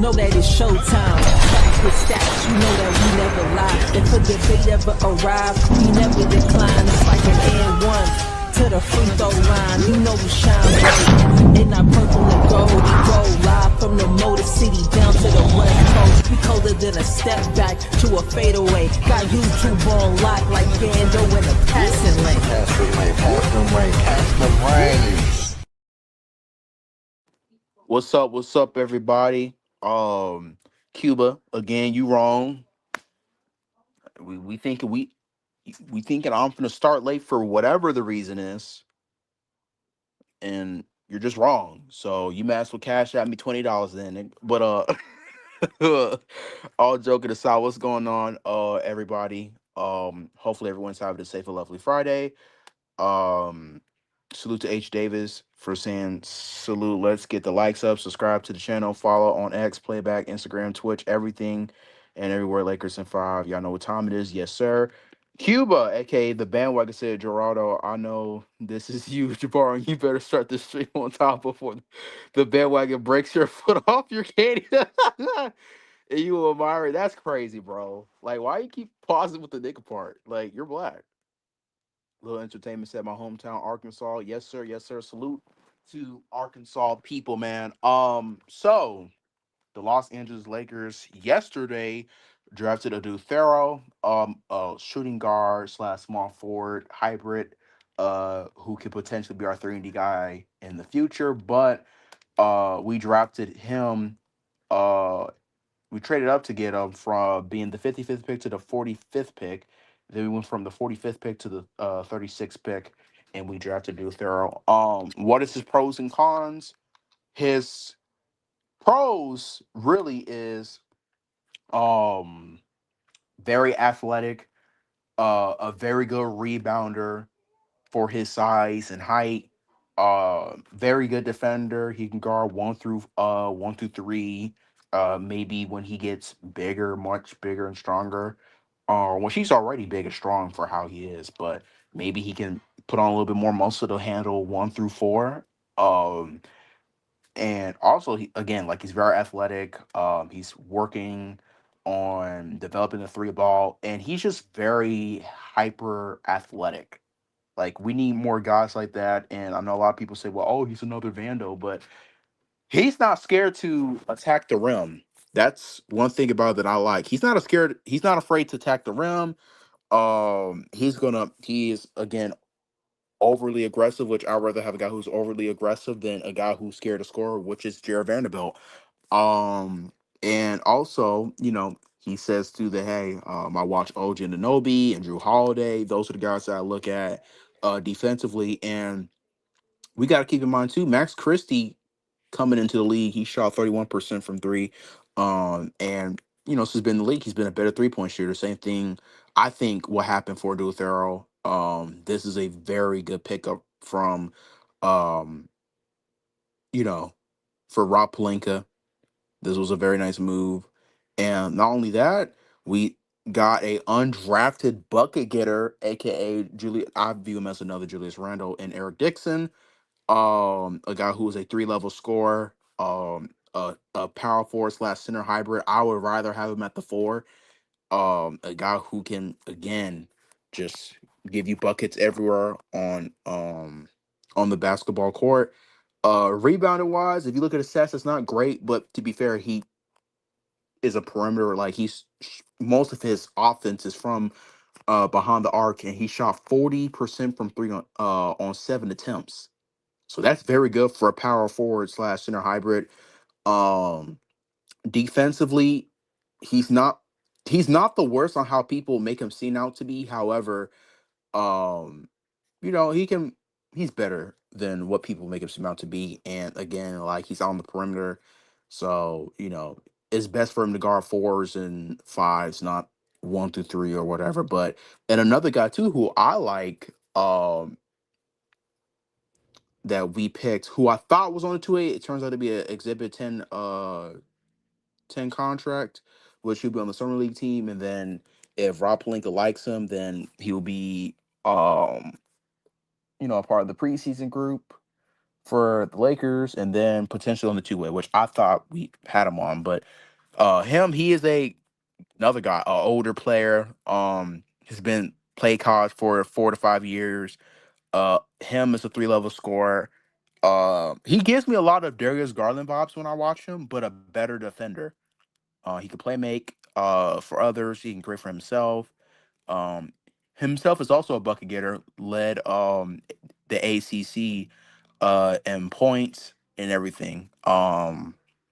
know that it's showtime. Facts with stats, you know that we never lie. If a debate ever arrives, we never decline. It's like an and one to the free throw line. You know we shine bright. In our purple and gold, we go live from the Motor City down to the West Coast. We colder than a step back to a fadeaway. Got YouTube on lock like Bando in a passing lane. Pass the way, pass the way, pass the way. What's up, everybody? Cuba, again, you wrong. We thinking we thinking I'm gonna start late for whatever the reason is, and you're just wrong. So you might as well cash at me $20 then. But all joking aside, what's going on, everybody? Hopefully everyone's having a safe and lovely Friday. Um, Salute to H Davis for saying salute. Let's get the likes up. Subscribe to the channel. Follow on X, Playback, Instagram, Twitch, everything and everywhere. Lakers in 5. Y'all know what time it is. Yes, sir. Cuba, aka the bandwagon, said Gerardo. I know this is you, Jabbar, and you better start this stream on top before the bandwagon breaks your foot off your candy. And you admire it. That's crazy, bro. Like, why you keep pausing with the nigga part? Like, you're black. Little Entertainment said my hometown, Arkansas. Yes, sir. Yes, sir. Salute to Arkansas people, man. So the Los Angeles Lakers yesterday drafted Adou Thiero, a shooting guard slash small forward hybrid, who could potentially be our 3D guy in the future. But we drafted him. We traded up to get him from being the 55th pick to the 45th pick. Then we went from the 45th pick to the 36th pick, and we drafted Drew Thorough. What is his pros and cons? His pros really is um very athletic, a very good rebounder for his size and height. Very good defender. He can guard 1 through 3. Maybe when he gets bigger, much bigger and stronger. Well, he's already big and strong for how he is, but maybe he can put on a little bit more muscle to handle 1 through 4. Um, and also, again, like he's very athletic. He's working on developing the three ball, and he's just very hyper athletic. Like we need more guys like that. And I know a lot of people say, "Well, oh, he's another Vando," but he's not scared to attack the rim. That's one thing about it that I like. He's not a scared. He's not afraid to attack the rim. He is again overly aggressive, which I'd rather have a guy who's overly aggressive than a guy who's scared to score, which is Jared Vanderbilt. Um, and also, he says to the hey, I watch OG Anunoby and Drew Holiday. Those are the guys that I look at defensively, and we got to keep in mind too, Max Christie coming into the league, he shot 31% from three. And since he's been in the league, he's been a better 3-point shooter. Same thing, I think what happened for Duthero. This is a very good pickup from um, you know, for Rob Pelinka. This was a very nice move. And not only that, we got a undrafted bucket getter, aka Julius. I view him as another Julius Randle and Eric Dixon. A guy who is a 3-level scorer, a power forward slash center hybrid. I would rather have him at the 4. A guy who can again just give you buckets everywhere on the basketball court. Rebounding wise, if you look at his stats, it's not great, but to be fair, he is a perimeter. Like most of his offense is from behind the arc, and he shot 40% from three on 7 attempts. So that's very good for a power forward slash center hybrid. Um, Defensively, he's not he's not the worst on how people make him seem out to be. However, um, he can he's better than what people make him seem out to be. And again, like he's on the perimeter, so it's best for him to guard 4s and 5s, not 1 through 3 or whatever. But and another guy too who I like, that we picked, who I thought was on a 2A. It turns out to be an Exhibit 10 contract, which he'll be on the summer league team. And then if Rob Pelinka likes him, then he'll be a part of the preseason group for the Lakers, and then potentially on the two way, which I thought we had him on. But he is another guy, a older player. Has been played college for 4 to 5 years. Him is a three-level scorer. He gives me a lot of Darius Garland vibes when I watch him, but a better defender. He can play make for others. He can create for himself. Um, Himself is also a bucket getter. Led the ACC and points and everything.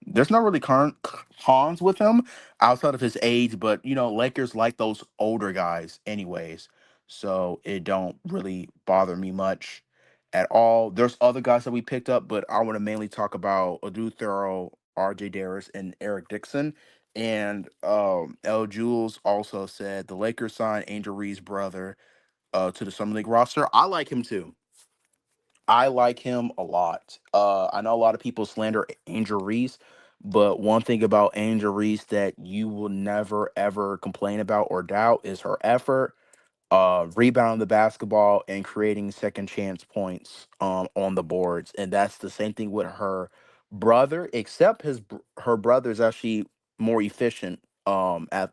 There's not really cons with him outside of his age, but Lakers like those older guys anyways, so it don't really bother me much at all. There's other guys that we picked up, but I want to mainly talk about Adou Thiero, RJ Davis, and Eric Dixon. And L. Jules also said the Lakers signed Angel Reese's brother to the Summer League roster. I like him too. I like him a lot. I know a lot of people slander Angel Reese, but one thing about Angel Reese that you will never ever complain about or doubt is her effort, rebounding the basketball and creating second chance points on the boards. And that's the same thing with her brother, except her brother is actually more efficient at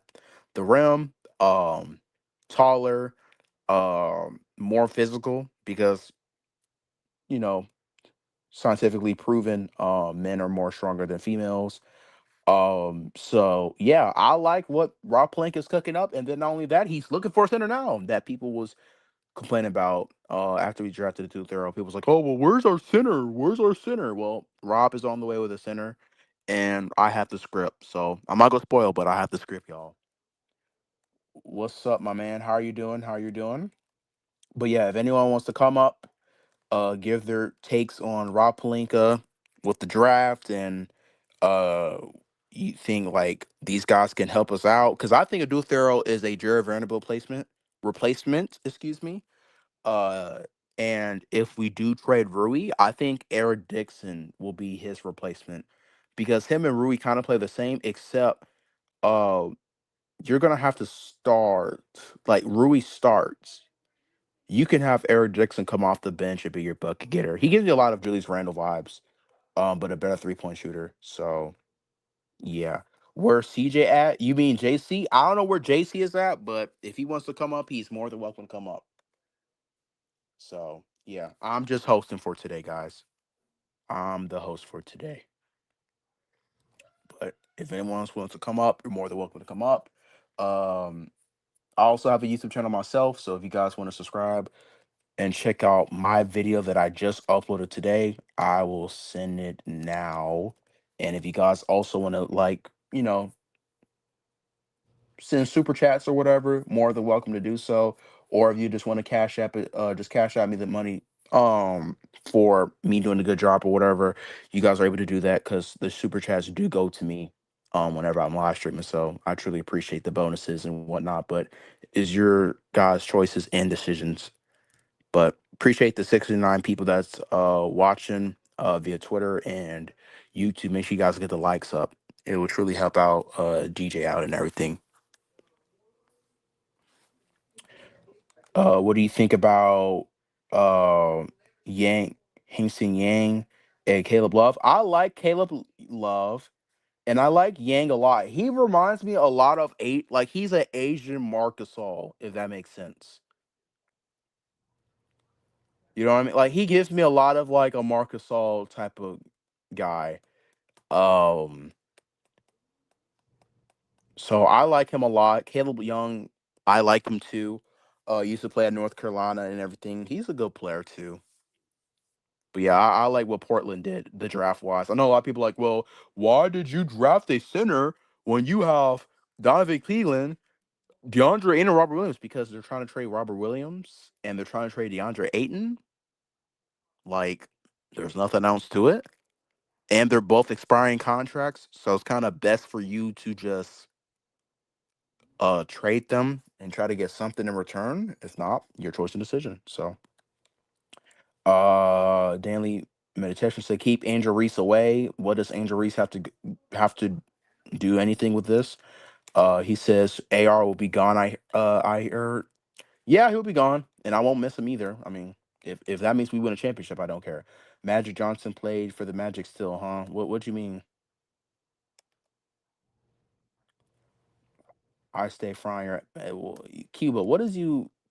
the rim, taller, more physical because you know scientifically proven men are more stronger than females. So yeah, I like what Rob Plank is cooking up, and then not only that, he's looking for a center now that people was complaining about after we drafted the two thorough. People was like, oh well, where's our center? Where's our center? Well, Rob is on the way with a center, and I have the script, so I'm not gonna spoil, but I have the script, y'all. What's up, my man? How are you doing? How are you doing? But yeah, if anyone wants to come up, give their takes on Rob Pelinka with the draft, and uh, you think like these guys can help us out? Because I think Adou Thiero is a Jared Vanderbilt replacement. Excuse me. Uh, and if we do trade Rui, I think Eric Dixon will be his replacement because him and Rui kind of play the same, except uh, you're gonna have to start like Rui starts. You can have Eric Dixon come off the bench and be your bucket getter. He gives you a lot of Julius Randle vibes, but a better 3-point shooter. So yeah. Where's CJ at? You mean JC? I don't know where JC is at, but if he wants to come up, he's more than welcome to come up. So yeah, I'm just hosting for today, guys. I'm the host for today. But if anyone else wants to come up, you're more than welcome to come up. Um, I also have a YouTube channel myself, so if you guys want to subscribe and check out my video that I just uploaded today, I will send it now. And if you guys also want to send super chats or whatever, more than welcome to do so. Or if you just want to cash app it, just cash out me the money for me doing a good job or whatever. You guys are able to do that because the super chats do go to me whenever I'm live streaming. So I truly appreciate the bonuses and whatnot. But is your guys' choices and decisions. But appreciate the 69 people that's watching via Twitter and YouTube. Make sure you guys get the likes up. It will truly help out DJ out and everything. What do you think about Yang, Heng Yang, and Caleb Love? I like Love, and I like Yang a lot. He reminds me a lot of like he's an Asian Marc Gasol, if that makes sense. You know what I mean? Like he gives me a lot of like a Marc Gasol type of guy. Um, so I like him a lot. Caleb Young, I like him too. Used to play at North Carolina and everything. He's a good player too. But yeah, I like what Portland did the draft wise. I know a lot of people are like, well, why did you draft a center when you have Donovan Cleveland, DeAndre Ayton, and Robert Williams? Because they're trying to trade Robert Williams and they're trying to trade DeAndre Ayton. Like, there's nothing else to it. And they're both expiring contracts. So it's kind of best for you to just trade them and try to get something in return. If not, your choice and decision. So Danley Meditation said keep Angel Reese away. What does Angel Reese have to do anything with this? He says AR will be gone. I heard. Yeah, he'll be gone, and I won't miss him either. I mean, if that means we win a championship, I don't care. Magic Johnson played for the Magic still, huh? What you mean? I stay frying your Cuba.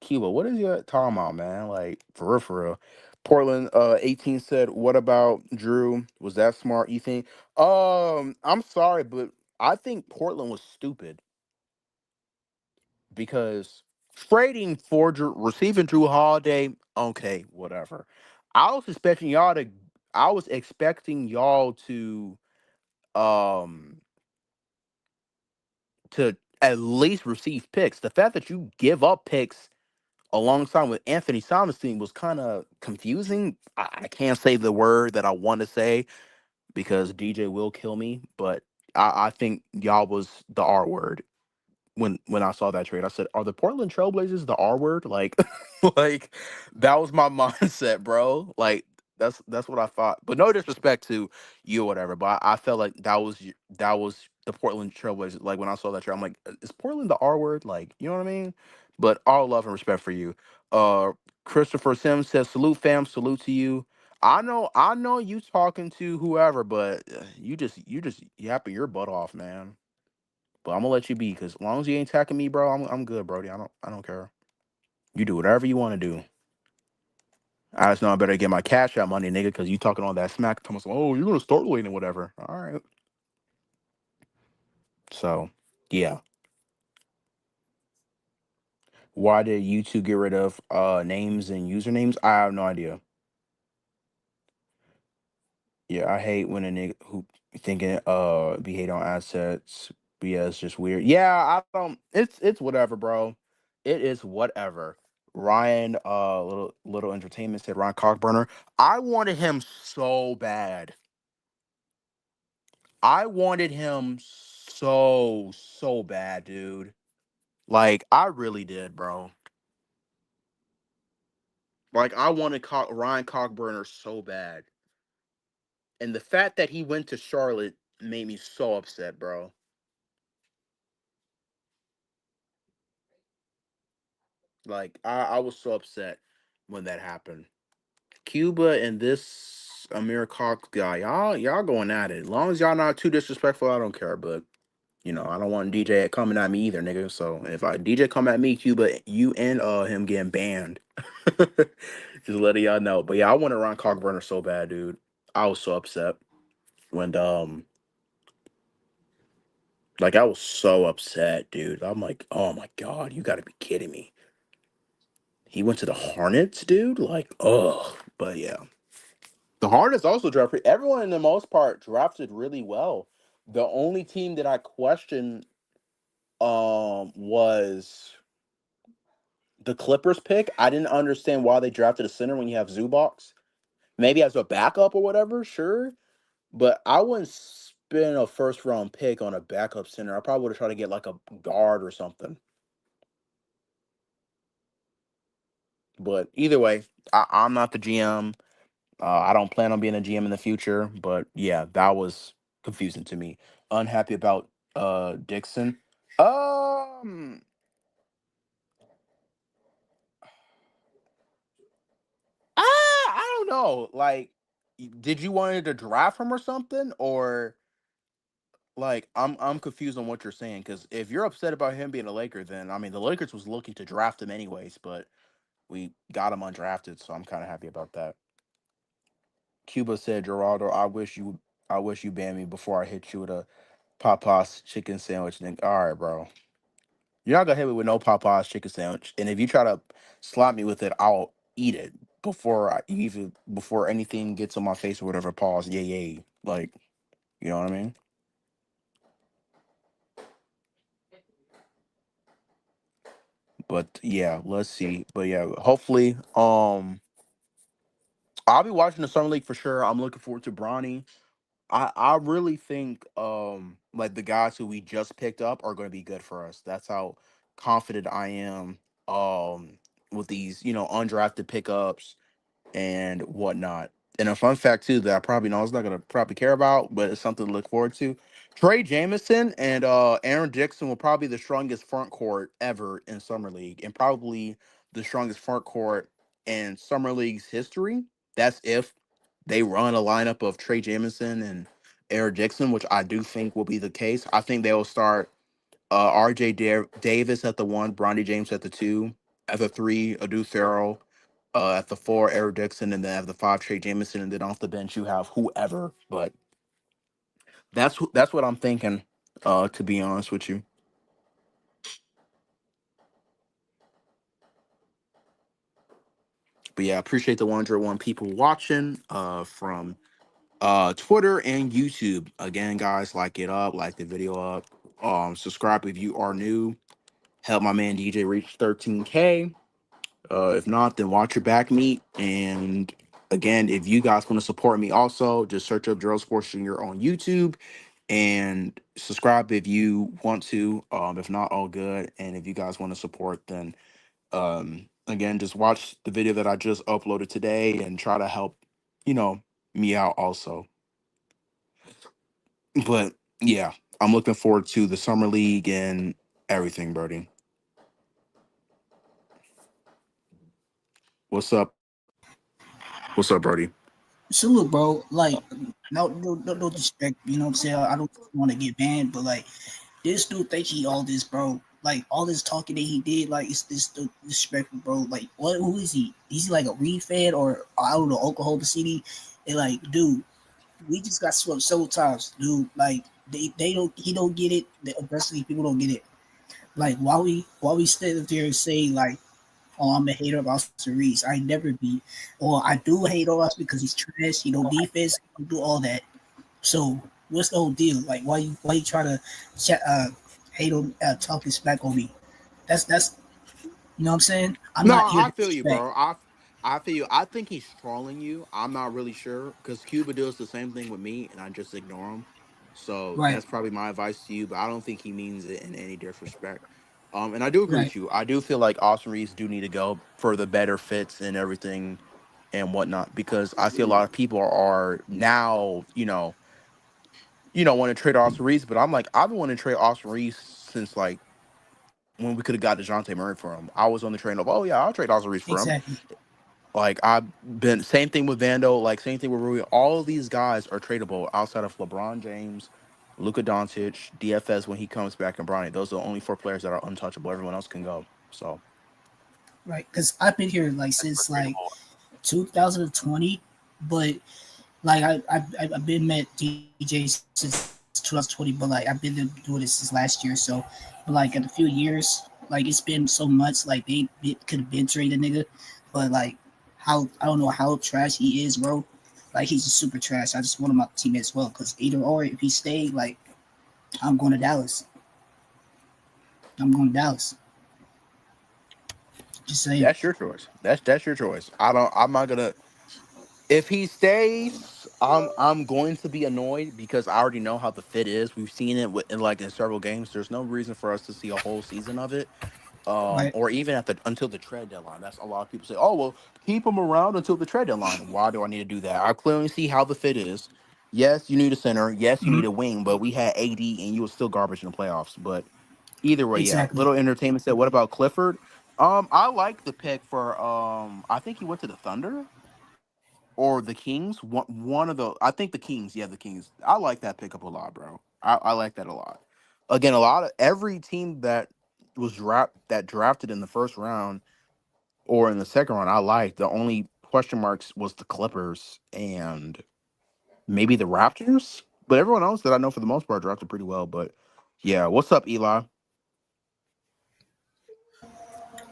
Cuba? What is your talking about, man? Like for real, for real. Portland 18 said, "What about Drew? Was that smart? You think?" I'm sorry, but I think Portland was stupid because trading for receiving Drew Holiday, okay, whatever. I was expecting y'all to. I was expecting y'all um to at least receive picks. The fact that you give up picks alongside with Anthony Thomasine was kind of confusing. I can't say the word that I want to say because DJ will kill me, but I think y'all was the R word when I saw that trade. I said, "Are the Portland Trailblazers the R word?" Like, like that was my mindset, bro. Like that's what I thought. But no disrespect to you or whatever. But I felt like that was the Portland Trailblazers. Like when I saw that trade, I'm like, is Portland the R word? Like, you know what I mean? But all love and respect for you. Uh, Christopher Sims says, "Salute, fam. Salute to you." I know you talking to whoever, but you just yapping your butt off, man. But I'm gonna let you be because as long as you ain't attacking me, bro, I'm good, Brody. I don't care. You do whatever you want to do. I just know I better get my cash out money, nigga, because you talking all that smack. Thomas, oh, you're gonna start late and whatever. All right. So, yeah. Why did you two get rid of names and usernames? I have no idea. Yeah, I hate when a nigga who thinking be hate on assets. Yeah, it's just weird. Yeah, I don't. It's whatever, bro. It is whatever. Ryan, little entertainment said Ryan Cockburner. I wanted him so bad. I wanted him so bad, dude. Like I really did, bro. Like I wanted Ryan Cockburner so bad, and the fact that he went to Charlotte made me so upset, bro. Like I was so upset when that happened. Cuba and this Amir Cox guy, y'all going at it. As long as y'all not too disrespectful, I don't care. But you know, I don't want DJ coming at me either, nigga. So if I DJ come at me, Cuba, you and him getting banned. Just letting y'all know. But yeah, I wanted Ron Cockburner so bad, dude. I was so upset when like I was so upset, dude. I'm like, oh my god, you gotta be kidding me. He went to the Hornets, dude. Like, oh, but yeah. The Hornets also drafted everyone in the most part drafted really well. The only team that I questioned was the Clippers pick. I didn't understand why they drafted a center when you have Zubox. Maybe as a backup or whatever, sure. But I wouldn't spend a first round pick on a backup center. I probably would have tried to get like a guard or something. But either way, I'm not the GM. I don't plan on being a GM in the future, but yeah, that was confusing to me. Unhappy about Dixon. Um, I don't know. Like, did you wanted to draft him or something, or like I'm confused on what you're saying? Because if you're upset about him being a Laker, then I mean the Lakers was looking to draft him anyways, but we got him undrafted, so I'm kind of happy about that. Cuba said, Geraldo, I wish you banned me before I hit you with a Papa's chicken sandwich. Then, all right, bro. You're not gonna hit me with no Papa's chicken sandwich. And if you try to slap me with it, I'll eat it before anything gets on my face or whatever. Pause. Yeah, yeah. Like, you know what I mean? But yeah, let's see. But yeah, hopefully, I'll be watching the summer league for sure. I'm looking forward to Bronny. I really think like the guys who we just picked up are going to be good for us. That's how confident I am with these, undrafted pickups and whatnot. And a fun fact too that I probably know is not gonna probably care about, but it's something to look forward to. Trey Jamison and Aaron Dixon will probably be the strongest front court ever in summer league, and probably the strongest front court in summer league's history. That's if. they run a lineup of Trey Jamison and Eric Dixon, which I do think will be the case. I think they'll start Davis at the 1, Bronny James at the 2, at the 3, Adou Thiero, at the 4, Eric Dixon, and then at the 5, Trey Jamison, and then off the bench you have whoever. But that's what I'm thinking. To be honest with you, but yeah, I appreciate the 101 people watching from Twitter and YouTube. Again, guys, like it up, like the video up, subscribe if you are new. Help my man DJ reach 13K. If not, then watch your back meet. And again, if you guys want to support me, also just search up Gerald Sports Jr. on YouTube and subscribe if you want to. If not, all good. And if you guys want to support, then again, just watch the video that I just uploaded today and try to help, me out also. But yeah, I'm looking forward to the summer league and everything, Brody. What's up? What's up, Brody? Salute, bro. Like, no disrespect. You know what I'm saying? I don't want to get banned, but like, this dude thinks he all this, bro. Like, all this talking that he did, like, it's this disrespectful, bro. Like, what? Who is he? Is he like a Reed fan or I don't know, Oklahoma City? And like, dude, we just got swept several times, dude. Like, they don't, he don't get it. The rest of people don't get it. Like, why we stand up there and say like, oh, I'm a hater of Austin Reeves. I never be. Or I do hate on us because he's trash, defense, do all that. So what's the whole deal? Like why you try to hate on talking smack on me? That's you know what I'm saying? I'm No, not here I to feel you, disrespect. bro. I feel you. I think he's trolling you. I'm not really sure because Cuba does the same thing with me, and I just ignore him. So Right, that's probably my advice to you. But I don't think he means it in any disrespect. And I do agree right, with you. I do feel like Austin Reeves do need to go for the better fits and everything and whatnot because I see a lot of people are now, want to trade Austin Reeves, but I'm like, I've been wanting to trade Austin Reeves since like when we could have got DeJounte Murray for him. I was on the train of, oh yeah, I'll trade Austin Reeves for him. exactly. Like I've been same thing with Vando, like same thing with Rui. All of these guys are tradable outside of LeBron James, Luka Doncic, DFS when he comes back, and Bronny. Those are the only 4 players that are untouchable. Everyone else can go. So Right. Because I've been here like since like 2020, but like I've been met DJ since 2020, but like I've been doing this since last year. So, but like in a few years, like it's been so much. Like they could have been trading nigga, but like how I don't know how trash he is, bro. Like he's just super trash. I just want him on the team as well. Because either or, if he stayed, like I'm going to Dallas. I'm going to Dallas. Just saying. that's your choice. That's your choice. I'm not gonna. If he stays, I'm going to be annoyed because I already know how the fit is. We've seen it in several games. There's no reason for us to see a whole season of it. Right. Or even until the trade deadline. That's a lot of people say, oh well, keep him around until the trade deadline. Why do I need to do that? I clearly see how the fit is. Yes, you need a center. Yes, you Mm-hmm. need a wing, but we had AD and you were still garbage in the playoffs. But either way, yeah. Exactly. Little entertainment said, what about Clifford? I like the pick for I think he went to the Thunder or the Kings. One of the I think the Kings, yeah, the Kings. I like that pickup a lot, bro. I like that a lot. Again, a lot of every team that drafted in the first round or in the second round, I liked. The only question marks was the Clippers and maybe the Raptors. But everyone else that I know for the most part drafted pretty well. But yeah, what's up, Eli?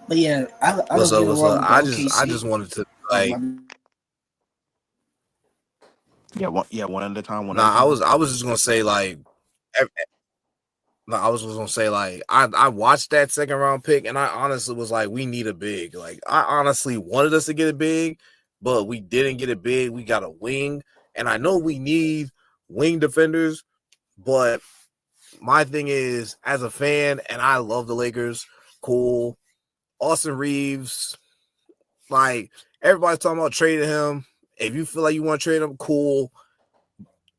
But yeah, I What's don't up? get What's along up? with the I just OKC. wanted to Oh like. my. One at a time, one at a Nah, time. I was just gonna say like. No, I was just gonna say like I watched that second round pick and I honestly was like we need a big. Like I honestly wanted us to get a big, but we didn't get a big. We got a wing, and I know we need wing defenders, but my thing is as a fan, and I love the Lakers. Cool, Austin Reeves. Like everybody's talking about trading him. If you feel like you want to trade him, cool.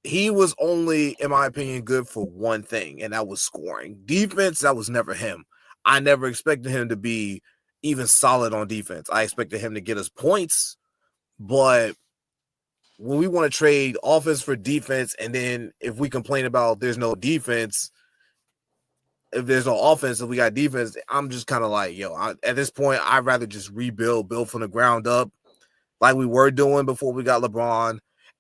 He was only, in my opinion, good for one thing, and that was scoring. Defense, that was never him. I never expected him to be even solid on defense. I expected him to get us points, but when we want to trade offense for defense, and then if we complain about there's no defense, if there's no offense and we got defense, I'm just kind of like, at this point, I'd rather just build from the ground up like we were doing before we got LeBron,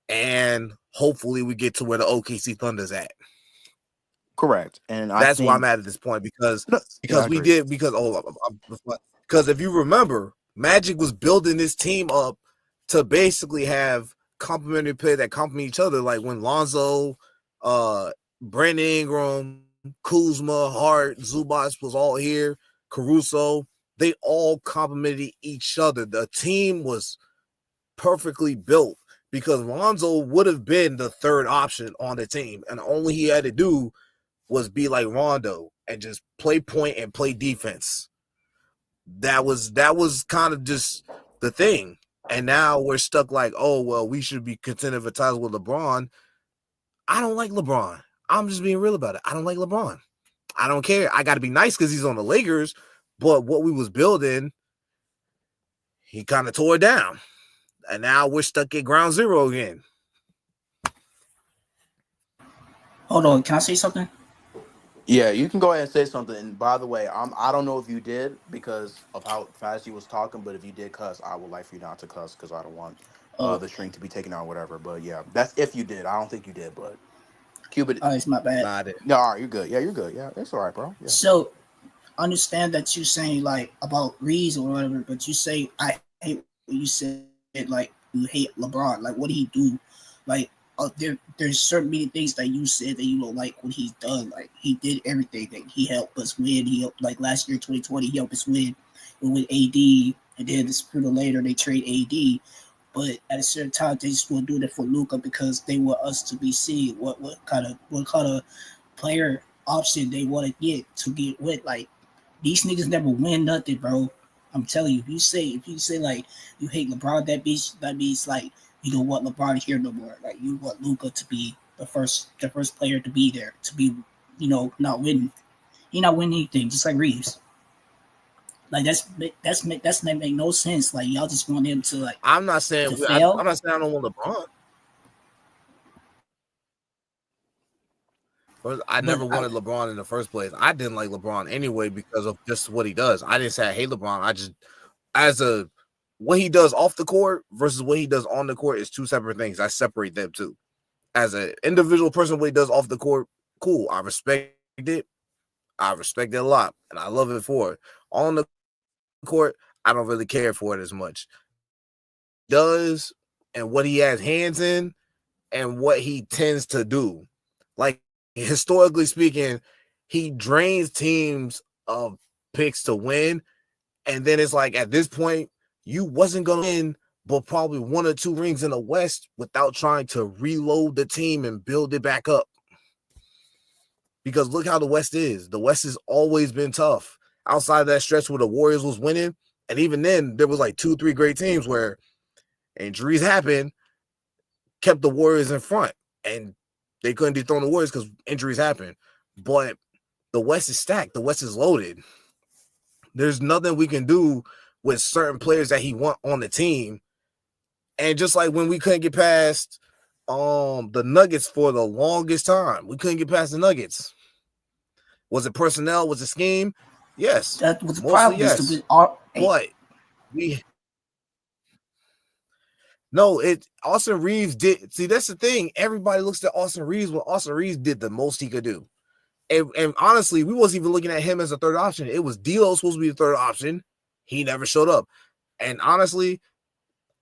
and hopefully we get to where the OKC Thunder's at. Correct. And that's why I'm at this point because if you remember, Magic was building this team up to basically have complementary players that complement each other, like when Lonzo, Brandon Ingram, Kuzma, Hart, Zubac was all here, Caruso, they all complemented each other. The team was perfectly built because Lonzo would have been the third option on the team, and all he had to do was be like Rondo and just play point and play defense. That was kind of just the thing. And now we're stuck like, oh, well, we should be contending for titles with LeBron. I don't like LeBron. I'm just being real about it. I don't like LeBron. I don't care. I got to be nice because he's on the Lakers, but what we was building, he kind of tore it down. And now we're stuck at ground zero again. Hold on. Can I say something? Yeah, you can go ahead and say something. And by the way, I don't know if you did because of how fast you was talking, but if you did cuss, I would like for you not to cuss because I don't want the string to be taken out or whatever. But yeah, that's if you did. I don't think you did, but Cuba. Oh, it's my bad. No, all right, you're good. Yeah, you're good. Yeah, it's all right, bro. Yeah. So, understand that you're saying like about Reeves or whatever, but you say I hate what you said. Like you hate LeBron. Like what did he do? Like there's certain many things that you said that you don't like what he's done. Like he did everything. That he helped us win. He helped, like last year 2020, he helped us win with AD, and then the sooner later they trade AD. But at a certain time, they just want to do that for Luka because they want us to be seeing what kind of player option they want to get with. Like these niggas never win nothing, bro. I'm telling you, if you say like you hate LeBron, that means like you don't want LeBron here no more. Like you want Luka to be the first player to be there, to be, not winning. He not winning anything, just like Reeves. Like that's make no sense. Like y'all just want him to like. I'm not saying I don't want LeBron. I never wanted LeBron in the first place. I didn't like LeBron anyway because of just what he does. I didn't say I hate LeBron. I just what he does off the court versus what he does on the court is two separate things. I separate them too. As an individual person, what he does off the court, cool. I respect it. I respect it a lot, and I love it for it. On the court, I don't really care for it as much. Does and what he has hands in and what he tends to do. Like historically speaking, he drains teams of picks to win, and then it's like at this point, you wasn't going to win, but probably 1 or 2 rings in the West without trying to reload the team and build it back up. Because look how the West is. The West has always been tough. Outside of that stretch where the Warriors was winning, and even then, there was like 2-3 great teams where injuries happened, kept the Warriors in front, and they couldn't dethrone the Warriors because injuries happened. But the West is stacked. The West is loaded. There's nothing we can do with certain players that he want on the team. And just like when we couldn't get past the Nuggets for the longest time, we couldn't get past the Nuggets. Was it personnel? Was it scheme? Yes. That was the problem. Yes. But Austin Reeves did. See, that's the thing. Everybody looks at Austin Reeves when Austin Reeves did the most he could do. And honestly, we wasn't even looking at him as a third option. It was D'Lo supposed to be the third option. He never showed up. And honestly,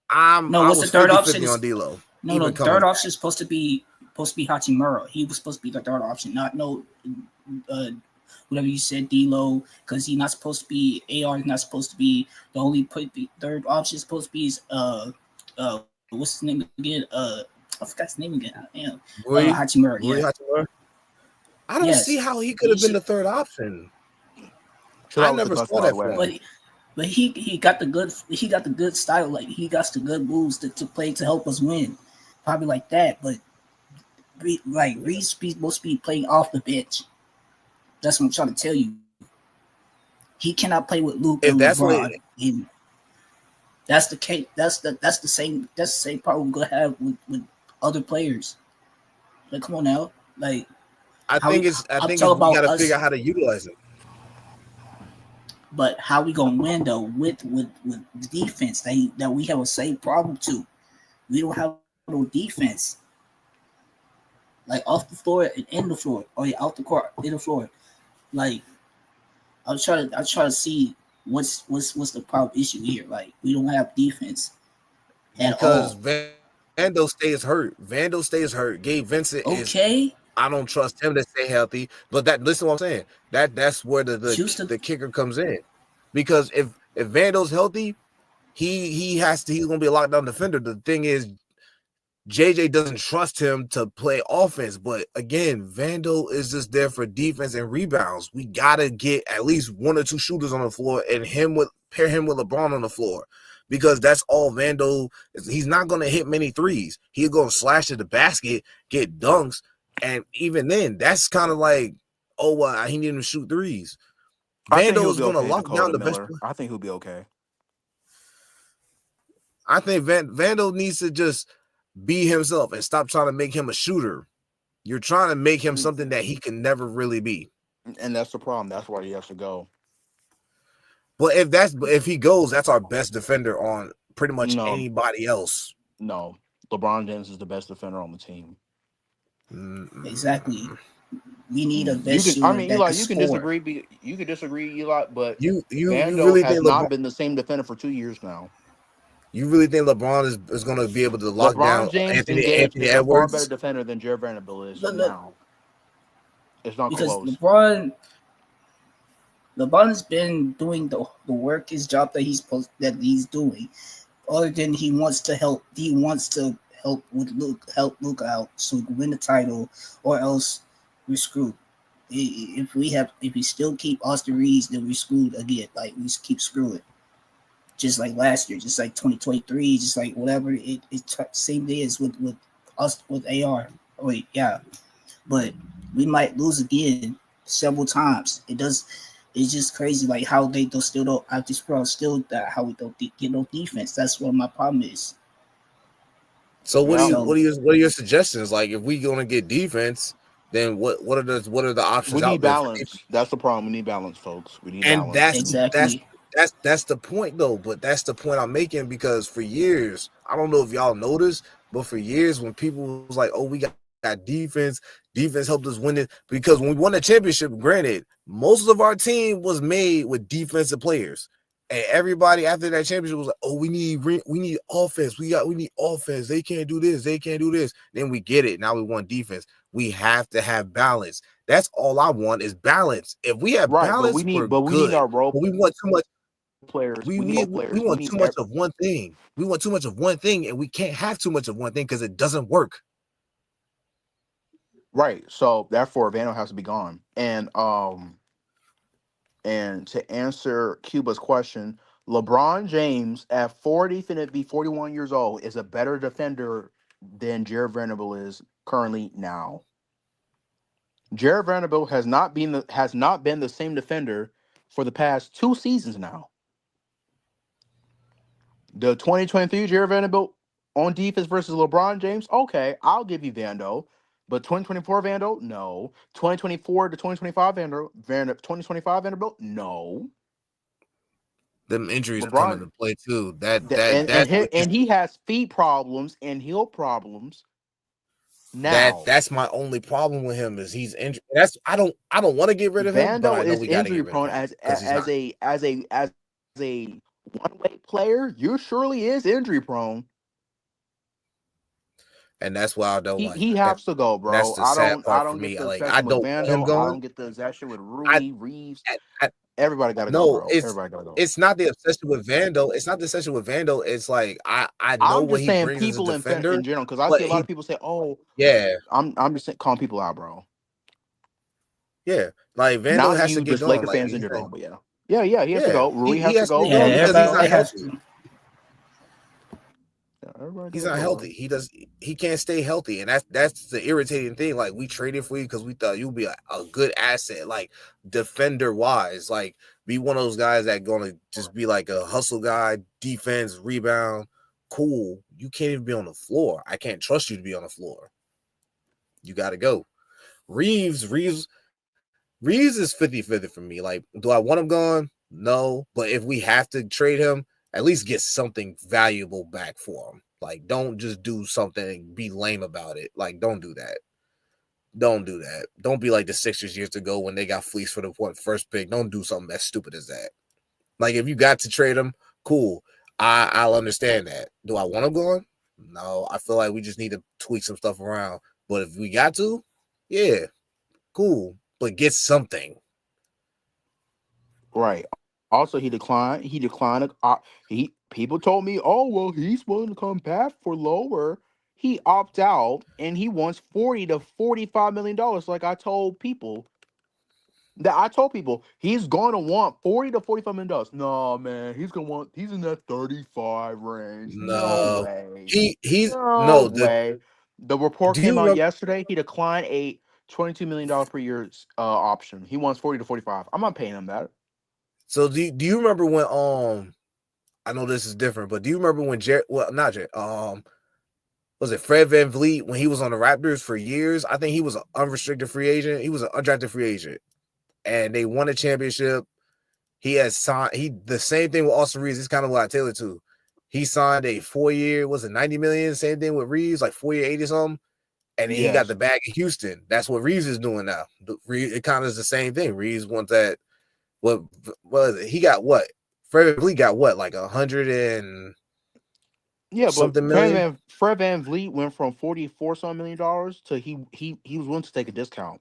I was the third option on D'Lo. No, third option is supposed to be Hachimura. He was supposed to be the third option, not whatever you said, D'Lo, because he's not supposed to be AR. Is not supposed to be the only third option. Is supposed to be what's his name again? I forgot his name again. Hachimura. Yeah. Hachimura. I don't see how he could have been the third option. I never saw that way. But he got the good style, like he got the good moves to play to help us win, probably like that. But like Reeves supposed to be playing off the bench. That's what I'm trying to tell you. He cannot play with Luke and LeBron. That's the case. That's the same problem we're gonna have with other players. Like, come on now, like I how think we, it's I'm talking we got about to figure us, out how to utilize it. but how we gonna win though with the defense that we have a same problem too. We don't have no defense, like off the floor and in the floor, or out the court in the floor. Like I try to see what's the problem issue here. Like we don't have defense at Because all. Vando stays hurt. Vando stays hurt. Gabe Vincent is. Okay, I don't trust him to stay healthy. But listen to what I'm saying. That's where choose the kicker comes in. Because if Vando's healthy, he's gonna be a lockdown defender. The thing is, JJ doesn't trust him to play offense. But again, Vando is just there for defense and rebounds. We gotta get at least one or two shooters on the floor and pair him with LeBron on the floor. Because that's all Vando is. He's not going to hit many threes. He's going to slash to the basket, get dunks, and even then, that's kind of like, oh, well, he needs to shoot threes. I think Vando he'll is be going to okay. lock Dakota down the Miller. best. I think he'll be okay. I think Vando needs to just be himself and stop trying to make him a shooter. You're trying to make him something that he can never really be. And that's the problem. That's why he has to go. But if he goes, that's our best defender on pretty much anybody else. No, LeBron James is the best defender on the team. Exactly. We need a best shooter. I mean, Eli, you can disagree. You can disagree, Eli, but you Vando really has think not been the same defender for 2 years now. You really think LeBron is going to be able to lock down James Anthony is Edwards? a far better defender than Jared Vanderbilt is now. It's not because close. LeBron's been doing the work, his job that he's doing. Other than he wants to help Luka out so we can win the title, or else we're screwed. If we still keep Austin Reeves, then we're screwed again. Like we keep screwing. Just like last year, just like 2023, just like whatever. It's same day as with us with AR. Wait, yeah, but we might lose again several times. It's just crazy, like how they still don't. I just still that how we don't get no defense. That's what my problem is. So what are your suggestions? Like if we gonna get defense, then what are the options? We out need there balance. That's the problem. We need balance, folks. We need and balance. That's the point though. But that's the point I'm making, because for years, I don't know if y'all noticed, but for years when people was like, "Oh, we got defense helped us win it," because when we won the championship, granted, most of our team was made with defensive players, and everybody after that championship was like, "Oh, we need offense. We need offense. They can't do this. They can't do this." Then we get it. Now we want defense. We have to have balance. That's all I want is balance. If we have balance, we need our role. But we want too much players. We want too much of one thing. We want too much of one thing, and we can't have too much of one thing because it doesn't work. Right. So therefore, Vando has to be gone. And to answer Cuba's question, LeBron James at 40, finna be 41 years old, is a better defender than Jared Vanderbilt is currently now. Jared Vanderbilt has not been the same defender for the past 2 seasons now. The 2023 Jared Vanderbilt on defense versus LeBron James, okay, I'll give you Vando. But 2024 Vando, no. 2024 to 2025 Vanderbilt, no. Them injuries come into play too. And he has feet problems and heel problems. Now that's my only problem with him is he's injured. I don't want to get rid of him. But I know we gotta get rid of him as a one-way player. You surely is injury prone. And that's why I don't like. He has to go, bro. That's the sad part for me. Like I don't want him going. I don't get the obsession with Reeves. Everybody got to go, bro. Everybody got to go. It's not the obsession with Vando. It's not the obsession with Vando. It's like I know what he brings as a defender in general, because I see a lot of people say, "Oh, yeah." I'm just calling people out, bro. Yeah, like Vando has to get going. Laker fans in general, but yeah, he has to go. Rui has to go. Yeah, everybody has to. Everybody He's does, not bro. healthy. He can't stay healthy, and that's the irritating thing. Like, we traded for you because we thought you'd be a good asset, like defender wise, like be one of those guys that gonna just be like a hustle guy, defense, rebound. Cool. You can't even be on the floor. I can't trust you to be on the floor. You got to go. Reaves is 50-50 for me. Like, do I want him gone? No. But if we have to trade him, at least get something valuable back for him. Like, don't just do something and be lame about it. Like, don't do that. Don't do that. Don't be like the Sixers years ago when they got fleeced for the first pick. Don't do something as stupid as that. Like, if you got to trade him, cool. I'll understand that. Do I want him gone? No. I feel like we just need to tweak some stuff around. But if we got to, yeah, cool. But get something. Right. Also, he declined. People told me, oh well, he's willing to come back for lower. He opted out, and he wants $40 to $45 million. Like I told people, he's going to want $40 to $45 million. No, man, he's in that 35 range. No No. way. He's No way. The report do you came out remember? yesterday. He declined a $22 million per year option. He wants 40 to 45. I'm not paying him that. So do you remember when I know this is different, but do you remember when was it Fred VanVleet when he was on the Raptors for years? I think he was an unrestricted free agent. He was an undrafted free agent, and they won a championship. He has signed. The same thing with Austin Reaves. It's kind of what I tailored to. He signed a 4-year, was it $90 million? Same thing with Reaves, like 4-year, 80 something. And then he got the bag in Houston. That's what Reaves is doing now. It kind of is the same thing. Reaves wants that. What was it? He got what? Fred VanVleet got what? Like 100 and something million. Fred VanVleet went from $44 million to he was willing to take a discount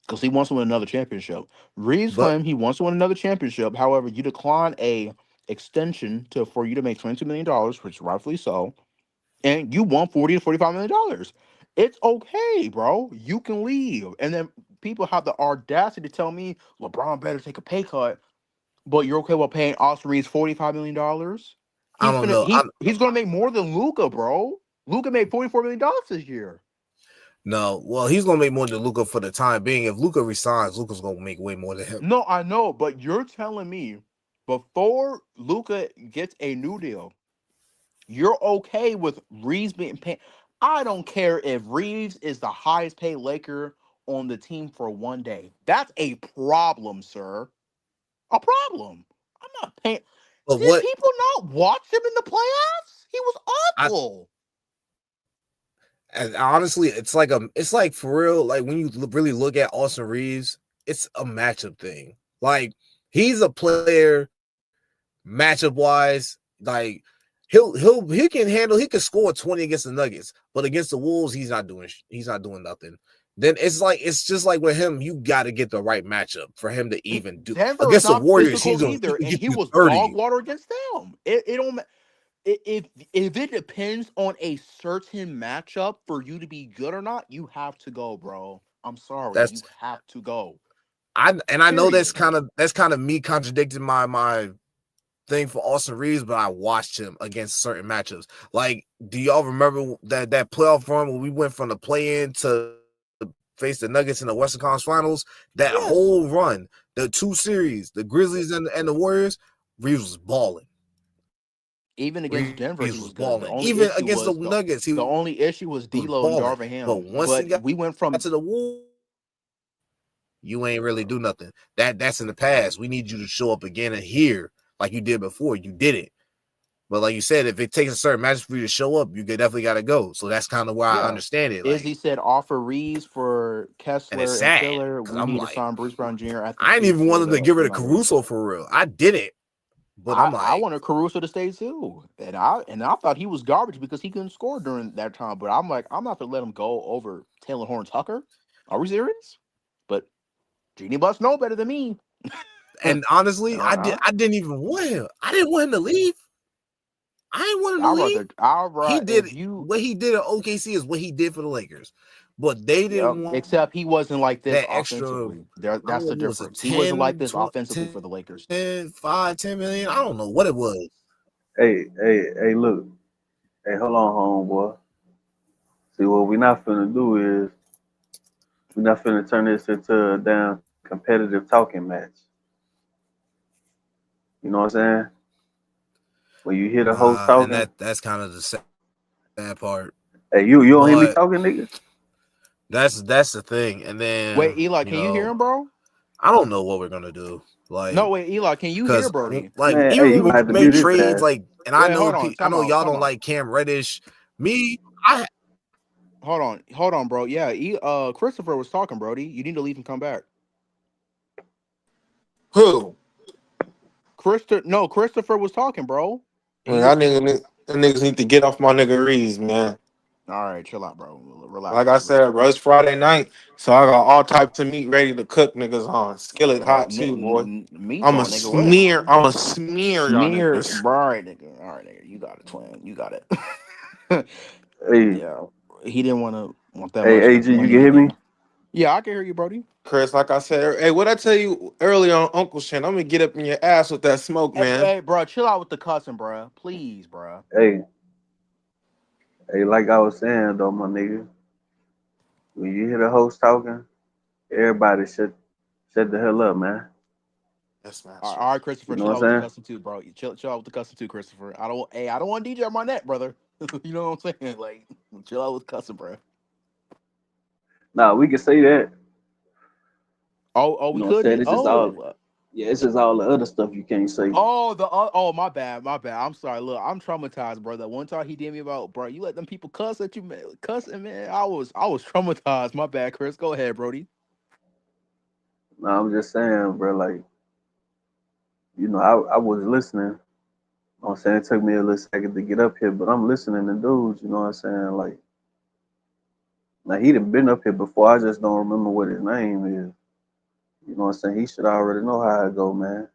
because he wants to win another championship. Reeves claimed he wants to win another championship. However, you decline a extension for you to make $22 million, which rightfully so, and you want $40 to $45 million. It's okay, bro. You can leave. And then people have the audacity to tell me LeBron better take a pay cut, but you're okay with paying Austin Reaves $45 million? I don't know. He's gonna make more than Luka, bro. Luka made $44 million this year. No, well, he's gonna make more than Luka for the time being. If Luka resigns, Luka's gonna make way more than him. No, I know, but you're telling me before Luka gets a new deal, you're okay with Reeves being paid. I don't care if Reeves is the highest paid Laker on the team for one day. That's a problem, sir. A problem. I'm not paying. But Did people not watch him in the playoffs? He was awful. And honestly, it's like for real. Like when you really look at Austin Reaves, it's a matchup thing. Like he's a player, matchup wise. Like he can score 20 against the Nuggets, but against the Wolves, he's not doing nothing. Then it's just like with him, you got to get the right matchup for him to even do. Denver against the Warriors. He was dog water against them. It don't. If it depends on a certain matchup for you to be good or not, you have to go, bro. I'm sorry, you have to go. I know that's kind of me contradicting my thing for Austin Reaves, but I watched him against certain matchups. Like, do y'all remember that playoff run when we went from the play-in to face the Nuggets in the Western Conference Finals? That whole run, the 2 series, the Grizzlies and the Warriors, Reaves was balling. Even against Denver, he was balling. Even against the Nuggets, the only issue was D'Lo and Darvin Ham. But once he got we went from to the Wolves, you ain't really do nothing. That's in the past. We need you to show up again and here like you did before. You did it. But like you said, if it takes a certain match for you to show up, you definitely got to go. So that's kind of why I understand it. Like, Izzy said offer Reeves for Kessler and Filler. We need to sign Bruce Brown Jr. I didn't even want them to get rid of Caruso for real. I didn't. But I wanted Caruso to stay too, and I thought he was garbage because he couldn't score during that time. But I'm like, I'm not gonna let him go over Taylor Horn Tucker. Are we serious? But Jeannie must know better than me. And honestly, I didn't even want him. I didn't want him to leave. I didn't want him to leave. What he did at OKC is what he did for the Lakers. But they didn't want, except he wasn't like this offensively. That's the difference. He wasn't like this offensively for the Lakers. 10 million. I don't know what it was. Hey, look. Hey, hold on, homeboy. See, what we not finna do is we not finna turn this into a damn competitive talking match. You know what I'm saying? When you hear the host And talking, that's kind of the sad part. hey, you don't hear me But talking, nigga? that's the thing. And Wait, then Eli, can you hear him, bro? I don't know what we're gonna do. No, Like, wait, Eli, can you hear because Brody? like Man, even hey, when you we gonna have to make mute his trades, ass. like, and Wait, hold on, I time know out, y'all time don't out. like Cam Reddish. Me, I Hold on, bro. Yeah, Christopher was talking, Brody. You need to leave and come back. Who? Christopher was talking, bro. And Man, you was that niggas need to get off my nigga Reeves, man. all right. Chill out, bro. Like Relax, I brother. said, bro, it's Friday night, so I got all types of meat ready to cook niggas on. Skillet hot too, boy. Meats on, nigga. What? I'm a smear y'all Smear, niggas. all right, nigga. All right, nigga. You got it, twin. You got it. Hey, Yeah, he didn't want that hey, much AG, you can money hear me? again. Yeah, I can hear you, Brody. Chris, like I said, hey, what I tell you earlier on Uncle Shan, I'm gonna get up in your ass with that smoke, Hey, man. hey, bro, chill out with the cussing, bro. Please, bro. Hey, hey, like I was saying though, my nigga, when you hear the host talking, everybody shut the hell up, man. Yes, master. All right, Christopher, You know chill what out with the I'm saying? cussing too, bro. Chill out with the cussing too, Christopher. I don't want DJ on my neck, brother. You know what I'm saying? Like, chill out with cussing, bro. Nah, we can say that. Oh, You we know what I'm could saying? do. It's just all, Oh, yeah, it's just all the other stuff you can't say. oh, my bad. I'm sorry. Look, I'm traumatized, bro. That one time he did me about, bro. You let them people cuss at you, man. Cussing, man. I was traumatized. My bad, Chris. Go ahead, Brody. Nah, I'm just saying, bro, like, I was listening. You know what I'm saying? It took me a little second to get up here, but I'm listening to dudes, you know what I'm saying? Like, now he done been up here before. I just don't remember what his name is. You know what I'm saying? He should already know how it go, man.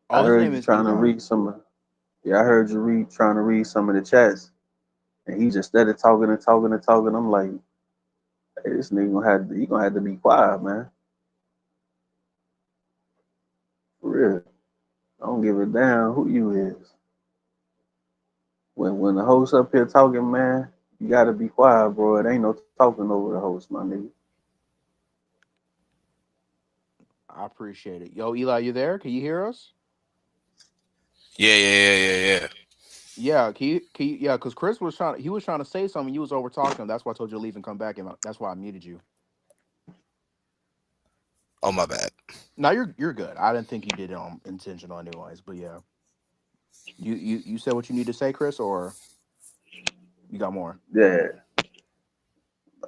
I Oh, his heard name you is trying to Eli. read some of, yeah, I heard you trying to read some of the chats, and he just started talking and talking and talking. I'm like, hey, this nigga gonna have to be quiet, man. For real. I don't give a damn who you is. When the host up here talking, man, you gotta be quiet, bro. It ain't no talking over the host, my nigga. I appreciate it. Yo, Eli, you there? Can you hear us? yeah. Yeah, yeah, because Chris was he was trying to say something. You was over talking him. That's why I told you to leave and come back, and that's why I muted you. Oh, my bad. Now you're good. I didn't think you did it on intentional, anyways. But yeah, you said what you need to say, Chris, or you got more? Yeah,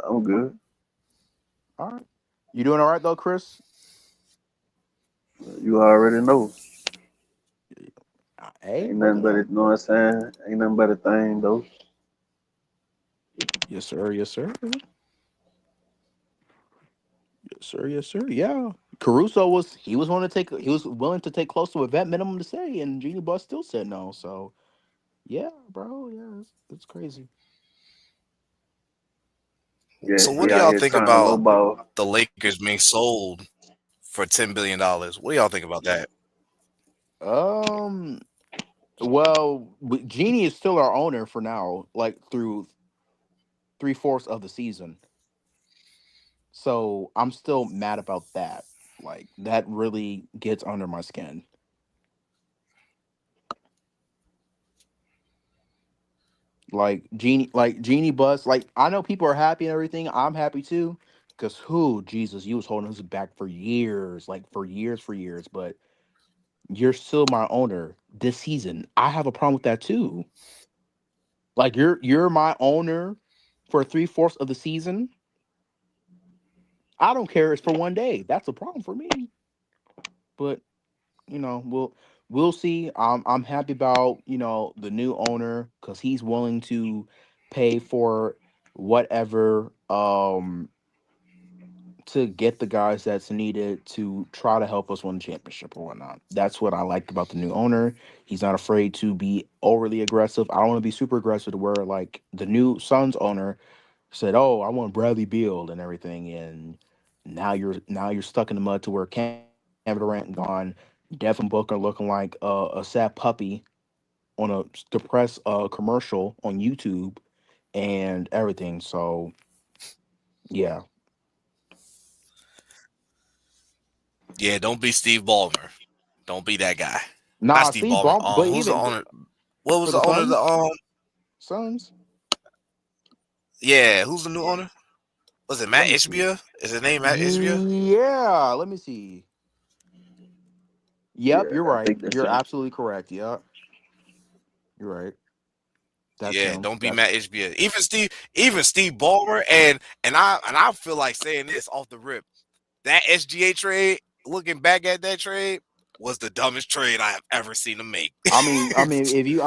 I'm good. All right, you doing all right though, Chris? You already know. Hey, Ain't nothing brother. but it, you know what I'm saying? Ain't nothing but a thing, though. Yes, sir. Yes, sir. Yes, sir. Yes, sir. Yeah. Caruso he was willing to take close to a vet minimum to say, and Genie Bus still said no. So yeah, bro. Yeah, it's crazy. Yeah, So what he do out y'all here think trying to about lowball. the Lakers being sold for $10 billion? What do y'all think about that? Um. Well, Genie is still our owner for now, like through 3/4 of the season. So I'm still mad about that. Like that really gets under my skin. Like Genie Bus, like I know people are happy and everything. I'm happy too. Cause who, Jesus, you was holding us back for years, like for years, but you're still my owner this season. I have a problem with that too. Like you're my owner for 3/4 of the season. I don't care. It's for one day. That's a problem for me. But we'll see. I'm happy about the new owner because he's willing to pay for whatever to get the guys that's needed to try to help us win the championship or whatnot. That's what I liked about the new owner. He's not afraid to be overly aggressive. I don't want to be super aggressive to where like the new Suns owner said, "Oh, I want Bradley Beal and everything," and now you're stuck in the mud to where Kevin Durant gone, Devin Booker looking like a sad puppy, on a depressed commercial on YouTube and everything. So yeah, Yeah, don't be Steve Ballmer. Don't be that guy. Not nah, Steve Steve Ballmer. Ballmer, but Who's the even owner? What was for the the owner of the Suns, Yeah, who's the new owner? Was it let Matt me see. Ishbia? Is his name Matt Ishbia? Yeah, let me see. Yep, Yeah, you're I right. think that's You're him. absolutely correct. Yep, you're right. That's Yeah, him. don't be That's Matt Ishbia. Even Steve Ballmer, and I feel like saying this off the rip. That SGA trade, looking back at that trade, was the dumbest trade I have ever seen him make. I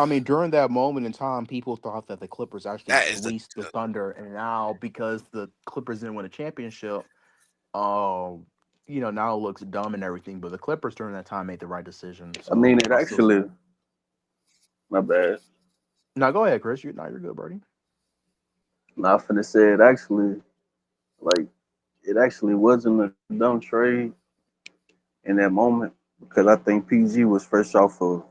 mean, during that moment in time, people thought that the Clippers actually That is fleeced the Thunder, and now because the Clippers didn't win a championship, um, now it looks dumb and everything. But the Clippers during that time made the right decision. I mean, So it I'll still. actually, my bad. Now go ahead, Chris. You're good, buddy. Not finna say it actually, like, it actually wasn't a dumb trade in that moment because I think PG was fresh off of,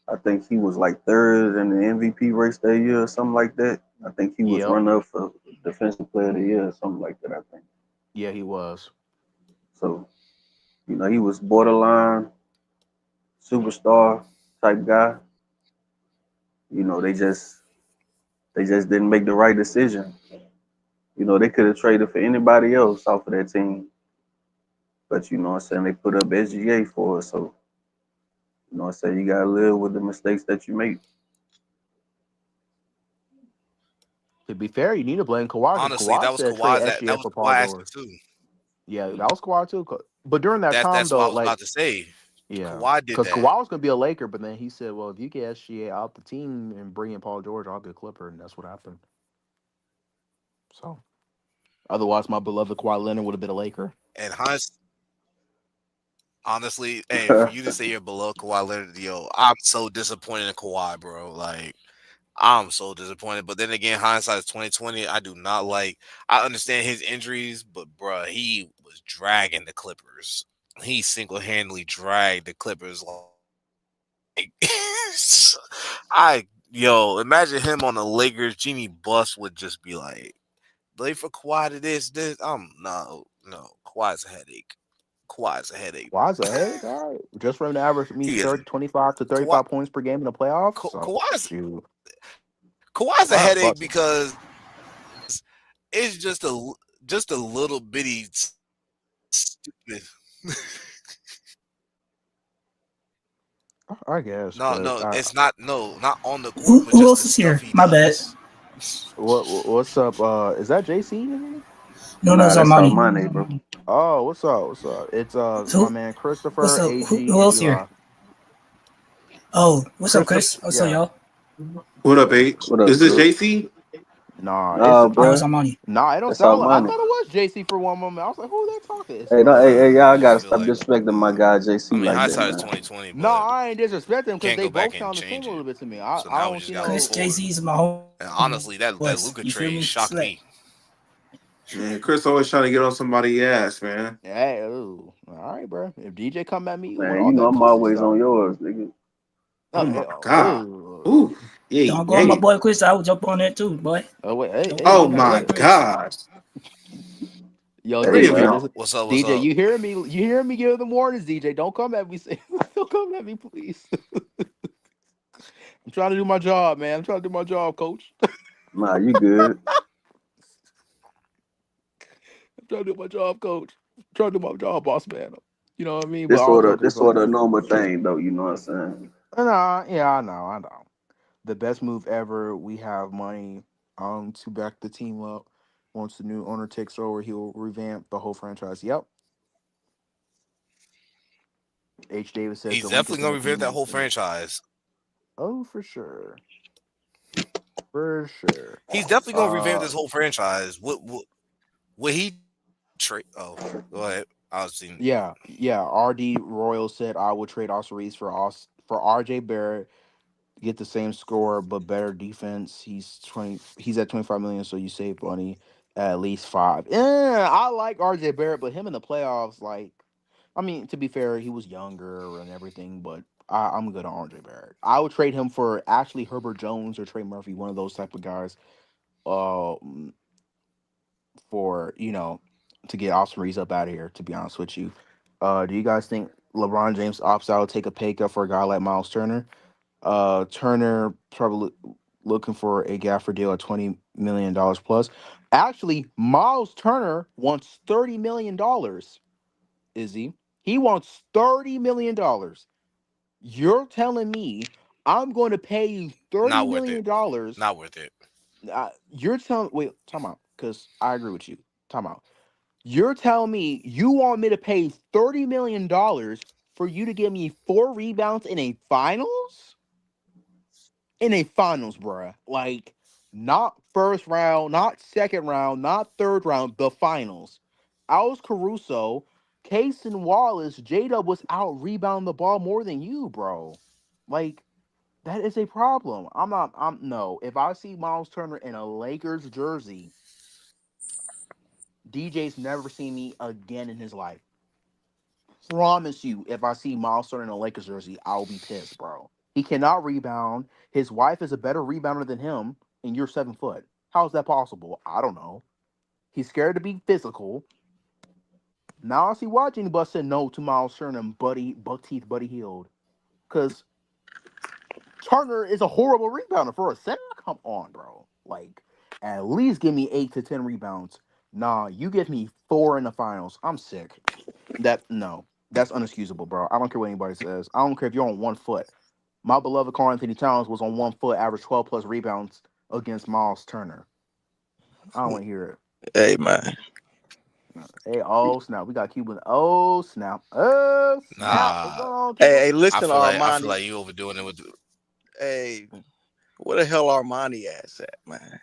I think he was like third in the MVP race that year or something like that. I think he was Yep. runner up for Defensive Player of the Year or something like that, I think. Yeah, he was. So, he was borderline superstar type guy. They just didn't make the right decision. They could have traded for anybody else off of that team. But what I'm saying, they put up SGA for us. So, I say you gotta live with the mistakes that you make. To be fair, you need to blame Kawhi because honestly Kawhi that was said trade Kawhi's that SGA was for Paul Kawhi answer George. too. Yeah, that was Kawhi too. But during that time, That's what I though, was like, about to say. yeah, Kawhi did because that. Kawhi was going to be a Laker, but then he said, well, if you get SGA out the team and bring in Paul George, I'll be a Clipper. And that's what happened. So, otherwise, my beloved Kawhi Leonard would have been a Laker. And honestly, hey, for you to say you're below Kawhi Leonard, yo, I'm so disappointed in Kawhi, bro. Like, I'm so disappointed. But then again, hindsight is 2020. I do not like. I understand his injuries, but bro, he was dragging the Clippers. He single handedly dragged the Clippers. Like, imagine him on the Lakers. Jimmy Buss would just be like, "Play for Kawhi to this." No. Kawhi's a headache. Kawhi's a headache. Kawhi's a headache, all right. Just for him to average me He is 25 to Kawhi. 35 points per game in the playoffs. So, Kawhi's shoot, Kawhi's a Kawhi headache busting. because it's just a little bitty stupid. I guess, but No, it's not. No, not on the court, Who, but who just else the is stuff here? he My bad. does. what's up? Is that JC? No, Nah, it's that's Armani. Armani, bro. Oh, what's up? What's up? It's my Who? man What's Christopher, up? AG, Who and else Eli. here? Oh, what's up, Christopher, Chris? What's up, yeah. y'all? What up, H? What up, Is this bro? JC? Nah, Nah, No, it's bro. Armani. it don't That's sound like. I Armani. thought it was JC for one moment. I was like, who they talking? It Hey, no, sounded hey, like. hey, y'all I gotta just feel stop like disrespecting my guy I JC mean, like that, hindsight is man. 2020, No, but I ain't disrespecting them because can't they go back both and sound the same change a it. little bit to me. So I now we don't just see got to move Chris, no. Jay forward. Z's my home And honestly, that boys. Luka You feel trade me? shocked Like, me. Man, Chris always trying to get on somebody's ass, man. Hey, ooh, all right, bro. If DJ come at me with Man, all that I'm pussy always stuff, on yours, nigga. Oh my God. Ooh, yay, don't go on my yay. boy Chris. I will jump on that too, boy. oh wait, hey, Don't go Oh on my hey, boy my hey, Chris. God. yo, Hey, Three of DJ, man. y'all. listen, What's up? What's DJ, up? you hear me? You hear me give the warnings, DJ? Don't come at me. Don't come at me, please. I'm trying to do my job, man. I'm trying to do my job, coach. Nah, you good. I'm trying to do my job, coach. I'm trying to do my job, boss man. You know what I mean? But This all sort of joking this sort aside, of normal thing though, you know what I'm saying? nah, yeah, I know. The best move ever. We have money to back the team up. Once the new owner takes over, he'll revamp the whole franchise. Yep. H. Davis says He's the link definitely is in gonna the revamp that whole comments. franchise. Oh, for sure, for sure. He's definitely gonna revamp Uh, this whole franchise. Would he trade? Oh, go ahead. I was seeing. yeah. RD Royal said I would trade Austin Reeves for RJ Barrett. Get the same score but better defense. He's 20. He's at 25 million, so you save money at least 5. Yeah, I like RJ Barrett, but him in the playoffs, like, I mean, to be fair, he was younger and everything, but I'm good on RJ Barrett. I would trade him for actually Herbert Jones or Trey Murphy, one of those type of guys. For to get Austin Reeves up out of here. To be honest with you, do you guys think LeBron James opts out, take a pay cut for a guy like Miles Turner? Turner probably looking for a gaffer deal at $20 million plus. Actually, Miles Turner wants $30 million. Is he? He wants $30 million. You're telling me I'm going to pay you $30 Not worth million it. dollars? Not worth it. You're telling time out, because I agree with you. Time out. You're telling me you want me to pay $30 million for you to give me 4 rebounds in a finals? In a finals, bruh. Like, not first round, not second round, not third round, the finals. Alex Caruso, Case and Wallace, J-Dub was out rebounding the ball more than you, bro. Like, that is a problem. No. If I see Miles Turner in a Lakers jersey, DJ's never seen me again in his life. Promise you, if I see Miles Turner in a Lakers jersey, I'll be pissed, bro. He cannot rebound. His wife is a better rebounder than him, and you're 7 foot. How is that possible? I don't know. He's scared to be physical. Now I see why Jenny Buss said no to Miles Turner and Buck Teeth Buddy Hield. Because Turner is a horrible rebounder for a center. Come on, bro. Like, at least give me 8 to 10 rebounds. Nah, you give me 4 in the finals. I'm sick. That's unexcusable, bro. I don't care what anybody says. I don't care if you're on 1 foot. My beloved Karl Anthony Towns was on 1 foot, averaged 12 plus rebounds against Miles Turner. I don't want to hear it. Hey, man. Hey, oh snap! We got Cuban. Oh snap! Oh snap! What's Nah. going on, people? Hey, listen, I Armani. feel like you overdoing it with. Hey, where the hell Armani ass at, man?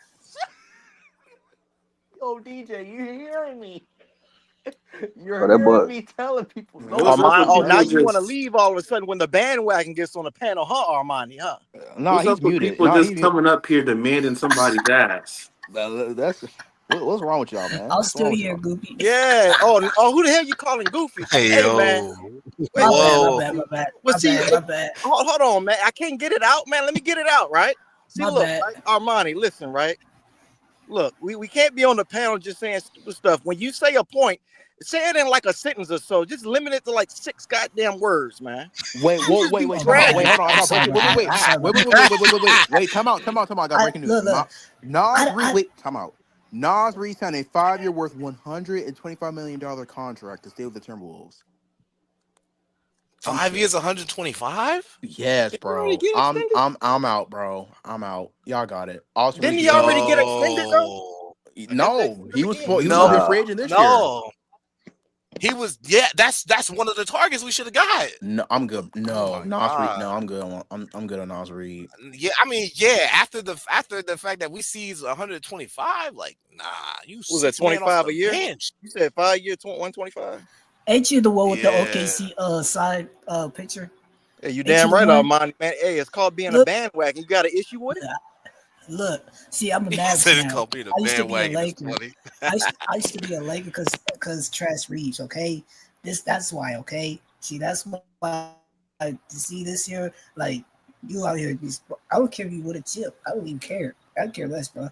Yo, DJ, you hearing me? You're Oh, that hearing boy. me telling people. What's up Armani. with Oh, people now you want to just- leave all of a sudden when the bandwagon gets on the panel, huh, Armani? Huh? Nah, What's he's up with muted. people Nah, just he's muted. coming up here demanding somebody's ass? That's what's wrong with y'all, man? I'm What's still wrong with here, y'all? Goofy. Yeah. Oh, who the hell you calling Goofy? Hey, man. yo. My Whoa. bad. Well, see, My bad. hold on, man. I can't get it out, man. Let me get it out, right? See, My look, bad. right? Armani, listen, right? Look, we can't be on the panel just saying stupid stuff. When you say a point, say it in like a sentence or so. Just limit it to like 6 goddamn words, man. Wait, You just wait, be hold on. dragging. I got breaking. Wait, time out. I got breaking news. Look. Time out. Nas re-signed a 5-year worth $125 million contract to stay with the Timberwolves. 5 years, 125. Yes, bro. Get extended? I'm out, bro. I'm out. Y'all got it. Also, Didn't he already get extended though? No, he was No. gonna be a free agent this year. No. He was. Yeah, that's one of the targets we should have got. No, I'm good. No, Oh my Nas Reed. God. No, I'm good on. I'm good on Nas Reed. Yeah, I mean, yeah. After the fact that we seized 125, like, nah, you Was that 25 a year? Bench. You said 5 year, 125. Ain't you the one with the Yeah. OKC side picture? Hey, you Ain't damn you right, the one? Armani, man. Hey, it's called being a Look. bandwagon. You got an issue with it? Look, see, I'm a He Mavs said it's now. called being a I used to be a bandwagon. It's Laker. funny. I used to be a Laker because Trash Reeves. Okay, that's why. Okay, see, that's why. To see this year, like you out here, I don't care if you with a chip. I don't even care. I don't care less, bro.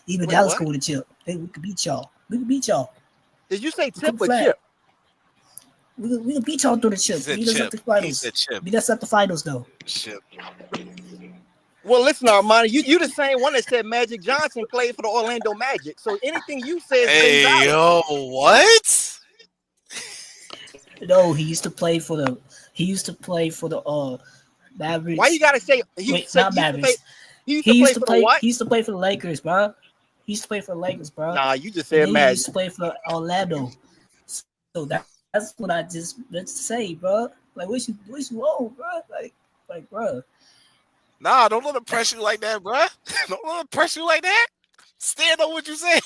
Even Wait, Dallas what? go with a chip. Hey, we could beat y'all. We could beat y'all. Did you say We tip could or flat. chip? We could beat y'all through the He chip. said Beat us chip. up the He finals. said chip. Beat us up the finals, though. Chip. Well, listen, Armani, you the same one that said Magic Johnson played for the Orlando Magic. So anything you say is Hey, invalid. yo, what? No, he used to play for the Mavericks. Why you gotta say not Mavericks. He used to play for the what? He used to play for the Lakers, bro. He used to play for the Lakers, bro. Nah, you just And said then he Magic. used to play for Orlando. So that's what I just meant to say, bro. Like, what you on, bro? Like, bro. Nah, don't let him press you like that, bruh. Don't let him press you like that. Stand on what you said.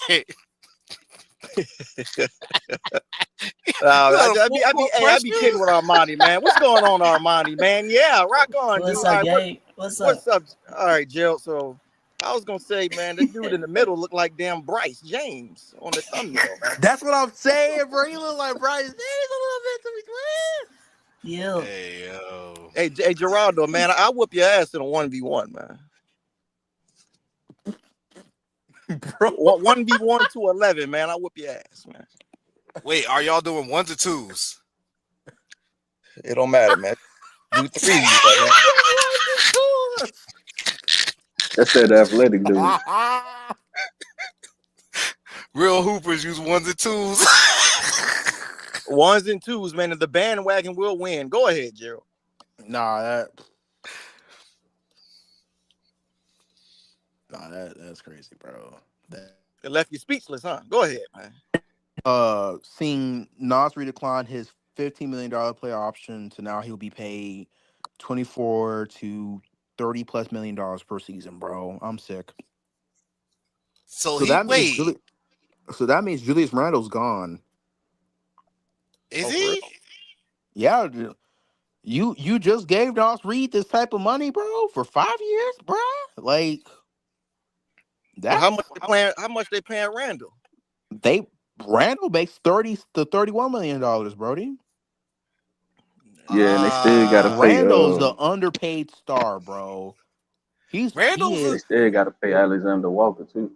I be kidding with Armani, man. What's going on, Armani, man? Yeah, rock on, What's dude. up, All right, gang? What's up? what's up? All right, Gerald. So I was gonna say, man, this dude in the middle looked like damn Bryce James on the thumbnail, man. That's what I'm saying, bro. He look like Bryce James a little bit to me. Yeah. Hey yo. Hey, Geraldo, man, I whoop your ass in a 1v1, man. Bro. 1v1 to 11, man. I whoop your ass, man. Wait, are y'all doing 1s or 2s? It don't matter, man. Do 3s, man. That's that athletic dude. Real hoopers use 1s and 2s. 1s and 2s, man, and the bandwagon will win. Go ahead, Gerald. Nah, that's crazy, bro. It left you speechless, huh? Go ahead, man. Seeing Nasri decline his $15 million player option to now he'll be paid $24 to $30+ million per season, bro. I'm sick. So that means wait. that means Julius Randle's gone. Is he? Yeah, you just gave Nas Reed this type of money, bro, for 5 years, bro. Like that. Well, how much they paying Randall? Randall makes $30 to $31 million, Brody. Yeah, and they still gotta pay. Randall's the underpaid star, bro. They still gotta pay Alexander Walker too.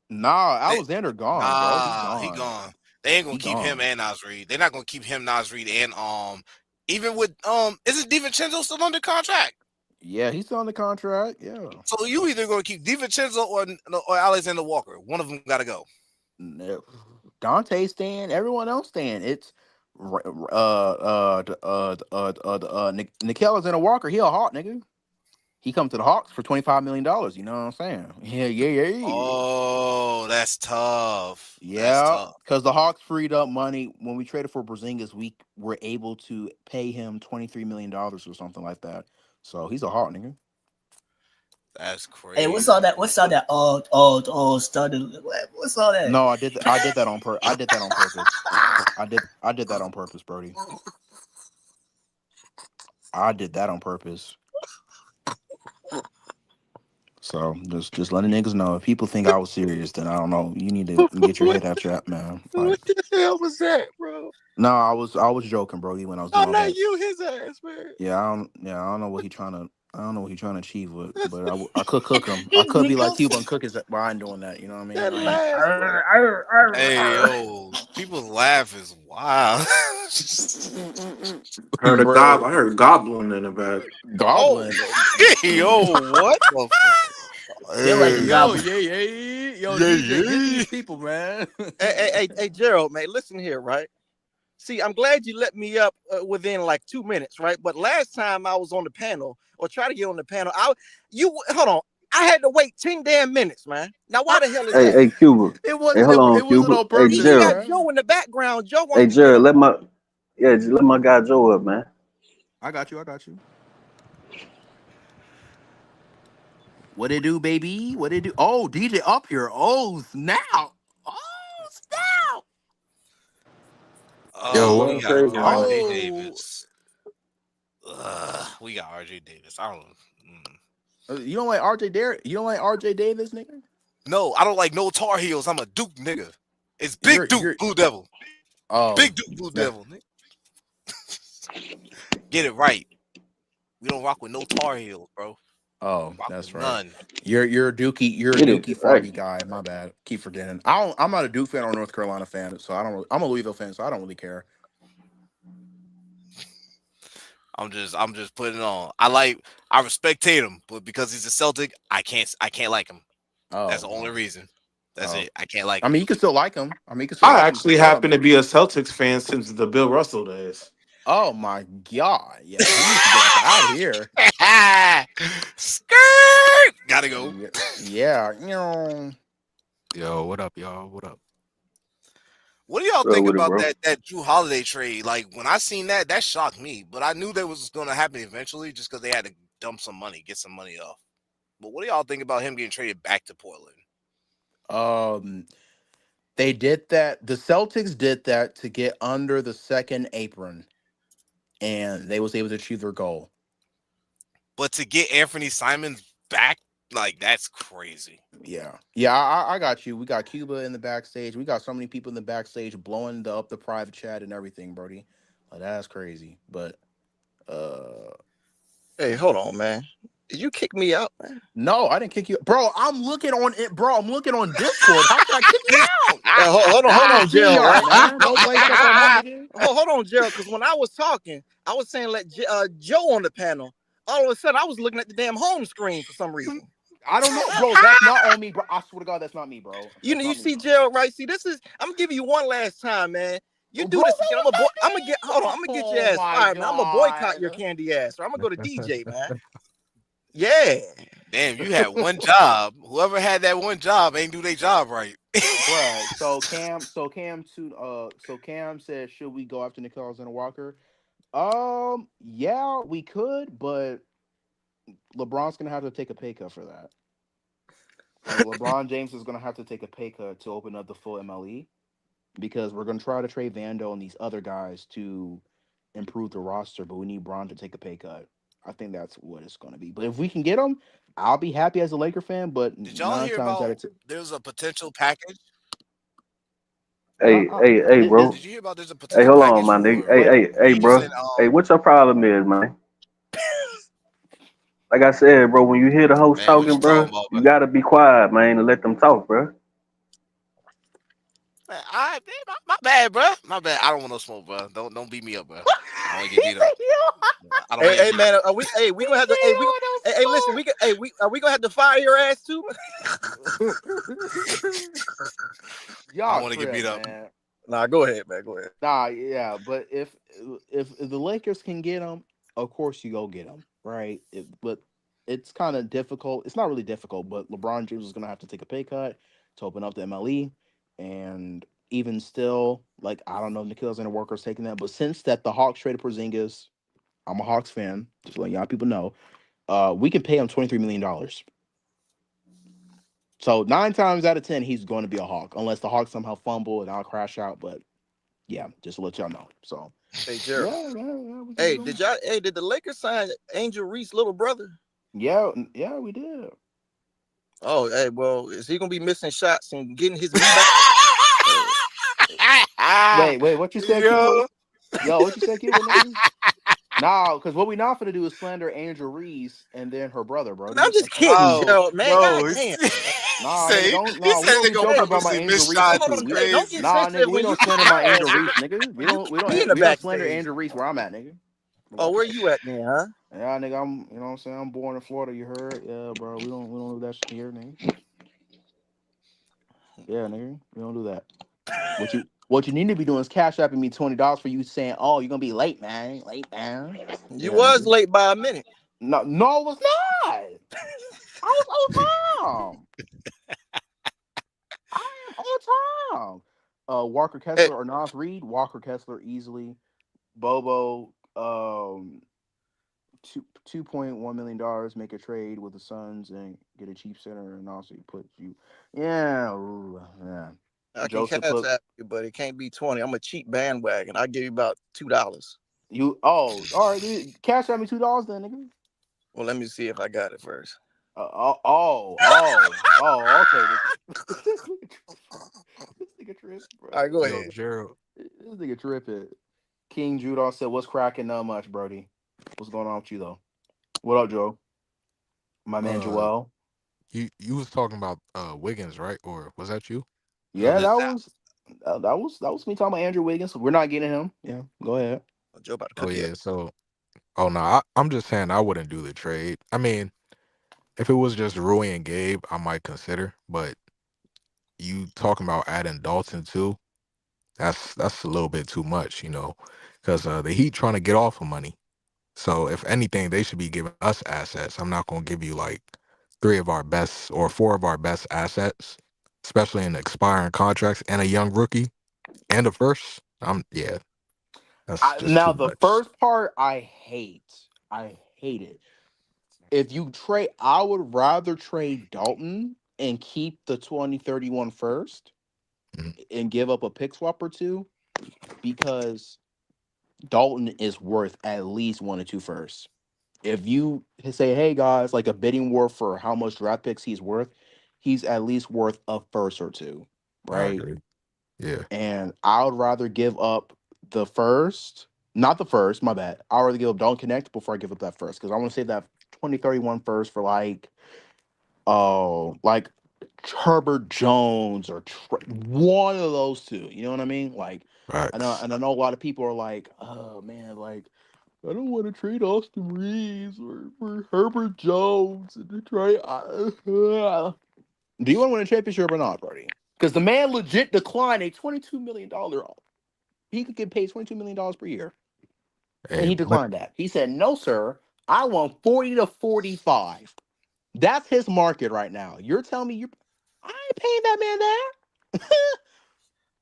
Nah, Alexander gone, bro. He gone. They ain't gonna keep him and Nas Reed. They're not gonna keep him, Nas Reed, and even with isn't DiVincenzo still under contract? Yeah, he's still under contract. Yeah. So you either gonna keep DiVincenzo or Alexander Walker. One of them gotta go. No. Dante staying, everyone else staying. It's Nickel Alexander Walker. He a Hawk, nigga. He come to the Hawks for $25 million. You know what I'm saying? Yeah. Oh, that's tough. Yeah, because the Hawks freed up money when we traded for Porzingis. We were able to pay him $23 million or something like that. So he's a Hawk, nigga. That's crazy. Hey, what's all that? What's all that? Started. What's all that? No, I did that on purpose. I did that on purpose. I did that on purpose, Brody. I did that on purpose. So just letting niggas know, if people think I was serious, then I don't know. You need to get your head out your ass, man. Like, what the hell was that, bro? No, I was joking, Brody, when I was doing not that. you, his ass, man. Yeah, I don't know what he trying to. I don't know what he's trying to achieve with, but I could cook him. I could be like Cuba and cook his behind doing that. You know what I mean? That Like, hey, yo, people's laugh is wild. I heard Goblin in the back. Goblin. Oh. Yo, what the fuck? Feel like a goblin. Yo, DJ, get these people, man. Hey, Gerald, man, listen here, right? See, I'm glad you let me up within like 2 minutes, right? But last time I was on the panel or try to get on the panel, hold on. I had to wait 10 damn minutes, man. Now, why the hell is that? Hey, Cuba. It wasn't. Hey, hold on, it wasn't Cuba. on purpose. Hey, Gerald. You got Joe in the background. Joe. Hey, Gerald, let my guy Joe up, man. I got you. What it do, baby? What it do? Oh, DJ up here. Oh, snap. Yo, we what's got crazy? RJ Davis. We got RJ Davis. I don't. You don't like You don't like RJ Davis, nigga? No, I don't like no Tar Heels. I'm a Duke nigga. It's Big Duke Blue Devil. Oh, Big Duke Blue Devil, nigga. Get it right. We don't rock with no Tar Heels, bro. Oh, that's right. None. You're a Dookie. You're a Dookie Farby guy. My bad. Keep forgetting. I'm not a Duke fan or a North Carolina fan, so I'm a Louisville fan, so I don't really care. I'm just putting it on. I respect Tatum, but because he's a Celtic, I can't like him. Oh, that's the only reason. That's it. I can't like him. I mean, you can still like him. I actually happen to be a Celtics fan since the Bill Russell days. Oh my god! Yeah, he needs to get out of here. Skirt. Gotta go. Yeah. Yo, what up, y'all? What up? What do y'all think about that Drew Holiday trade? Like, when I seen that shocked me. But I knew that was going to happen eventually, just because they had to dump some money, get some money off. But what do y'all think about him getting traded back to Portland? They did that. The Celtics did that to get under the second apron, and they was able to achieve their goal. But to get Anthony Simons back, like, that's crazy. Yeah. I got you. We got Cuba in the backstage. We got so many people in the backstage blowing up the private chat and everything, Brody. Like, that's crazy. But Hey, hold on, man. Did you kick me out, man? No, I didn't kick you, bro. I'm looking on it, bro. I'm looking on Discord. How can I kick you out? Hold I'm on, on Gerald. StreamYard, Right? man. Don't blame stuff on that, nigga. Hold on, Gerald. Because when I was talking, I was saying let Joe on the panel. All of a sudden, I was looking at the damn home screen for some reason. I don't know, bro. That's not on me, bro. I swear to God, that's not me, bro. You know, you see, Gerald, right? See, this is. I'm gonna give you one last time, man. You do Bro, this what again. was I'm gonna get. Hold on. I'm gonna get your Oh ass my fired, man. I'm gonna boycott God. your candy ass, or I'm gonna go to DJ, man. Yeah. Damn, you had one job. Whoever had that one job ain't do their job right. Bruh, so Cam said, should we go after Nicole Alexander Walker? Yeah, we could, but LeBron's gonna have to take a pay cut for that. Like LeBron James is gonna have to take a pay cut to open up the full MLE because we're gonna try to trade Vando and these other guys to improve the roster, but we need Bron to take a pay cut. I think that's what it's gonna be. But if we can get him, I'll be happy as a Laker fan. But Did y'all 9 hear times out of about 10, there's a potential package? Hey, bro. Did you hear about there's a Hey, potential hold on, package my nigga. for Hey, Reeves bro. and Hey, what your problem is, man? Like I said, bro, when you hear the host man, what talking, you talking bro, about, you man? gotta be quiet, man, and let them talk, bro. My bad, bro. My bad. I don't want no smoke, bro. Don't beat me up, bro. I want to get beat up. I don't want to Hey, get beat man. up. We gonna have to. Hey, listen. Are we gonna have to fire your ass too? I don't y'all want to get beat trip, up. man. Nah, go ahead, man. Go ahead. Nah, yeah, but if the Lakers can get him, of course you go get him, right? But it's kind of difficult. It's not really difficult, but LeBron James is gonna have to take a pay cut to open up the MLE, and even still, like I don't know if Nikhil's and the workers taking that, but since that the Hawks traded Porzingis, I'm a Hawks fan, just letting y'all people know. We can pay him $23 million. So 9 times out of 10, he's going to be a Hawk, unless the Hawks somehow fumble and I'll crash out. But yeah, just to let y'all know. So Hey, Gerald. we can Hey, get him. did the Lakers sign Angel Reese's little brother? Yeah, we did. Oh, hey, well, is he gonna be missing shots and getting his knee back? Wait, what you said, Kid? Yo, what you said, Kid? Nah, because what we not gonna do is slander Angel Reese and then her brother, bro. I'm just That's not kidding, Oh Gerald, man. God no, damn. nah, nigga, he don't. he Nah, we said don't they be gonna joking about my purposely Angel miss Reese shots. tattoo. It's We, Hey, don't crazy. get nah, sensitive nigga, we when you don't slander my Angel man. Reese, nigga. We You don't. be in the We don't slander backstage. Angel Reese where I'm at, nigga. Oh, where you at then, huh? Yeah, nigga, I'm. You know what I'm saying? I'm born in Florida. You heard? Yeah, bro. We don't do that shit here, nigga. Yeah, nigga. We don't do that. What you need to be doing is cash apping me $20 for you saying, "Oh, you're gonna be late, man. Late, man." You Yeah, was nigga. late by a minute. No, it was not. I was on time. I am on time. Walker Hey, Kessler or Nas Reed. Walker Kessler easily. Bobo. $2.1 million. Make a trade with the Suns and get a cheap center, and also put you. Yeah, yeah. I can Joseph cash put app you, but it can't be 20. I'm a cheap bandwagon. I give you about $2. you. Oh, all right, dude. Cash out me $2 then, nigga. Well, let me see if I got it first. Okay. This nigga trip, bro. All right, go Yo, ahead. Gerald. This nigga tripping. King Judah said, "What's cracking? Not much, Brody. What's going on with you though? What up, Joe? My man, Uh, Joel. you was talking about Wiggins, right? Or was that you? Yeah, Nah, that was me talking about Andrew Wiggins. We're not getting him. Yeah, go ahead. Oh, Joe about to Oh cook you up. yeah. So, oh no, I'm just saying I wouldn't do the trade. I mean, if it was just Rui and Gabe, I might consider. But you talking about adding Dalton too? That's a little bit too much, because the Heat trying to get off of money. So if anything, they should be giving us assets. I'm not going to give you like 3 of our best or 4 of our best assets, especially in expiring contracts and a young rookie and a first. Yeah, that's just Now too the much. first part I hate. I hate it. If you trade, I would rather trade Dalton and keep the 2031 first Mhm. and give up a pick swap or two because Dalton is worth at least 1 or 2 firsts. If you say, hey guys, like a bidding war for how much draft picks he's worth, he's at least worth a first or two, I right? agree. Yeah. And I would rather give up the first Not the first, my bad. I'd rather give up Don't Connect before I give up that first because I want to save that 2031 first for like Herbert Jones or one of those two. You know what I mean? Like, Facts. and I know a lot of people are like, oh man, like I don't want to trade Austin Reeves or Herbert Jones in Detroit. Do you want to win a championship or not, Brody? Because the man legit declined a $22 million. He could get paid $22 million per year, and Hey, he but declined that. He said, "No, sir, I want 40 to 45." That's his market right now. You're telling me I ain't paying that man that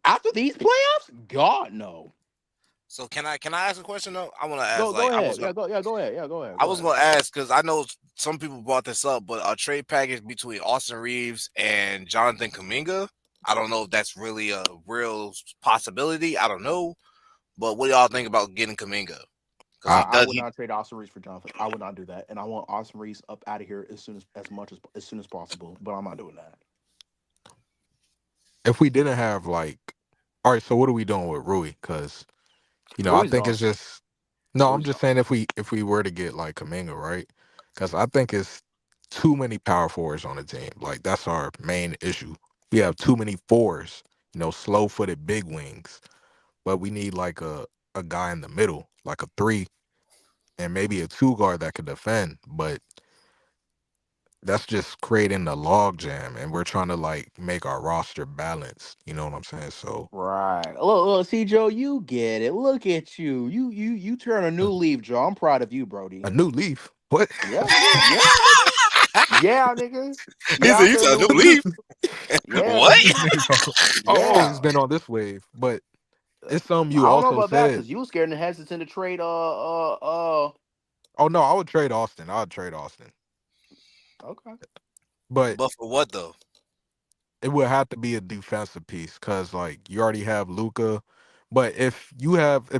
after these playoffs? God no. So can I ask a question though? I want to ask. Go Like ahead. Go ahead. Yeah, go ahead. I Go was ahead. gonna ask because I know some people brought this up, but a trade package between Austin Reeves and Jonathan Kuminga. I don't know if that's really a real possibility. I don't know, but what do y'all think about getting Kuminga? Because I, he I does. would not trade Austin Reeves for Jonathan. I would not do that, and I want Austin Reeves up out of here as soon as possible. But I'm not doing that. if we didn't have like, all right, so what are we doing with Rui? Because I Rui's think it's gone. just no. I'm Rui's just gone. saying if we were to get like Kaminga, right? Because I think it's too many power forwards on the team. Like that's our main issue. We have too many fours. Slow footed big wings. But we need like a guy in the middle, like a three, and maybe a two guard that could defend. But that's just creating a log jam, and we're trying to like make our roster balanced. You know what I'm saying? So Right. Look, see, Joe, you get it. Look at you. You turn a new leaf, Joe. I'm proud of you, a Brody. new leaf. What? Yeah, nigga. Yeah, nigga. Yeah, nigga. He Yeah, said, I "You turned a said a new new leaf. leaf." Yeah, What? nigga. I've always Yeah. been on this wave, but it's something you I don't know also about that said. because you was scared and hesitant to trade Oh no, I would trade Austin. I would trade Austin, okay. but But for what though? it would have to be a defensive piece because like you already have Luca. But if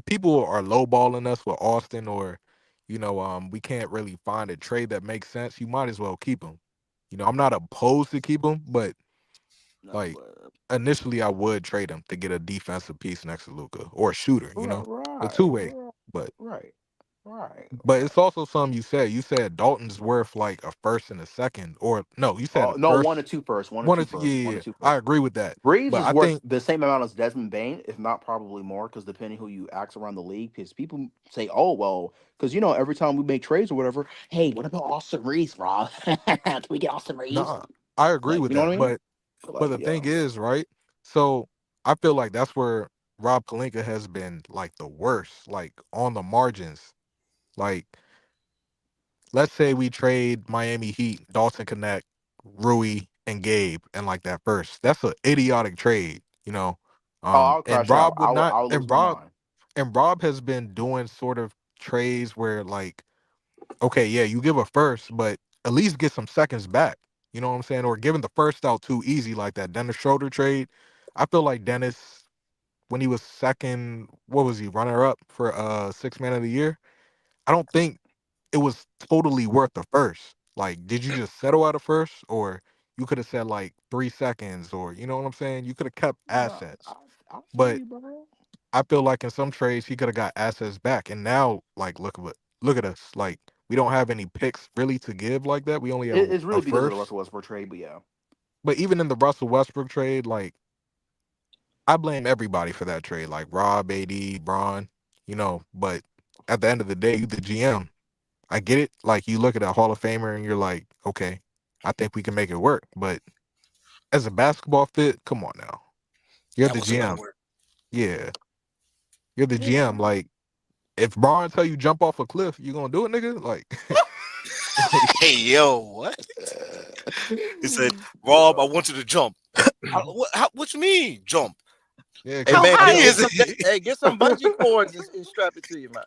people are lowballing us with Austin or we can't really find a trade that makes sense, you might as well keep him. I'm not opposed to keep him, but No, like but initially I would trade him to get a defensive piece next to Luca or a shooter, a right, two way. right, But right, right, but it's right. also something you said. You said Dalton's worth like a first and a second, or no, you said Oh a no, one first. or two first, one or One two is yeah, first, yeah, one or yeah. two I first. agree with that. Reeves But is I worth think the same amount as Desmond Bain, if not probably more, because depending who you ask around the league, because people say, "Oh well," because every time we make trades or whatever, hey, what about Austin Reeves, Rob? Can we get Austin Reeves? no, I agree Like, with you know what that. I mean? But Like, the yeah. thing is, right? So I feel like that's where Rob Pelinka has been like the worst, like on the margins. Like let's say we trade Miami Heat, Dalton Connect, Rui, and Gabe, and like that first. That's an idiotic trade, you know. Oh, I'll And crash out. Rob would not, I would lose and my Rob, mind. and Rob has been doing sort of trades where like, okay, yeah, you give a first, but at least get some seconds back. You know what I'm saying? Or giving the first out too easy, like that Dennis Schroeder trade. I feel like Dennis, when he was second, what was he, runner up for six man of the year? I don't think it was totally worth the first. Like, did you just settle at a first, or you could have said like 3 seconds, or you know what I'm saying? You could have kept No, assets, I feel but you, bro. I feel like in some trades he could have got assets back. And now, like, look at us. Like, we don't have any picks really to give like that. We only have It's a really because of the first. Russell Westbrook trade, but yeah. But even in the Russell Westbrook trade, like, I blame everybody for that trade, like Rob, AD, Braun, But at the end of the day, you the GM. I get it. Like you look at a Hall of Famer and you're like, okay, I think we can make it work. But as a basketball fit, come on now. You're That the wasn't gonna GM. work. Yeah. You're the Yeah. GM. Like, if Braun tell you jump off a cliff, you gonna do it, nigga? Like, like Hey yo, what? He said, "Rob, I Bro. want you to jump." What you mean jump? yeah, Hey because How man, high? high Get is some. it? Hey, get some bungee cords and strap it to you, man.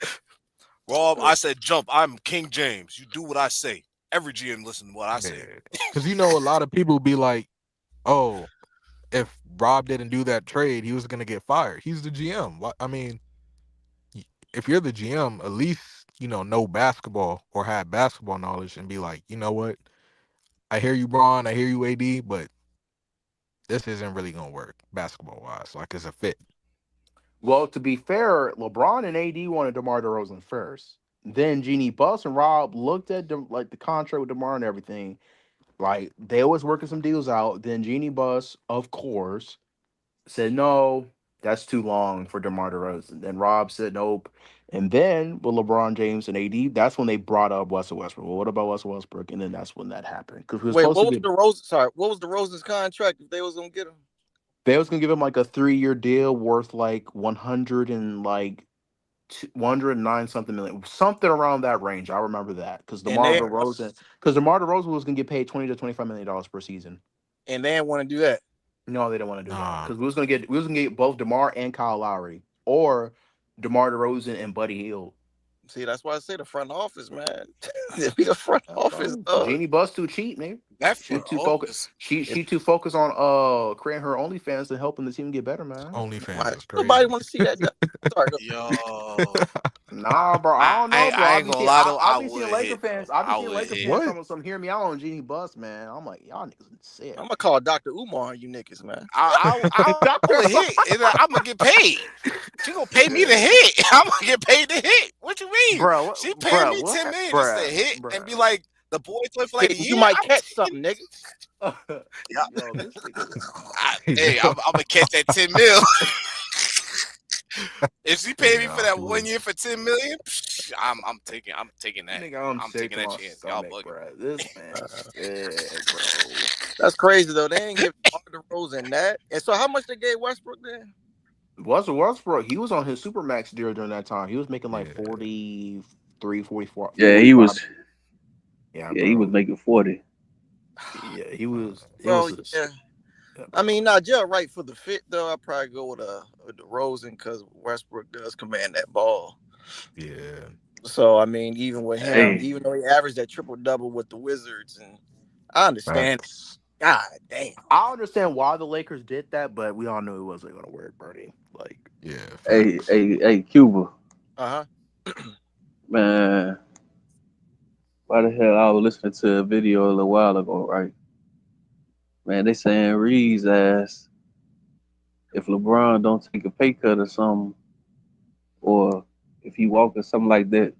Rob, I said jump. I'm King James. You do what I say. Every GM listen to what I say. yeah. Cause a lot of people be like, oh, if Rob didn't do that trade, he was gonna get fired. He's the GM. I mean, if you're the GM, at least know basketball or have basketball knowledge and be like, you know what? I hear you, Braun. I hear you, AD, but this isn't really gonna work basketball wise. Like, it's a fit. Well, to be fair, LeBron and AD wanted DeMar DeRozan first. Then Jeannie Buss and Rob looked at the contract with DeMar and everything. Like they was working some deals out. Then Jeannie Buss, of course, said no, that's too long for DeMar DeRozan. Then Rob said nope. And then with LeBron James and AD, that's when they brought up Russell Westbrook. Well, what about Russell Westbrook? And then that's when that happened because we were Wait, supposed what to was get. the Rose? Sorry, what was the Rosen's contract if they was gonna get him? They was gonna give him like a 3-year deal worth like 100 and like 109 something million, something around that range. I remember that because And DeMar DeRozan was gonna get paid $20 to $25 million per season. they didn't want to do that. No, they didn't want to do that Nah, because we was gonna get both DeMar and Kyle Lowry or DeMar DeRozan and Buddy Hield. See, that's why I say the front office, man. Be the front Yeah, office, bro. dog. Jeannie Buss too cheap, man. That She front too focused. office. She too focused on creating her OnlyFans and helping the team get better, man. OnlyFans is Nobody crazy. want to see that. Sorry, go. Yo, Nah, bro. I don't know, bro. I I ain't be gonna seeing, lie I, though. I I be seeing would Laker hit fans. though. I be I seeing would Laker hit. fans What? talking some hear me out on Jeannie Buss, man. I'm like, y'all niggas sick. I'm gonna call Dr. Umar on you niggas, man. I Doctor, would hit. And I'm gonna get paid. She gonna pay me to hit. I'm gonna get paid to hit. What you mean? bro, She paying bro, me $10 what, million just to bro, hit and be bro. like the boy play for like a You year. might I'm catch taking. something, nigga. Yeah. Yo, this nigga. Hey, Yo, I'm gonna catch that 10 mil. If she paid me for yeah, that 1 fool. year for 10 million, I'm taking that. Nigga, I'm I'm sick taking to that my chance. Y'all stomach, bugging. bro. This man sick, bro. That's crazy though. They ain't give DeMar DeRozan that. And so, how much they gave Westbrook then? Westbrook, he was on his supermax deal during that time. He was making like Yeah. 43, 44, Yeah, 45. Yeah, he was bro. making 40. Yeah, he was. It Bro, was. yeah. Yeah, I bro. mean, not just right for the fit though. I probably go with DeRozan because Westbrook does command that ball. Yeah. So I mean, even with him, Hey, even though he averaged that triple double with the Wizards, and I understand. Facts. God damn. I understand why the Lakers did that, but we all knew it wasn't going to work, Bernie. Like, Yeah. hey, Facts. hey, Cuba, Uh huh. man. Why the hell I was listening to a video a little while ago, right? Man, they saying Reeves ass if LeBron don't take a pay cut or something, or if he walk or something like that,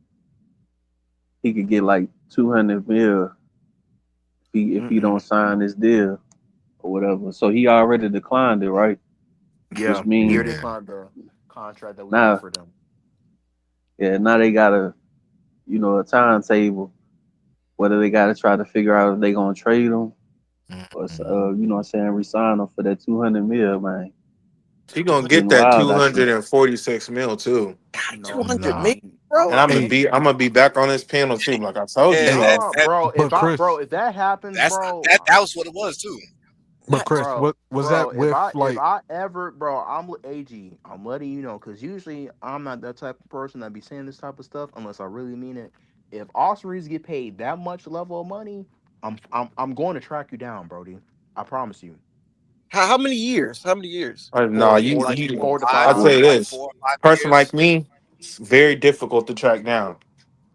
he could get like 200 mil if he don't sign this deal or whatever. So he already declined it, right? yeah, Which he means already Yeah. declined the contract that we now, offered him. yeah, now they got a timetable whether they got to try to figure out if they gonna trade him or Mhm. what I'm saying, resign him for that 200 mil, man. He Two gonna hundred. It's get getting that wild out there. 246 mil too. God, No, 200 Nah. million, he, bro. And I'm gonna Hey, be back on this panel too, like I told you, Yeah, hey, dog. bro. but Chris, If that happens, that's bro, that was what it was too. but Chris, bro, what was bro, that with if like? I ever, bro, I'm AG. I'm letting you know because usually I'm not that type of person that be saying this type of stuff unless I really mean it. If Austin Reeves get paid that much level of money, I'm going to track you down, Brody. I promise you. How many years? How many years? Nah, Like you. 4 to 5 I say years. Like this, 4 or 5 person like years. me, it's very difficult to track down.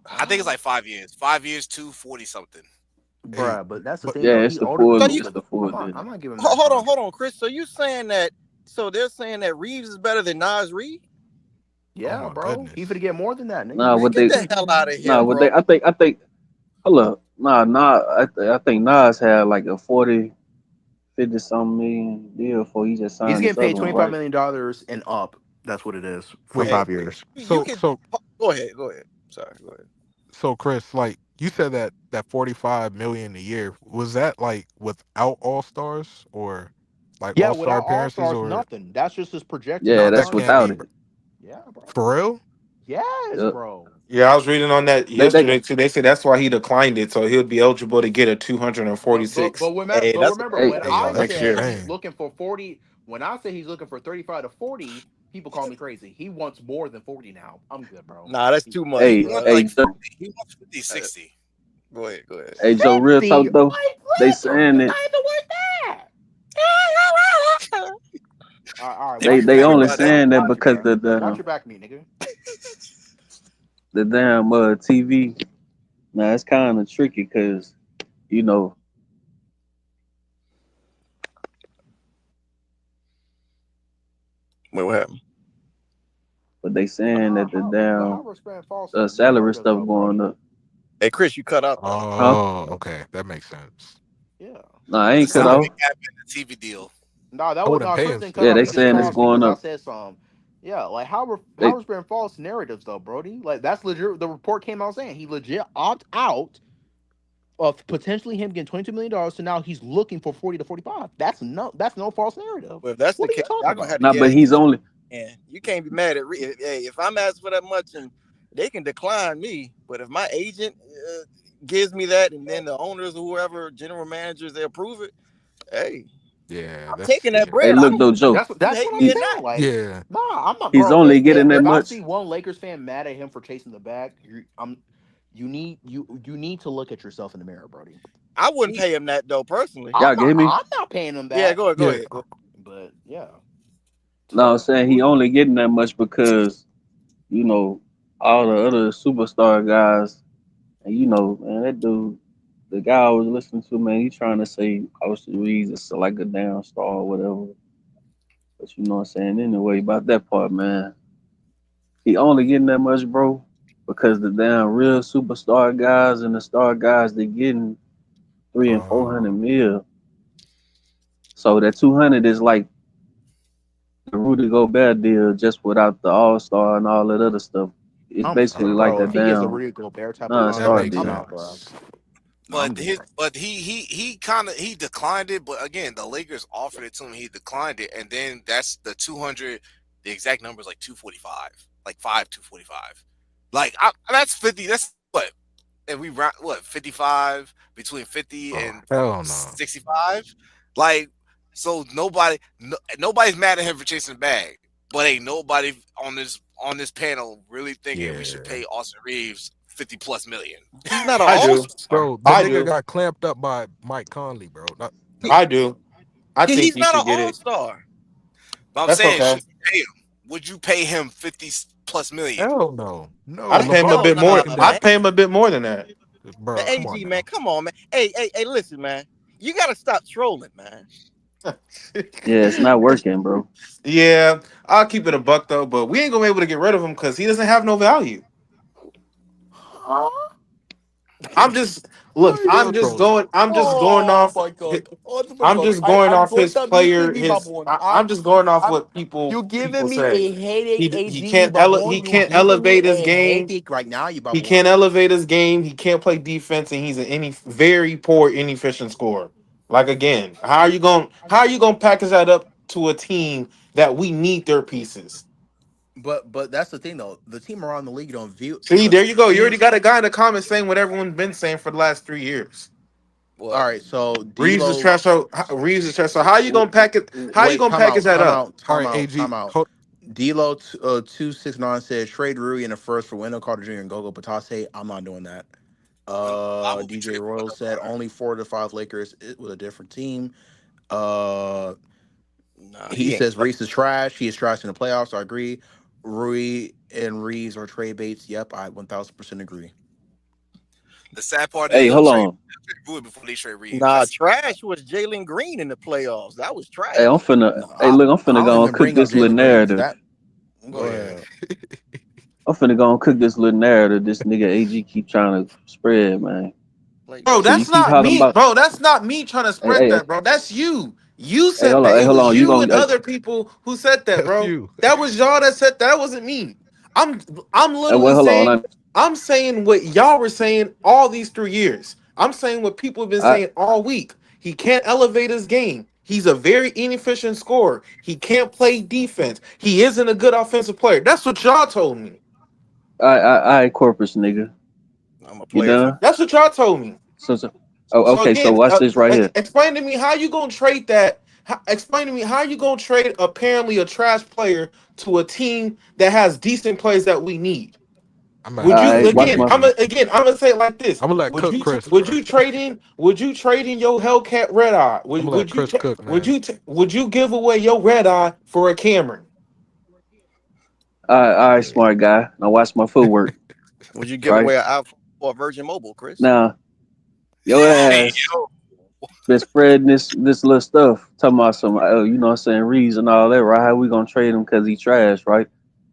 I think it's like 5 years. 5 years, 240 something. Hey, Bruh, but that's the but thing Yeah, though. it's He the older than full So me, you it's nigga. the full I'm deal. not giving him that hold contract. on, Chris. So you saying that? So they're saying that Reeves is better than Nas Reed? oh Yeah, my bro. He goodness. finna get more than that, nigga. Nah, Man, what get they the hell out of here, nah what bro. they I think hold up. I think Nas had like a 40, 50 something million deal before he just He's signed getting this paid other one, $25 right? million and up. That's what it is for Wait, Hey, 5 years. you so can so go ahead. Go ahead. Sorry, go ahead. so Chris, like you said that 45 million a year was that like without all stars or like Yeah, all star without All appearances Stars, or nothing. That's just his projected Yeah, nah? that's That can't without be contract. it. Yeah, bro. for real. Yes, Yep. bro. Yeah, I was reading on that They yesterday too. They said that's why he declined it, so he'll be eligible to get a But 246 remember, Hey, that's hey when Hey, I that's next said year. he's insane. looking for 40, when I say he's looking for 35 to 40, people call me crazy. He wants more than 40 now. I'm good, bro. nah, that's too much, He hey wants bro. hey like Joe, 50. He wants 50, Uh, 60. go ahead, go ahead. hey Joe, real 50? talk though. Like, They listen, saying it's it. not even worth that. All right, If They watch you your they think back, only about nigga. it, saying that Watch your because back. Watch your back, me, nigga. the damn TV. Now it's kind of tricky because you know Wait, what happened? but they saying that the How damn we're spreading false in the salary narrative, stuff though, going Brody. up. Hey, Chris, you cut out though. Huh? Oh, okay, that makes sense. Yeah. Nah, I The ain't cut salary off. cap and the TV deal. No, that I was wouldn't not pay Chris him. didn't cut Yeah, off. they He just saying it's paused going because I up. said something. Yeah, like how They we're spreading false narratives though, Brody. Like that's legit. The report came out saying he legit opt out of potentially him getting $22 million. So now he's looking for 40 to 45. That's no false narrative. Well, if that's the What are you case, talking y'all gonna have about? to nah, get but at he's each. only And you can't be mad at hey, if I'm asking for that much and they can decline me, but if my agent gives me that, and then the owners or whoever, general managers, they approve it, hey, Yeah, I'm that's taking that hey bread. I look don't though, give Joe. you That's hate what I'm me or He's not. saying. Like, yeah, nah, I'm not, he's bro. only getting that If I much. see one Lakers fan mad at him for chasing the bag, you need to look at yourself in the mirror, Brody. I wouldn't pay him that though personally. Y'all get me? I'm not paying him Yeah, that. go yeah. ahead. Go. But yeah, No, I'm So saying he only getting that much because, you know, all the other superstar guys, and you know, man, that dude, the guy I was listening to, man, he trying to say Austin Reeves is like a damn star or whatever. But you know what I'm saying? Anyway, about that part, man, he only getting that much, bro, because the damn real superstar guys and the star guys, they getting 300 and 400 uh, mil. So that 200 is like the Rudy Gobert deal, just without the All Star and all that other stuff. It's basically like bro, that if he gets a damn Rudy Gobert type of that non-star contract, makes I'm deal. out, bro. sense. I'm But good. he kind of he declined it. But again, the Lakers offered it to him. He declined it, and then that's the 200. The exact number is like 245, like 245. Like that's 50. That's what, and we round what 55 between 50 Oh and hell no. 65. Like so, nobody's mad at him for chasing the bag, but ain't nobody on this panel really thinking we should Yeah. pay Austin Reeves 50 plus million. He's not an I all do. star. Bro, the I nigga do. got clamped up by Mike Conley, bro. Not I do. I think He's he not an should get all it. star. But I'm That's saying, okay. should you pay him? Would you pay him 50 plus million? hell no. No, I'd pay him a LeBron Hell bit ain't more. nah, making man. that. I'd pay him a bit more than that. The Bro, come on AG man, now. come on, man. Hey, listen, man. You gotta stop trolling, man. Yeah, it's not working, bro. Yeah, I'll keep it a buck though, but we ain't gonna be able to get rid of him because he doesn't have no value. Huh? I'm just Now look. you being trolling. I'm just going Oh off. my god. Oh my I'm god. just going I'm off going his to mute player. me, babon. I'm just going off I'm what you people giving me say. a headache, He AG, me can't he babon. You can't giving me elevate his a game. headache right now, you He babon. can't elevate his game. He can't play defense, and he's an very poor, inefficient scorer. Like again, how are you gonna package that up to a team that we need their pieces? But that's the thing though. The team around the league don't view See, there you go. You see already got a guy in the comments saying what everyone's been saying for the last 3 years. all right, so Reeves is D'Lo trash. So Reeves is trash. So how you gonna pack it? How you wait, gonna package that up? All right, AG. Hold, D'Lo 269 says trade Rui in the first for Wendell Carter Jr. and Gogo Batase. I'm not doing that. I will be DJ trading for Royal Wendell said Carter. only 4 to 5 Lakers with a different team. Uh, Nah, he he ain't. says Reese is trash. He is trash in the playoffs. I agree. Rui and Reeves are trade baits. Yep, I 1000% agree. The sad part is Hey, they'll hold trade on. Rui before they trade Reeves. Nah, That's trash was Jalen Green in the playoffs. That was Hey, trash. No, look, I'm I finna don't go and even cook bring up this little Jalen Green because narrative. that. oh Go yeah. ahead. I'm finna go and cook this little narrative this nigga AG keep trying to spread, man. Like, Bro, go So ahead. you that's keep not talking me. about, Bro, that's not me trying to hey, spread hey, that, bro. That's you. You hey, said that. hey, It hold was on. You you and gonna, other people who said that, That's bro. you. That was y'all that said that. That wasn't me. I'm I'm literally well, hold on. saying I'm saying what y'all were saying all these 3 years. I'm saying what people have been I, saying all week. He can't elevate his game. He's a very inefficient scorer. He can't play defense. He isn't a good offensive player. That's what y'all told me. corpus nigga. I'm a You player for. done? That's what y'all told me. So, oh, So okay. So again, watch this right here. explain to me how you gonna trade that. Explain to me how you gonna trade apparently a trash player to a team that has decent players that we need. I'm gonna Would have to you I agree, watch again? my. AG. I'm gonna say it like this. I'm gonna let Cook Chris, bro. Would you trade in your Hellcat Red Eye? I'm gonna let Chris cook, man. Would you give away your Red Eye for a Cameron? All right, Yeah. smart guy. Now watch my footwork. Would you give Right away an iPhone or a Virgin Mobile, Chris? now, your hey, ass yo. been spreading this little stuff. Talking about some, you know what I'm saying, Reeves and all that, right? How we gonna trade him because he trash, right?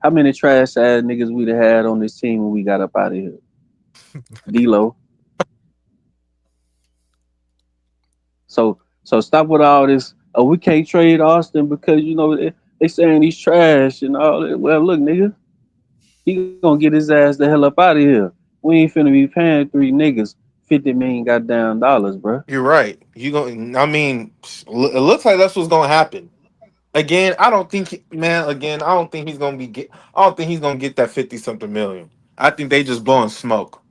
How many trash ass niggas we'd have had on this team when we got up out of here? D-Lo. So stop with all this. Oh, we can't trade Austin because they saying he's trash and all that. Well, look, nigga, he gonna get his ass the hell up out of here. We ain't finna be paying 3 niggas $50 million goddamn dollars, bro. You're right. You going? I mean, it looks like that's what's gonna happen. Again, I don't think, man. Again, I don't think he's gonna be get. I don't think he's gonna get that 50 something million. I think they just blowing smoke,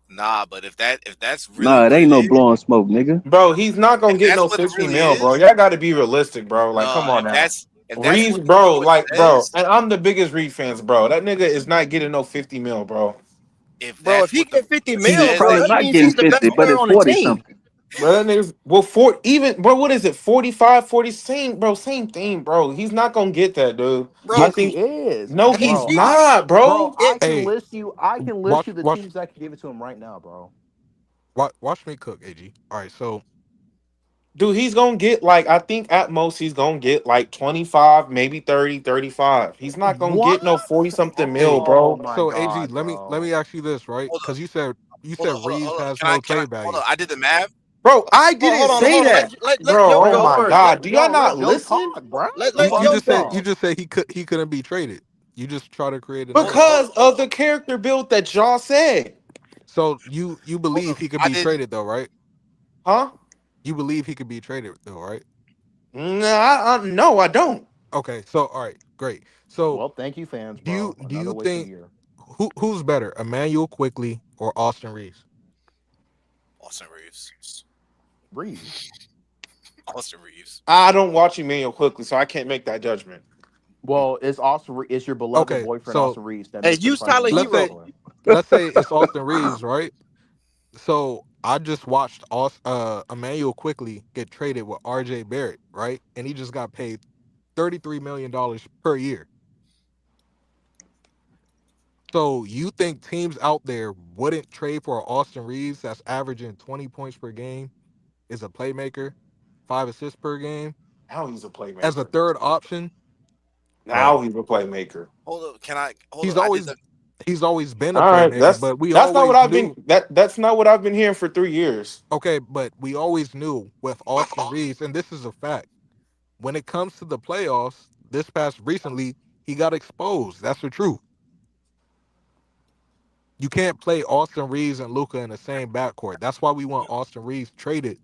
Nah, but if that's really Nah, it what ain't it no is, blowing smoke, nigga. bro. He's not gonna if get that's no what it 50 really mil, bro. is, Y'all got to be realistic, bro. Like, come no, on now. if that's Reeves, what bro. it Like, bro. says, And I'm the biggest Reeves fans, bro. That nigga is not getting no 50 mil, bro. if Bro, if that's he what the get 50 it He's mil, says bro, that probably that not means getting he's the best 50, but player it's on the 40 team. something. Bro, that nigga's well, even bro. What is it? 45, 40. Same, bro. Same thing, bro. He's not gonna get that, dude. I Bro, Yes, he think is, no, if he's bro. he not, Bro, bro. I can Hey, list you. I can list watch you the watch teams that can give it to him right now, bro. watch me cook, AG. All right, so Dude, he's gonna get like I think at most he's gonna get like 25, maybe 30, 35. He's not gonna What? get no 40 something mil, hey, Oh bro. my so AG, god, let me bro. ask you this, right? hold up, Because you hold said up, hold up, Reeves hold up. has Can I no can I trade hold value. up? I did the math. Bro, I didn't hold on, say hold on. that. Let Bro, Joe oh Wait, go my first, first. god. Do y'all let not Joe listen? talk, bro. Let You Fuck Joe just said talk. you just said he couldn't be traded. You just try to create a Hold up, narrative. hold Because up, hold of up, the character build that y'all said. So you hold believe up. he could I be didn't. traded though, right? Huh? You believe he could be traded though, right? Nah, no, I don't. Okay, so all right, great. So Well, thank you, fans, do you bro. do Another you wasted think year. who's better, Emmanuel Quickly or Austin Reeves? Austin Reeves. Reeves. Austin Reeves. I don't watch Emmanuel quickly, so I can't make that judgment. Well, it's your beloved Okay, boyfriend so Austin Reeves that Hey, makes him use Tyler primarily let's the say Hero. scorer. let's say it's Austin Reeves, right? So I just watched Emmanuel Quickly get traded with RJ Barrett, right? And he just got paid $33 million per year. So you think teams out there wouldn't trade for Austin Reeves that's averaging 20 points per game, is a playmaker, 5 assists per game, Now he's a as a playmaker. third option? Now Bro, he's a playmaker. Hold up. Can I hold he's up? I did always the he's always been a All right, playmaker, but we that's not what always I've been knew. that's not what I've been hearing for 3 years. Okay, but we always knew with Austin Reeves, and this is a fact. When it comes to the playoffs, this past recently, he got exposed. That's the truth. You can't play Austin Reeves and Luka in the same backcourt. That's why we want Austin Reeves traded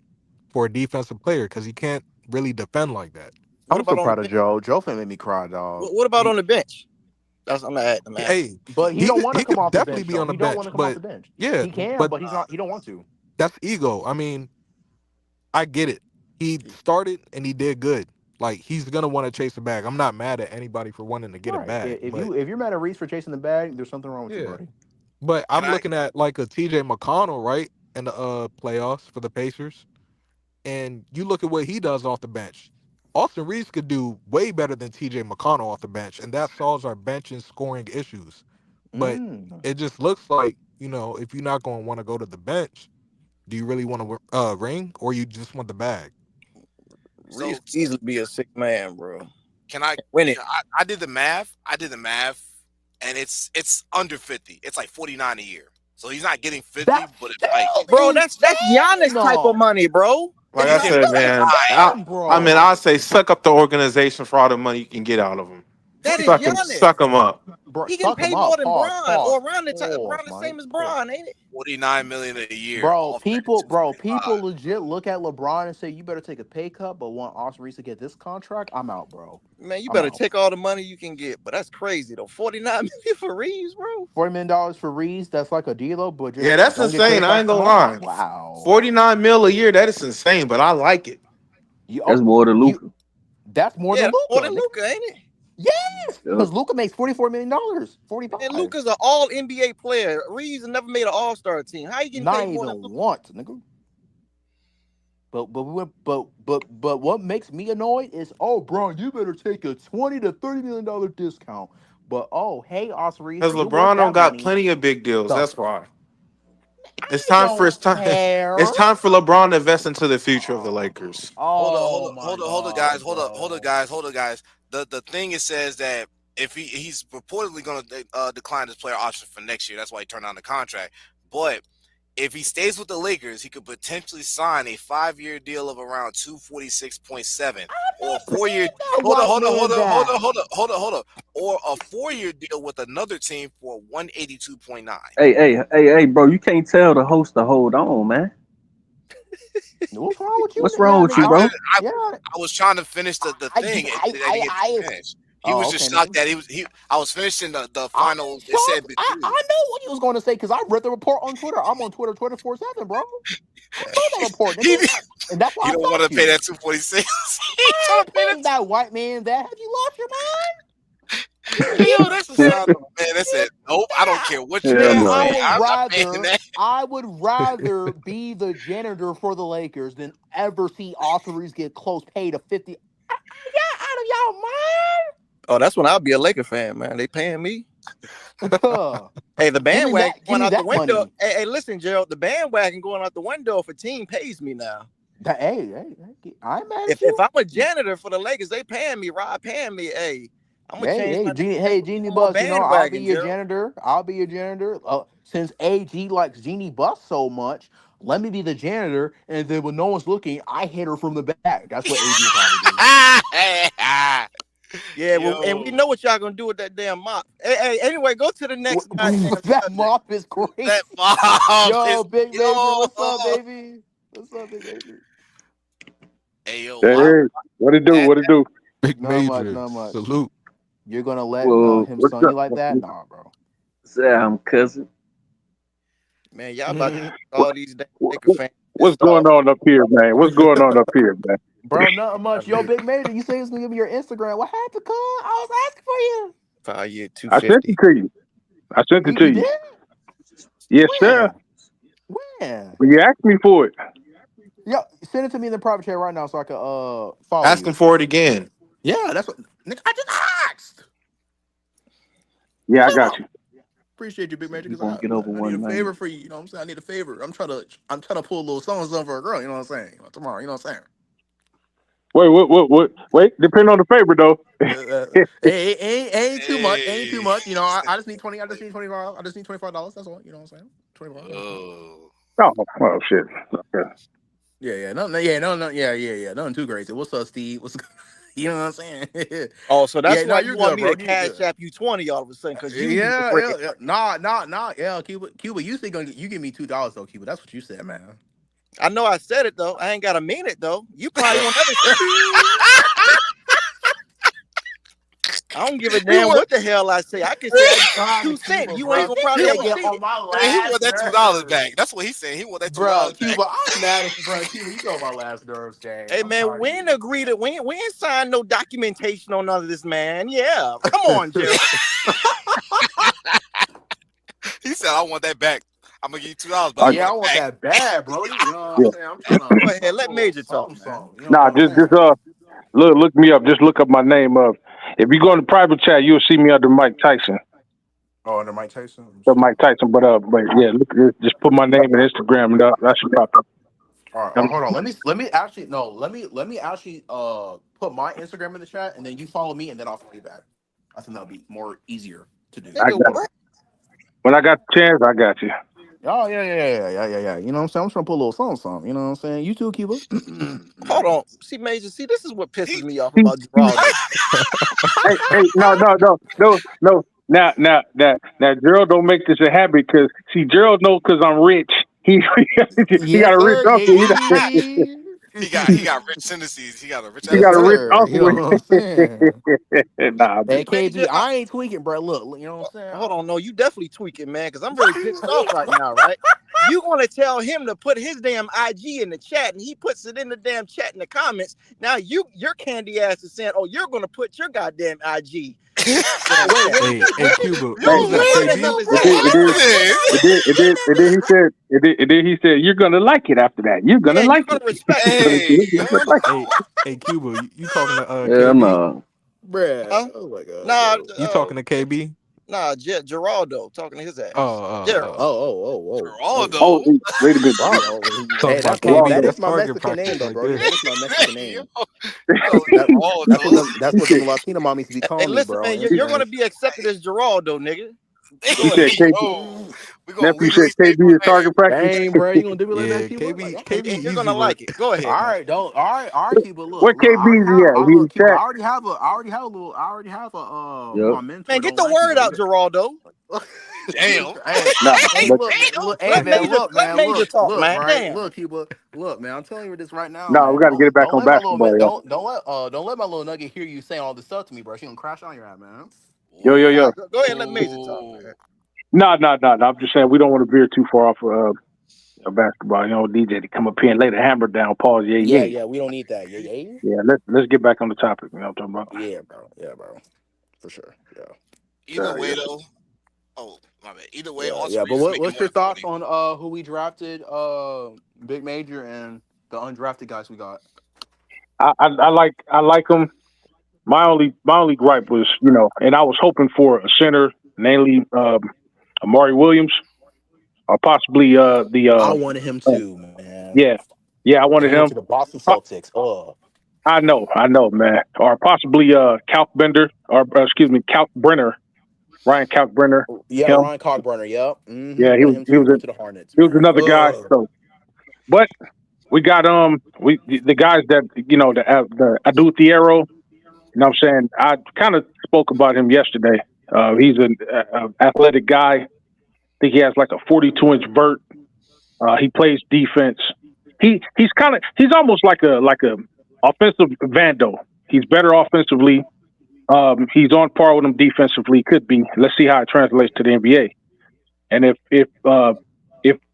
for a defensive player because he can't really defend like that. What I'm so about on the proud of bench? Joe. Joe finna make me cry, dog. What about He, on the bench? I'm asking. Hey, but he he don't could want to he come could off the definitely bench be though. on the He don't want bench, to come off but the bench. yeah, He can, but but he's not. He don't want to. that's ego. I mean, I get it. He started and he did good. Like he's gonna want to chase a bag. I'm not mad at anybody for wanting to get a Right. bag, but If you're mad at Reese for chasing the bag, there's something wrong with you, yeah. buddy. But can I'm I looking at like a TJ McConnell, right? In the playoffs for the Pacers. And you look at what he does off the bench. Austin Reeves could do way better than TJ McConnell off the bench, and that solves our bench and scoring issues. But Mm. it just looks like, if you're not going to want to go to the bench, do you really want to ring or you just want the bag? Reese so could easily be a sick man, bro. can I Win it, I did the math. I did the math, and it's under 50. It's like 49 a year. So he's not getting 50, That's but it's like still bro. That's insane, Giannis type of though. money, bro. Like he's I getting said, That's man, insane, I mean, bro. I say suck up the organization for all the money you can get out of them. That is Giannis. Suck them up. Bro, He getting suck him paid more up. than Pause. Bron Pause. or Pause, around the Mike. same as Pause. Bron, ain't it? 49 million a year Bro, off that people 225. legit look at LeBron and say you better take a pay cut, but want Austin Reeves to get this contract. I'm out, bro. Man, you I'm better out. take all the money you can get. But that's crazy though. 49 million for Reeves, bro. $40 million for Reeves. That's like a deal, but Yeah, just that's don't get insane. traded I back ain't to gonna home. lie. Wow. 49 mil a year, that is insane, but I like it. You That's oh more than you Luca. that's more Yeah, than that's more Luca, than nigga. Luca, ain't it? Yes, Yep. because Luca makes $44 million. And 45. Luca's an all NBA player. Reeves never made an all-star team. How you getting Not paid more than even Luca? once, nigga. But what makes me annoyed is, oh, bro, you better take a $20 to $30 million discount. But oh, hey, Austin Reeves, Because you're worth LeBron don't that got money. plenty of big deals. The That's why. It's I time for don't care. it's time for LeBron to invest into the future of the Lakers. Hold up, Oh my hold up, guys. god, Hold up, bro. guys. The thing it says that if he's reportedly going to decline his player option for next year. That's why he turned down the contract. But if he stays with the Lakers, he could potentially sign a 5-year deal of around $246.7 or a 4-year. Hold on. Or a 4-year deal with another team for $182.9. Hey, bro, you can't tell the host to hold on, man. What's wrong with you? What's wrong with you, bro? I was trying to finish the thing. He was just shocked that I was finishing the final. It said I know what he was going to say because I read the report on Twitter. I'm on Twitter 24/7, bro. I saw that report, and that's why you don't want to pay that $246. I'm paying that white man. That have you lost your mind? Yo, that's a sound of man. That's it. Nope, I don't care what you say. I would rather be the janitor for the Lakers than ever see Austin Reeves get close paid of 50. Out of y'all mind? Oh, that's when I'll be a Laker fan, man. They paying me. Hey, the bandwagon going out the window. Money. Hey, listen, Gerald. The bandwagon going out the window if a team pays me now. Hey, I'm mad. If I'm a janitor for the Lakers, they paying me. Rob paying me. Hey. Genie Bus, I'll be your janitor. Since AG likes Genie Bus so much, let me be the janitor, and then when no one's looking, I hit her from the back. That's what AG probably do. Yeah, well, and we know what y'all gonna do with that damn mop. Hey, anyway, go to the next. That mop is great. That mop. Yo, Big Major, what's up, baby? What's up, Big Major? Hey, yo, what it do? Big Major, not much. Salute. You're gonna let him son you like that? Nah, bro. Sam, cousin. Man, y'all about to all these Laker fans. What's going on up here, man? Man? Bro, not much. Yo, Big Major, you say you was gonna give me your Instagram. What happened, cuz? I was asking for you. 5 year, 250. I sent it to you. You did? Yes, sir. When? You asked me for it. Yo, send it to me in the private chat right now so I can follow Asking you. for it again. Yeah, that's what I just asked. Yeah, I got you. Appreciate you, Big Major. Because I need a favor for you. You know what I'm saying? I need a favor. I'm trying to pull a little something for a girl. You know what I'm saying? Tomorrow. You know what I'm saying? Wait. Depend on the favor, though. Ain't too much. Ain't too much. You know, I just need 20. I just need $25. I just need $25. That's all. You know what I'm saying? $25. Oh shit. Okay. Yeah. Nothing too crazy. What's up, Steve? What's you know what I'm saying? Oh, so that's why you want me bro. to cash app you 20 all of a sudden because you Nah. Yeah, Cuba. You still gonna you give me $2 though, Cuba. That's what you said, man. I know I said it though. I ain't gotta mean it though. You probably won't ever. I don't give a damn what the hell I say. I can say 2 cents. You ain't gonna probably ever see it. He want that $2 back. That's what he's saying. He want that $2 back. Cuba, I'm mad at you, bro. Cuba, you know my last nerves, gang. Hey, man, we ain't agreed to. We ain't signed no documentation on none of this, man. Yeah, come on, Gerald. He said, "I want that back. I'm gonna give you $2 back." Yeah, I want that bad, bro. You know what I'm saying? I'm trying to go ahead. Let Major talk. You know nah, just look me up. Just look up my name up. If you go in the private chat, you'll see me under Mike Tyson. Oh, under Mike Tyson. Mike Tyson, but yeah, just put my name in Instagram and that should pop up. All right, hold on. Let me actually put my Instagram in the chat and then you follow me and then I'll follow you back. I think that'll be more easier to do. When I got the chance, I got you. Oh yeah. You know what I'm saying? I'm trying to put a little something. You know what I'm saying? You too, Cuba. Hold on. See, Major. See, this is what pisses me off about Gerald. hey, no. Now, Gerald don't make this a habit because Gerald knows because I'm rich. He got a rich uncle. He got rich tendencies. He got a rich. He got a rich uncle. You know what I'm saying? Nah, hey, KB, I ain't tweaking, bro. Look, you know what I'm saying? Hold on, no, you definitely tweaking, man, because I'm really pissed off right now, right? You gonna tell him to put his damn IG in the chat, and he puts it in the damn chat in the comments. Now your candy ass is saying, "Oh, you're gonna put your goddamn IG." Hey, Cuba. And then he said, "You're gonna like it after that. You're gonna like it." Respect Hey, Cuba, you talking to yeah, KB? no. Bruh. Huh? Oh my god. Nah, You talking to KB? Nah, Geraldo talking to his ass. Gerald. Oh, Geraldo. wait a minute. Talk Hey, about that KB. is That's my target Mexican name practice though, right bro. there. That is my Mexican Yo, name. you call That that's what Geraldo. them that's what them Latino mommies be Hey, calling me, listen, bro, man, on you're gonna Instagram. be accepted as Geraldo, nigga. He Go said ahead. KB. Yo, we gonna Nephew said legally say KB my is target practice. Dang, bro, you gonna do me like that, Yeah, Cuba? Like, KB. And, KB and you're gonna easy work. like it. Go ahead, man. all right, Cuba. Where Look, I already KB is he have, at? I He in look, Cuba. chat. I already have Yep. my mentor. Man, get Don't the like you, word bro. out, Geraldo. damn. Hey, Nah, hey, but look, man, Let Major talk, look, man. right, Damn. look, Cuba, look, man. I'm telling you this right now, nah, we man. got to get it back on basketball, y'all. Don't let my little nugget hear you saying all this stuff to me, bro. She gonna crash on your ass, man. Nah, Yo. go ahead and let Major talk, man. Nah. I'm just saying we don't want to veer too far off of basketball. You know, DJ to come up here and lay the hammer down. Pause. Yeah. Yeah, we don't need that. Yeah. Yeah, let's get back on the topic. You know what I'm talking Yeah, bro, for sure. Yeah. Either way, Yeah. though. Oh, my bad. Either way, Yeah. Austin But Reeves is making what's more your than thoughts 40. on who we drafted, Big Major and the undrafted guys we got? I like him. My only gripe was, you know, and I was hoping for a center, namely Amari Williams, or possibly I wanted him too, man. yeah, I And wanted he went him. to the Boston Uh, Celtics. Oh, I know, man, or possibly Kalkbender, or excuse me, Kalkbrenner, Ryan Kalkbrenner. yeah, Him, Ryan Cockburner. Yep. yeah, Wanted him too. Went to the Hornets, he was man. another guy. Oh, So, but we got the guys that you know the Adou Thiero. You know what I'm saying? I kind of spoke about him yesterday. He's an athletic guy. I think he has like a 42-inch vert. He plays defense. He's almost like a offensive Vando. He's better offensively. He's on par with him defensively. Could be. Let's see how it translates to the NBA. And if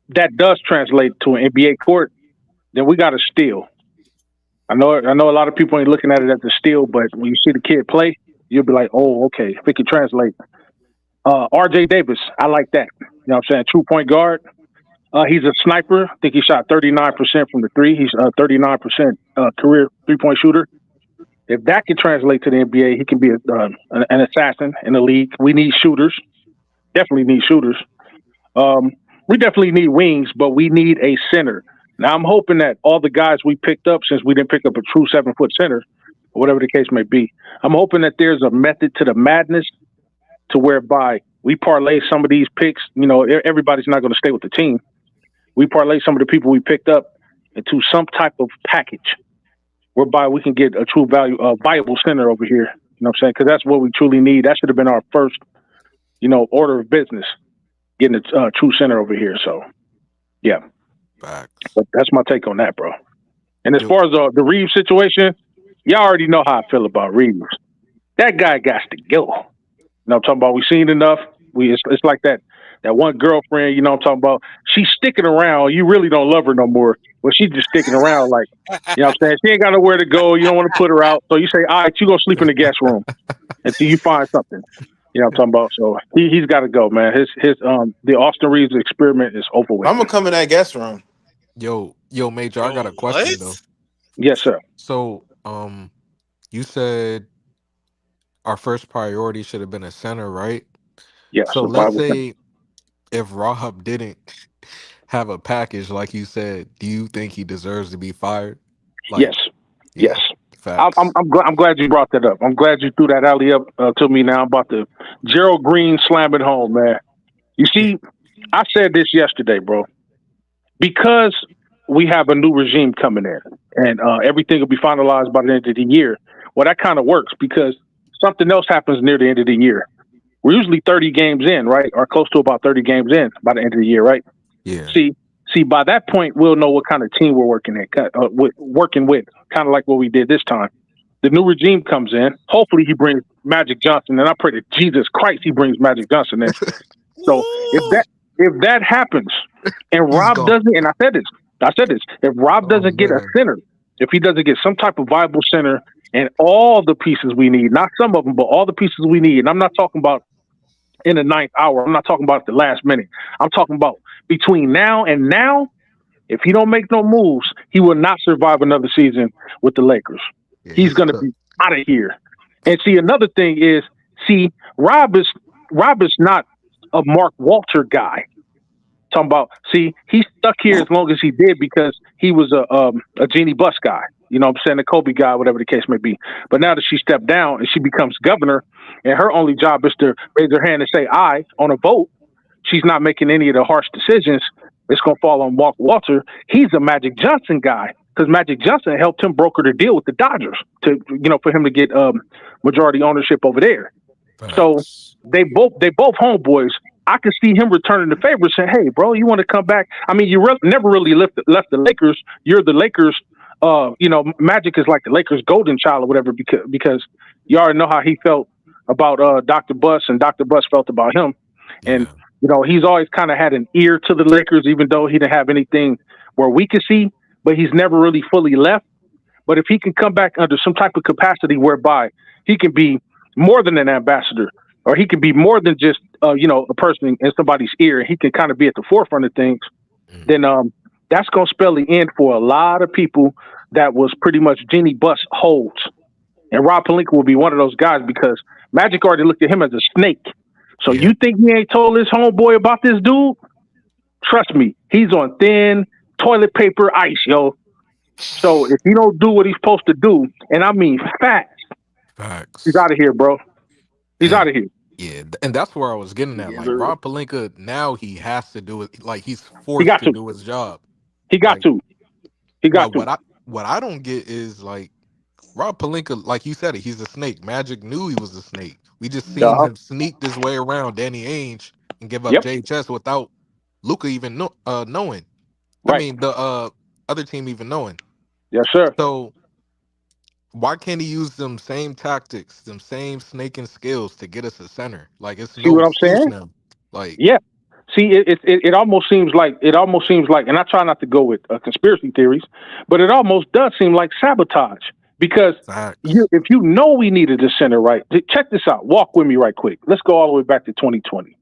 that does translate to an NBA court, then we got a steal. I know a lot of people ain't looking at it as a steal, but when you see the kid play, you'll be like, oh, okay, if it can translate. RJ Davis, I like that. You know what I'm saying? True point guard. He's a sniper. I think he shot 39% from the three. He's 39% career three-point shooter. If that can translate to the NBA, he can be an assassin in the league. We need shooters. Definitely need shooters. We definitely need wings, but we need a center. Now, I'm hoping that all the guys we picked up, since we didn't pick up a true 7-foot center, or whatever the case may be, I'm hoping that there's a method to the madness to whereby we parlay some of these picks. You know, everybody's not going to stay with the team. We parlay some of the people we picked up into some type of package whereby we can get a true viable center over here. You know what I'm saying? Because that's what we truly need. That should have been our first, order of business, getting a true center over here. So, yeah. Facts. But that's my take on that, bro. And as Yo, far as the Reeves situation, y'all already know how I feel about Reeves. That guy got to go. You know what I'm talking about? We've seen enough. It's like that one girlfriend, you know what I'm talking about? She's sticking around. You really don't love her no more. But she's just sticking around like, you know what I'm saying? She ain't got nowhere to go. You don't want to put her out. So you say, all right, you go sleep in the guest room until you find something. You know what I'm talking about? So he's got to go, man. The Austin Reeves experiment is over with. I'm gonna come in that guest room. yo, Major, I got Yo, a question though. what? Yes, sir. So, you said our first priority should have been a center, right? Yeah, So let's survival. say if Rahab didn't have a package like you said, do you think he deserves to be fired? Like, Yes. yeah, facts. I'm glad you brought that up. I'm glad you threw that alley up to me. Now I'm about to Gerald Green slam it home, man. You see, I said this yesterday, bro. Because we have a new regime coming in, and everything will be finalized by the end of the year. Well, that kind of works because something else happens near the end of the year. We're usually 30 games in, right, or close to about 30 games in by the end of the year, right? Yeah. See, by that point, we'll know what kind of team we're working with, kind of like what we did this time. The new regime comes in. Hopefully, he brings Magic Johnson, and I pray to Jesus Christ he brings Magic Johnson in. So Woo! if that happens, and He's Rob gone. doesn't, and I said this, if Rob Oh doesn't get a man. center, if he doesn't get some type of viable center and all the pieces we need, not some of them, but all the pieces we need, and I'm not talking about in the ninth hour. I'm not talking about the last minute. I'm talking about between now and now. If he don't make no moves, he will not survive another season with the Lakers. Yeah, He's he's going to cooked. be out of here. And see, another thing is, Rob is Rob is not a Mark Walter guy. Talking about, see, he stuck here as long as he did because he was a Jeannie Buss guy. You know what I'm saying? A Kobe guy, whatever the case may be. But now that she stepped down and she becomes governor, and her only job is to raise her hand and say aye on a vote, she's not making any of the harsh decisions. It's going to fall on Mark Walter. He's a Magic Johnson guy because Magic Johnson helped him broker the deal with the Dodgers to, for him to get majority ownership over there. Facts. So they both homeboys. I could see him returning the favor, saying, "Hey, bro, you want to come back? I mean, you never really left the Lakers. You're the Lakers. Magic is like the Lakers' golden child or whatever because you already know how he felt about Dr. Buss and Dr. Buss felt about him, and he's always kind of had an ear to the Lakers, even though he didn't have anything where we could see, but he's never really fully left. But if he can come back under some type of capacity whereby he can be more than an ambassador, or he can be more than just a person in somebody's ear, he can kind of be at the forefront of things, then that's going to spell the end for a lot of people that was pretty much Jeannie Buss holds. And Rob Pelinka will be one of those guys because Magic already looked at him as a snake. So you think he ain't told his homeboy about this dude? Trust me, he's on thin toilet paper ice, yo. So if he don't do what he's supposed to do, and I mean facts, he's out of here, bro. He's out of here. Yeah, and that's where I was getting at. Yeah, Like sir. Rob Pelinka, now he has to do it. Like he's forced to do his job. He got to. He got to. What I don't get is like Rob Pelinka, like you said it, he's a snake. Magic knew he was a snake. We just seen him sneak this way around Danny Ainge and give up JHS without Luka even knowing. Right. I mean the other team even knowing. Yes, sir. So why can't he use them same tactics, them same snaking skills to get us a center? Like it's See what I'm saying? now. Like See, it almost seems like, and I try not to go with conspiracy theories, but it almost does seem like sabotage because if you know we needed a center, right? Check this out. Walk with me right quick. Let's go all the way back to 2020.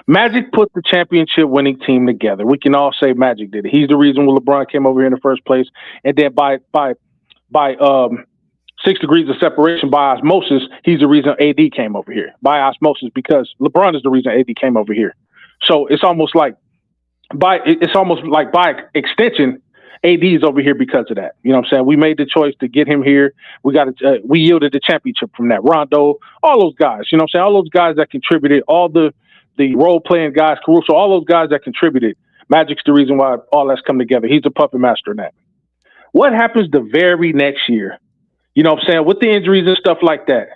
Magic put the championship winning team together. We can all say Magic did it. He's the reason when LeBron came over here in the first place. And then by 6 degrees of separation by osmosis, he's the reason AD came over here. By osmosis, because LeBron is the reason AD came over here. So it's almost like by extension, AD is over here because of that. You know what I'm saying? We made the choice to get him here. We yielded the championship from that. Rondo, all those guys. You know what I'm saying? All those guys that contributed, all the role playing guys, Caruso, all those guys that contributed. Magic's the reason why all that's come together. He's a puppet master in that. What happens the very next year? You know what I'm saying? With the injuries and stuff like that,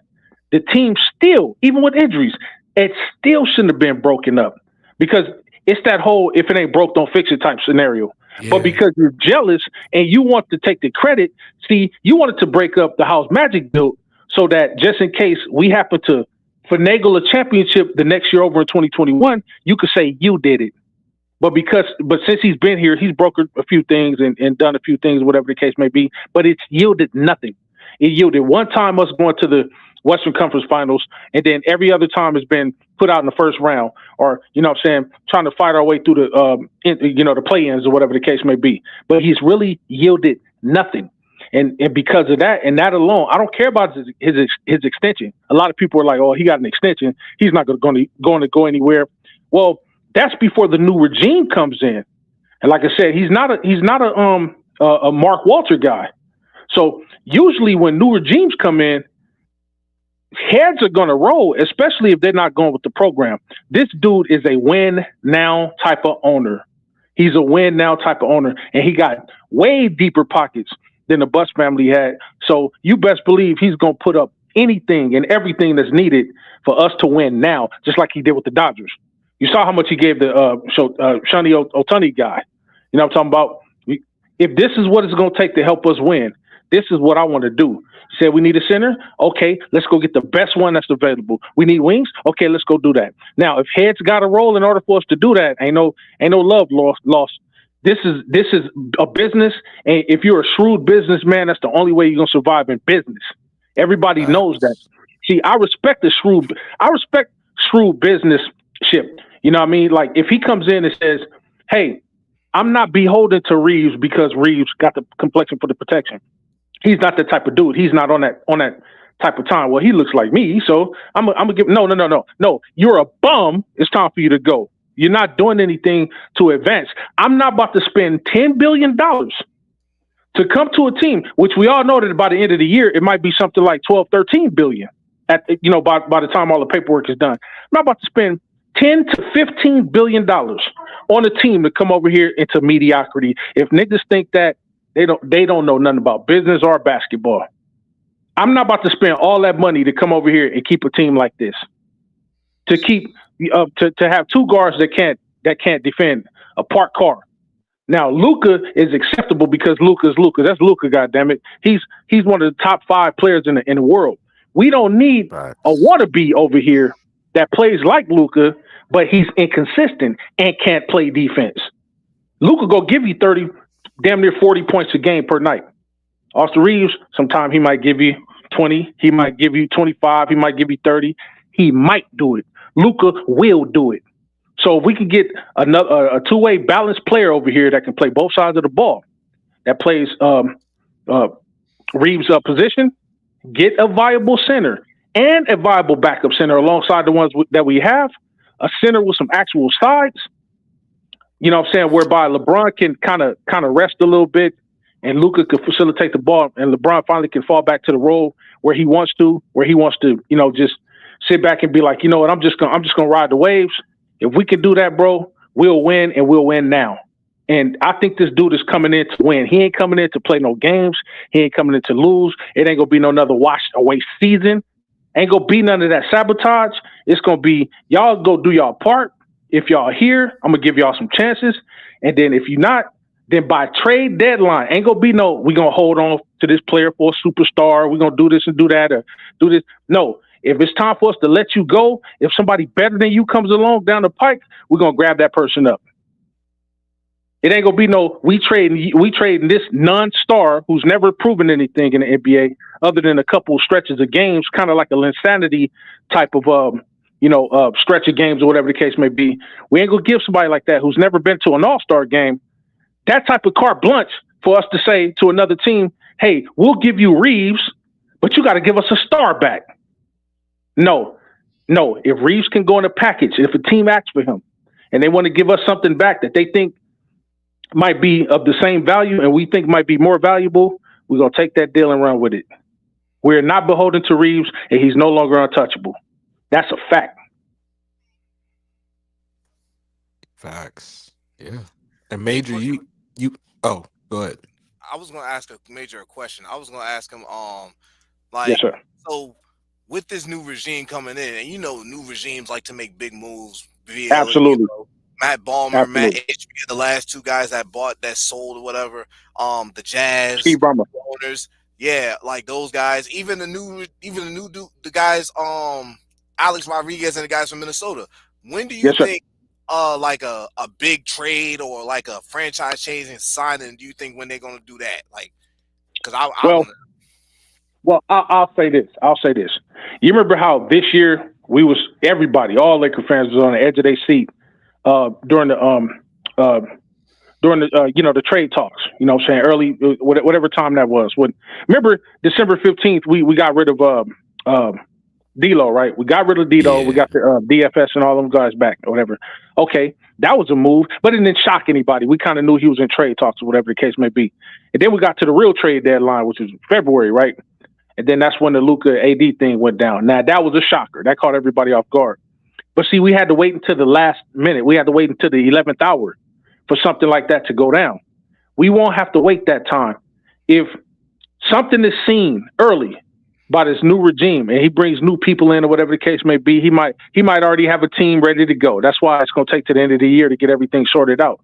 the team still, even with injuries, it still shouldn't have been broken up because it's that whole if it ain't broke, don't fix it type scenario. Yeah. But because you're jealous and you want to take the credit, see, you wanted to break up the house Magic built so that just in case we happen to finagle a championship the next year over in 2021, you could say you did it. But since he's been here, he's brokered a few things and done a few things, whatever the case may be, but it's yielded nothing. It yielded one time us going to the Western Conference Finals, and then every other time has been put out in the first round, or you know what I'm saying, trying to fight our way through the play-ins or whatever the case may be. But he's really yielded nothing, and because of that and that alone, I don't care about his extension. A lot of people are like, "Oh, he got an extension. He's not going to go anywhere." Well, that's before the new regime comes in, and like I said, he's not a Mark Walter guy. So usually when new regimes come in, heads are going to roll, especially if they're not going with the program. This dude is a win now type of owner. He's a win now type of owner, and he got way deeper pockets than the Buss family had. So you best believe he's going to put up anything and everything that's needed for us to win now, just like he did with the Dodgers. You saw how much he gave the Shani Otani guy. You know what I'm talking about? If this is what it's going to take to help us win, this is what I want to do. Said we need a center. Okay, let's go get the best one that's available. We need wings. Okay, let's go do that. Now, if heads got to roll in order for us to do that, ain't no love lost. This is a business, and if you're a shrewd businessman, that's the only way you're gonna survive in business. Everybody knows that. See, I respect shrewd businessship. You know what I mean? Like if he comes in and says, "Hey, I'm not beholden to Reaves because Reaves got the complexion for the protection." He's not the type of dude. He's not on that type of time. Well, he looks like me, so I'm gonna give. No. You're a bum. It's time for you to go. You're not doing anything to advance. I'm not about to spend $10 billion to come to a team, which we all know that by the end of the year, it might be something like 12, 13 billion by the time all the paperwork is done. I'm not about to spend 10 to 15 billion dollars on a team to come over here into mediocrity. If niggas think that, they don't know nothing about business or basketball. I'm not about to spend all that money to come over here and keep a team like this. To keep to have two guards that can't defend a parked car. Now Luka is acceptable because Luka's Luka. That's Luka, goddammit. He's one of the top 5 players in the world. We don't need a wannabe over here that plays like Luka, but he's inconsistent and can't play defense. Luka go give you 30, damn near 40 points a game per night. Austin Reaves, sometimes he might give you 20, he might give you 25, he might give you 30. He might do it. Luka will do it. So if we can get a two-way balanced player over here that can play both sides of the ball, that plays Reaves' position, get a viable center and a viable backup center alongside the ones that we have, a center with some actual sides, you know what I'm saying, whereby LeBron can kind of rest a little bit and Luka could facilitate the ball and LeBron finally can fall back to the role where he wants to, just sit back and be like, you know what, I'm just gonna ride the waves. If we can do that, bro, we'll win, and we'll win now. And I think this dude is coming in to win. He ain't coming in to play no games. He ain't coming in to lose. It ain't gonna be no another washed away season. Ain't gonna be none of that sabotage. It's gonna be y'all go do y'all part. If y'all here, I'm gonna give y'all some chances. And then if you're not, then by trade deadline, ain't gonna be no, we gonna hold on to this player for a superstar. We're gonna do this and do that or do this. No. If it's time for us to let you go, if somebody better than you comes along down the pike, we're gonna grab that person up. It ain't gonna be no we trading this non-star who's never proven anything in the NBA other than a couple stretches of games, kind of like a Linsanity type of stretch of games or whatever the case may be. We ain't gonna give somebody like that who's never been to an all-star game that type of carte blanche for us to say to another team, hey, we'll give you Reaves, but you got to give us a star back. No. If Reaves can go in a package, if a team asks for him and they want to give us something back that they think might be of the same value and we think might be more valuable, we're going to take that deal and run with it. We're not beholden to Reaves and he's no longer untouchable. That's a fact. Facts. Yeah. And Major, go ahead. I was going to ask a Major a question. I was going to ask him, yes, sir. So with this new regime coming in, and new regimes like to make big moves. Absolutely. Matt Ballmer, Absolutely. Matt Ishbia, the last two guys that sold or whatever. The Jazz, Steve Ballmer. owners, yeah, like those guys. Even the guys, Alex Rodriguez and the guys from Minnesota. When do you think, like a big trade or like a franchise changing signing? Do you think when they're going to do that? Like, because I'll say this. You remember how this year everybody, all Laker fans was on the edge of their seat during the trade talks. You know what I'm saying? Early, whatever time that was. Remember December 15th, we got rid of D'Lo, right? We got rid of D'Lo. Yeah. We got the DFS and all them guys back or whatever. Okay, that was a move, but it didn't shock anybody. We kind of knew he was in trade talks or whatever the case may be. And then we got to the real trade deadline, which was February, right? And then that's when the Luka AD thing went down. Now, that was a shocker. That caught everybody off guard. But see, we had to wait until the last minute. We had to wait until the 11th hour for something like that to go down. We won't have to wait that time. If something is seen early by this new regime and he brings new people in or whatever the case may be, he might already have a team ready to go. That's why it's going to take to the end of the year to get everything sorted out.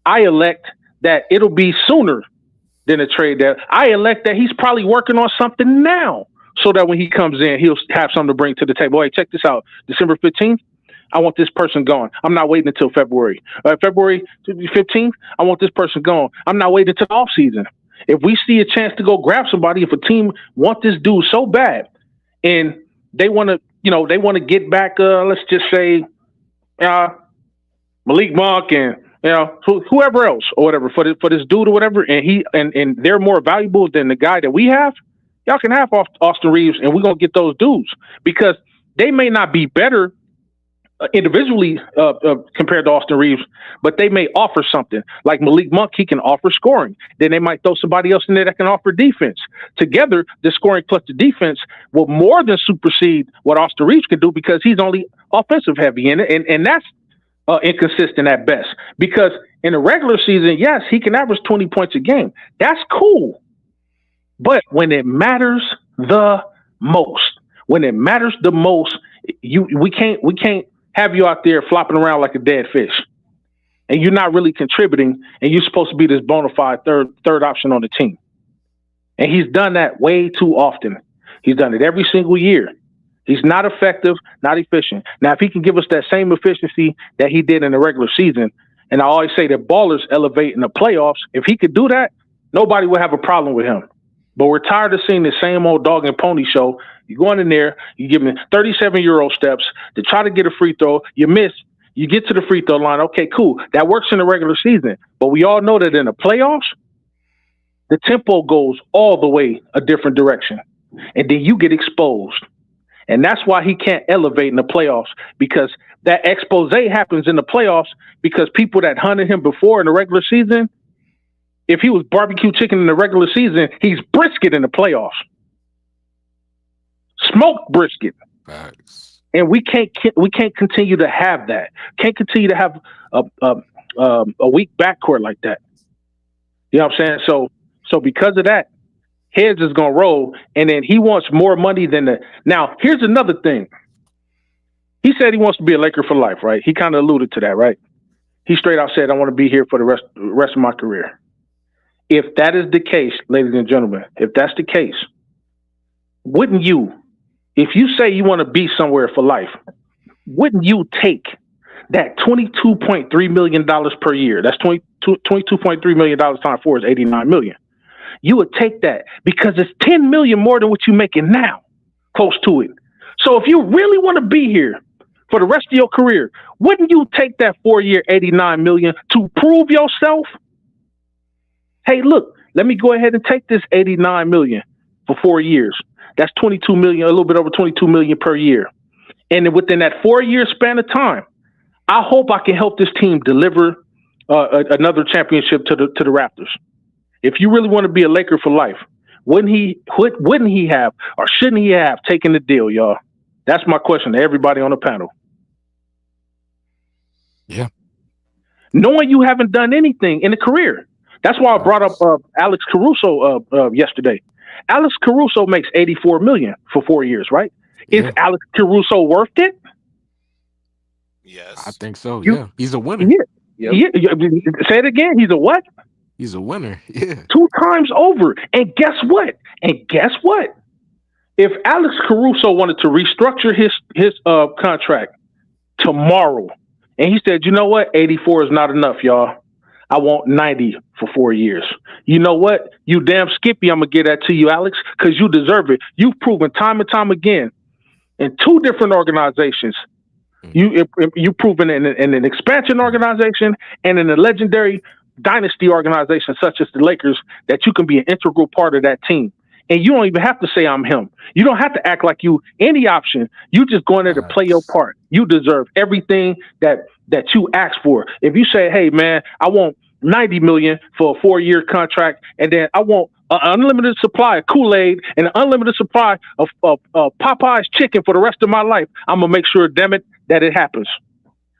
I elect that it'll be sooner than a trade that I elect that he's probably working on something now so that when he comes in, he'll have something to bring to the table. Hey, check this out. December 15th, I want this person gone. I'm not waiting until February. February 15th, I want this person gone. I'm not waiting until the off season. If we see a chance to go grab somebody, if a team want this dude so bad and they want to get back, let's just say Malik Monk and whoever else or whatever for this dude or whatever, and they're more valuable than the guy that we have, Y'all can have Austin Reaves, and we're gonna get those dudes because they may not be better individually compared to Austin Reaves, but they may offer something. Like Malik Monk, he can offer scoring. Then they might throw somebody else in there that can offer defense. Together, the scoring plus the defense will more than supersede what Austin Reaves can do because he's only offensive heavy in it, and that's inconsistent at best. Because in the regular season, yes, he can average 20 points a game. That's cool. But when it matters the most, we can't have you out there flopping around like a dead fish, and you're not really contributing, and you're supposed to be this bona fide third option on the team. And he's done that way too often. He's done it every single year. He's not effective, not efficient. Now, if he can give us that same efficiency that he did in the regular season, and I always say that ballers elevate in the playoffs, if he could do that, nobody would have a problem with him. But we're tired of seeing the same old dog and pony show. You go in there, you give me 37 Euro steps to try to get a free throw. You miss. You get to the free throw line. Okay, cool. That works in the regular season. But we all know that in the playoffs, the tempo goes all the way a different direction. And then you get exposed. And that's why he can't elevate in the playoffs, because that expose happens in the playoffs because people that hunted him before in the regular season, if he was barbecue chicken in the regular season, he's brisket in the playoffs. Smoked brisket. Facts. And we can't continue to have that. Can't continue to have a weak backcourt like that. You know what I'm saying? So because of that, heads is gonna roll, and then he wants more money than the. Now, here's another thing. He said he wants to be a Laker for life, right? He kind of alluded to that, right? He straight out said, "I want to be here for the rest of my career." If that is the case, ladies and gentlemen, if that's the case, wouldn't you, if you say you want to be somewhere for life, wouldn't you take that $22.3 million per year? That's $22.3 million times 4 is $89 million. You would take that because it's $10 million more than what you're making now, close to it. So if you really want to be here for the rest of your career, wouldn't you take that 4-year $89 million to prove yourself? Hey, look, let me go ahead and take this $89 million for 4 years. That's $22 million, a little bit over $22 million per year. And then within that 4-year span of time, I hope I can help this team deliver another championship to the Raptors. If you really want to be a Laker for life, wouldn't he have, or shouldn't he have taken the deal, y'all? That's my question to everybody on the panel. Yeah. Knowing you haven't done anything in a career. That's why I brought up Alex Caruso yesterday. Alex Caruso makes $84 million for 4 years, right? Yeah. Is Alex Caruso worth it? Yes. I think so. Yeah. He's a winner. Yeah. Say it again. He's a what? He's a winner. Yeah. 2 times over. And guess what? If Alex Caruso wanted to restructure his contract tomorrow, and he said, you know what? 84 is not enough, y'all. I want 90 for 4 years. You know what? You damn Skippy, I'm going to get that to you, Alex, because you deserve it. You've proven time and time again in 2 different organizations. You proven in an expansion organization and in a legendary dynasty organization such as the Lakers that you can be an integral part of that team. And you don't even have to say I'm him. You don't have to act like you any option. You just go in there to play your part. You deserve everything that you asked for. If you say, hey man, I want $90 million for a 4-year contract, and then I want an unlimited supply of Kool-Aid and an unlimited supply of Popeye's chicken for the rest of my life, I'm gonna make sure, damn it, that it happens.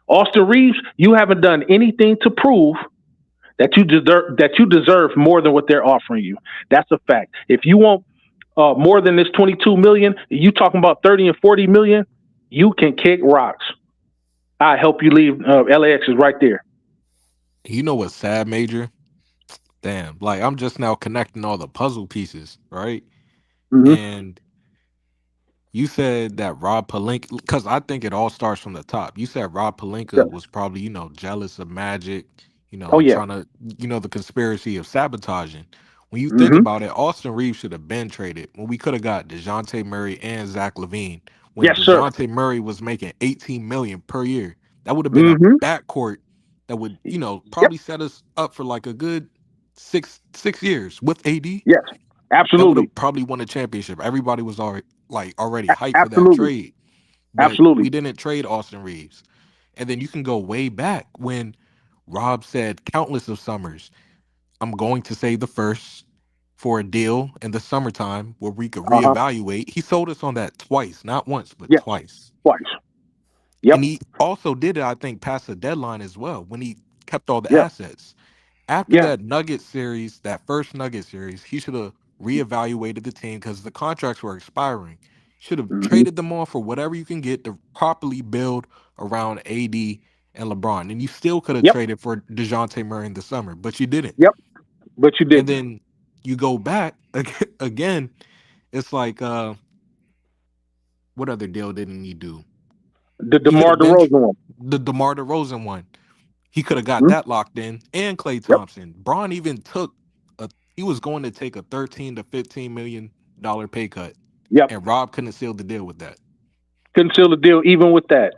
Austin Reaves, you haven't done anything to prove that you deserve more than what they're offering you. That's a fact. If you want more than this $22 million, you talking about $30 and $40 million, you can kick rocks. I help you leave. LAX is right there. You know what's sad, Major? Damn, like I'm just now connecting all the puzzle pieces, right? Mm-hmm. And you said that Rob Pelinka, because I think it all starts from the top. You said Rob Pelinka was probably, jealous of Magic, trying to, the conspiracy of sabotaging. When you think about it, Austin Reeves should have been traded when we could have got DeJounte Murray and Zach LaVine. When DeJounte Murray was making $18 million per year, that would have been a backcourt that would, probably set us up for like a good six years with AD. Yes, That would Absolutely. have probably won a championship. Everybody was already hyped for that Absolutely. trade, but Absolutely. we didn't trade Austin Reeves. And then you can go way back when Rob said countless of summers, I'm going to save the first for a deal in the summertime where we could Uh-huh. reevaluate. He sold us on that twice, not once, but Yeah. twice. Twice. Yep. And he also did it, I think, past the deadline as well when he kept all the Yeah. assets. After Yeah. that Nugget series, that first Nugget series, he should have reevaluated the team because the contracts were expiring. Should have Mm-hmm. traded them all for whatever you can get to properly build around AD and LeBron. And you still could have Yep. traded for DeJounte Murray in the summer, but you didn't. Yep. But you And didn't. then you go back again, it's like what other deal didn't he do? The He could DeMar have been DeRozan one. the DeMar DeRozan one. He could have got Hmm? that locked in, and Klay Yep. Thompson. Braun even took he was going to take a 13 to 15 million dollar pay cut, Yep. and Rob couldn't seal the deal with that. Couldn't seal the deal even with that.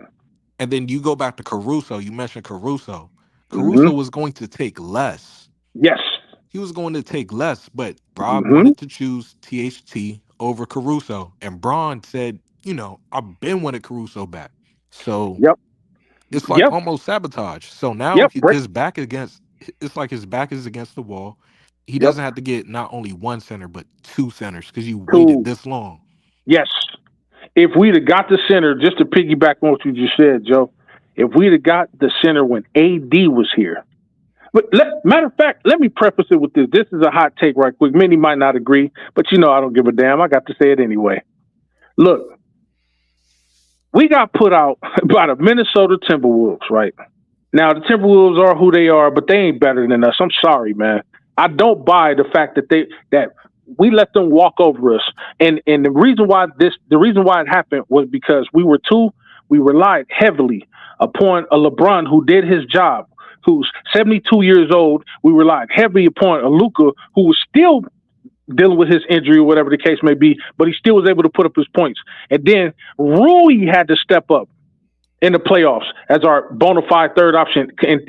And then you go back to Caruso. You mentioned Caruso. Mm-hmm. Caruso was going to take less. Yes. He was going to take less, but Rob Mm-hmm. wanted to choose THT over Caruso, and Braun said, I've been wanting Caruso back. So Yep. it's like Yep. almost sabotage. So now Yep. Break. his back it's like his back is against the wall. He Yep. doesn't have to get not only one center but two centers because you waited Two. this long. Yes. If we'd have got the center, just to piggyback on what you just said, Joe, if we'd have got the center when AD was here. But matter of fact, let me preface it with this. This is a hot take right quick. Many might not agree, but I don't give a damn. I got to say it anyway. Look, we got put out by the Minnesota Timberwolves, right? Now, the Timberwolves are who they are, but they ain't better than us. I'm sorry, man. I don't buy the fact that we let them walk over us. And the reason why it happened was because we relied heavily upon a LeBron who did his job, who's 72 years old. We relied heavily upon a Luka who was still dealing with his injury or whatever the case may be, but he still was able to put up his points. And then Rui had to step up in the playoffs as our bona fide third option, and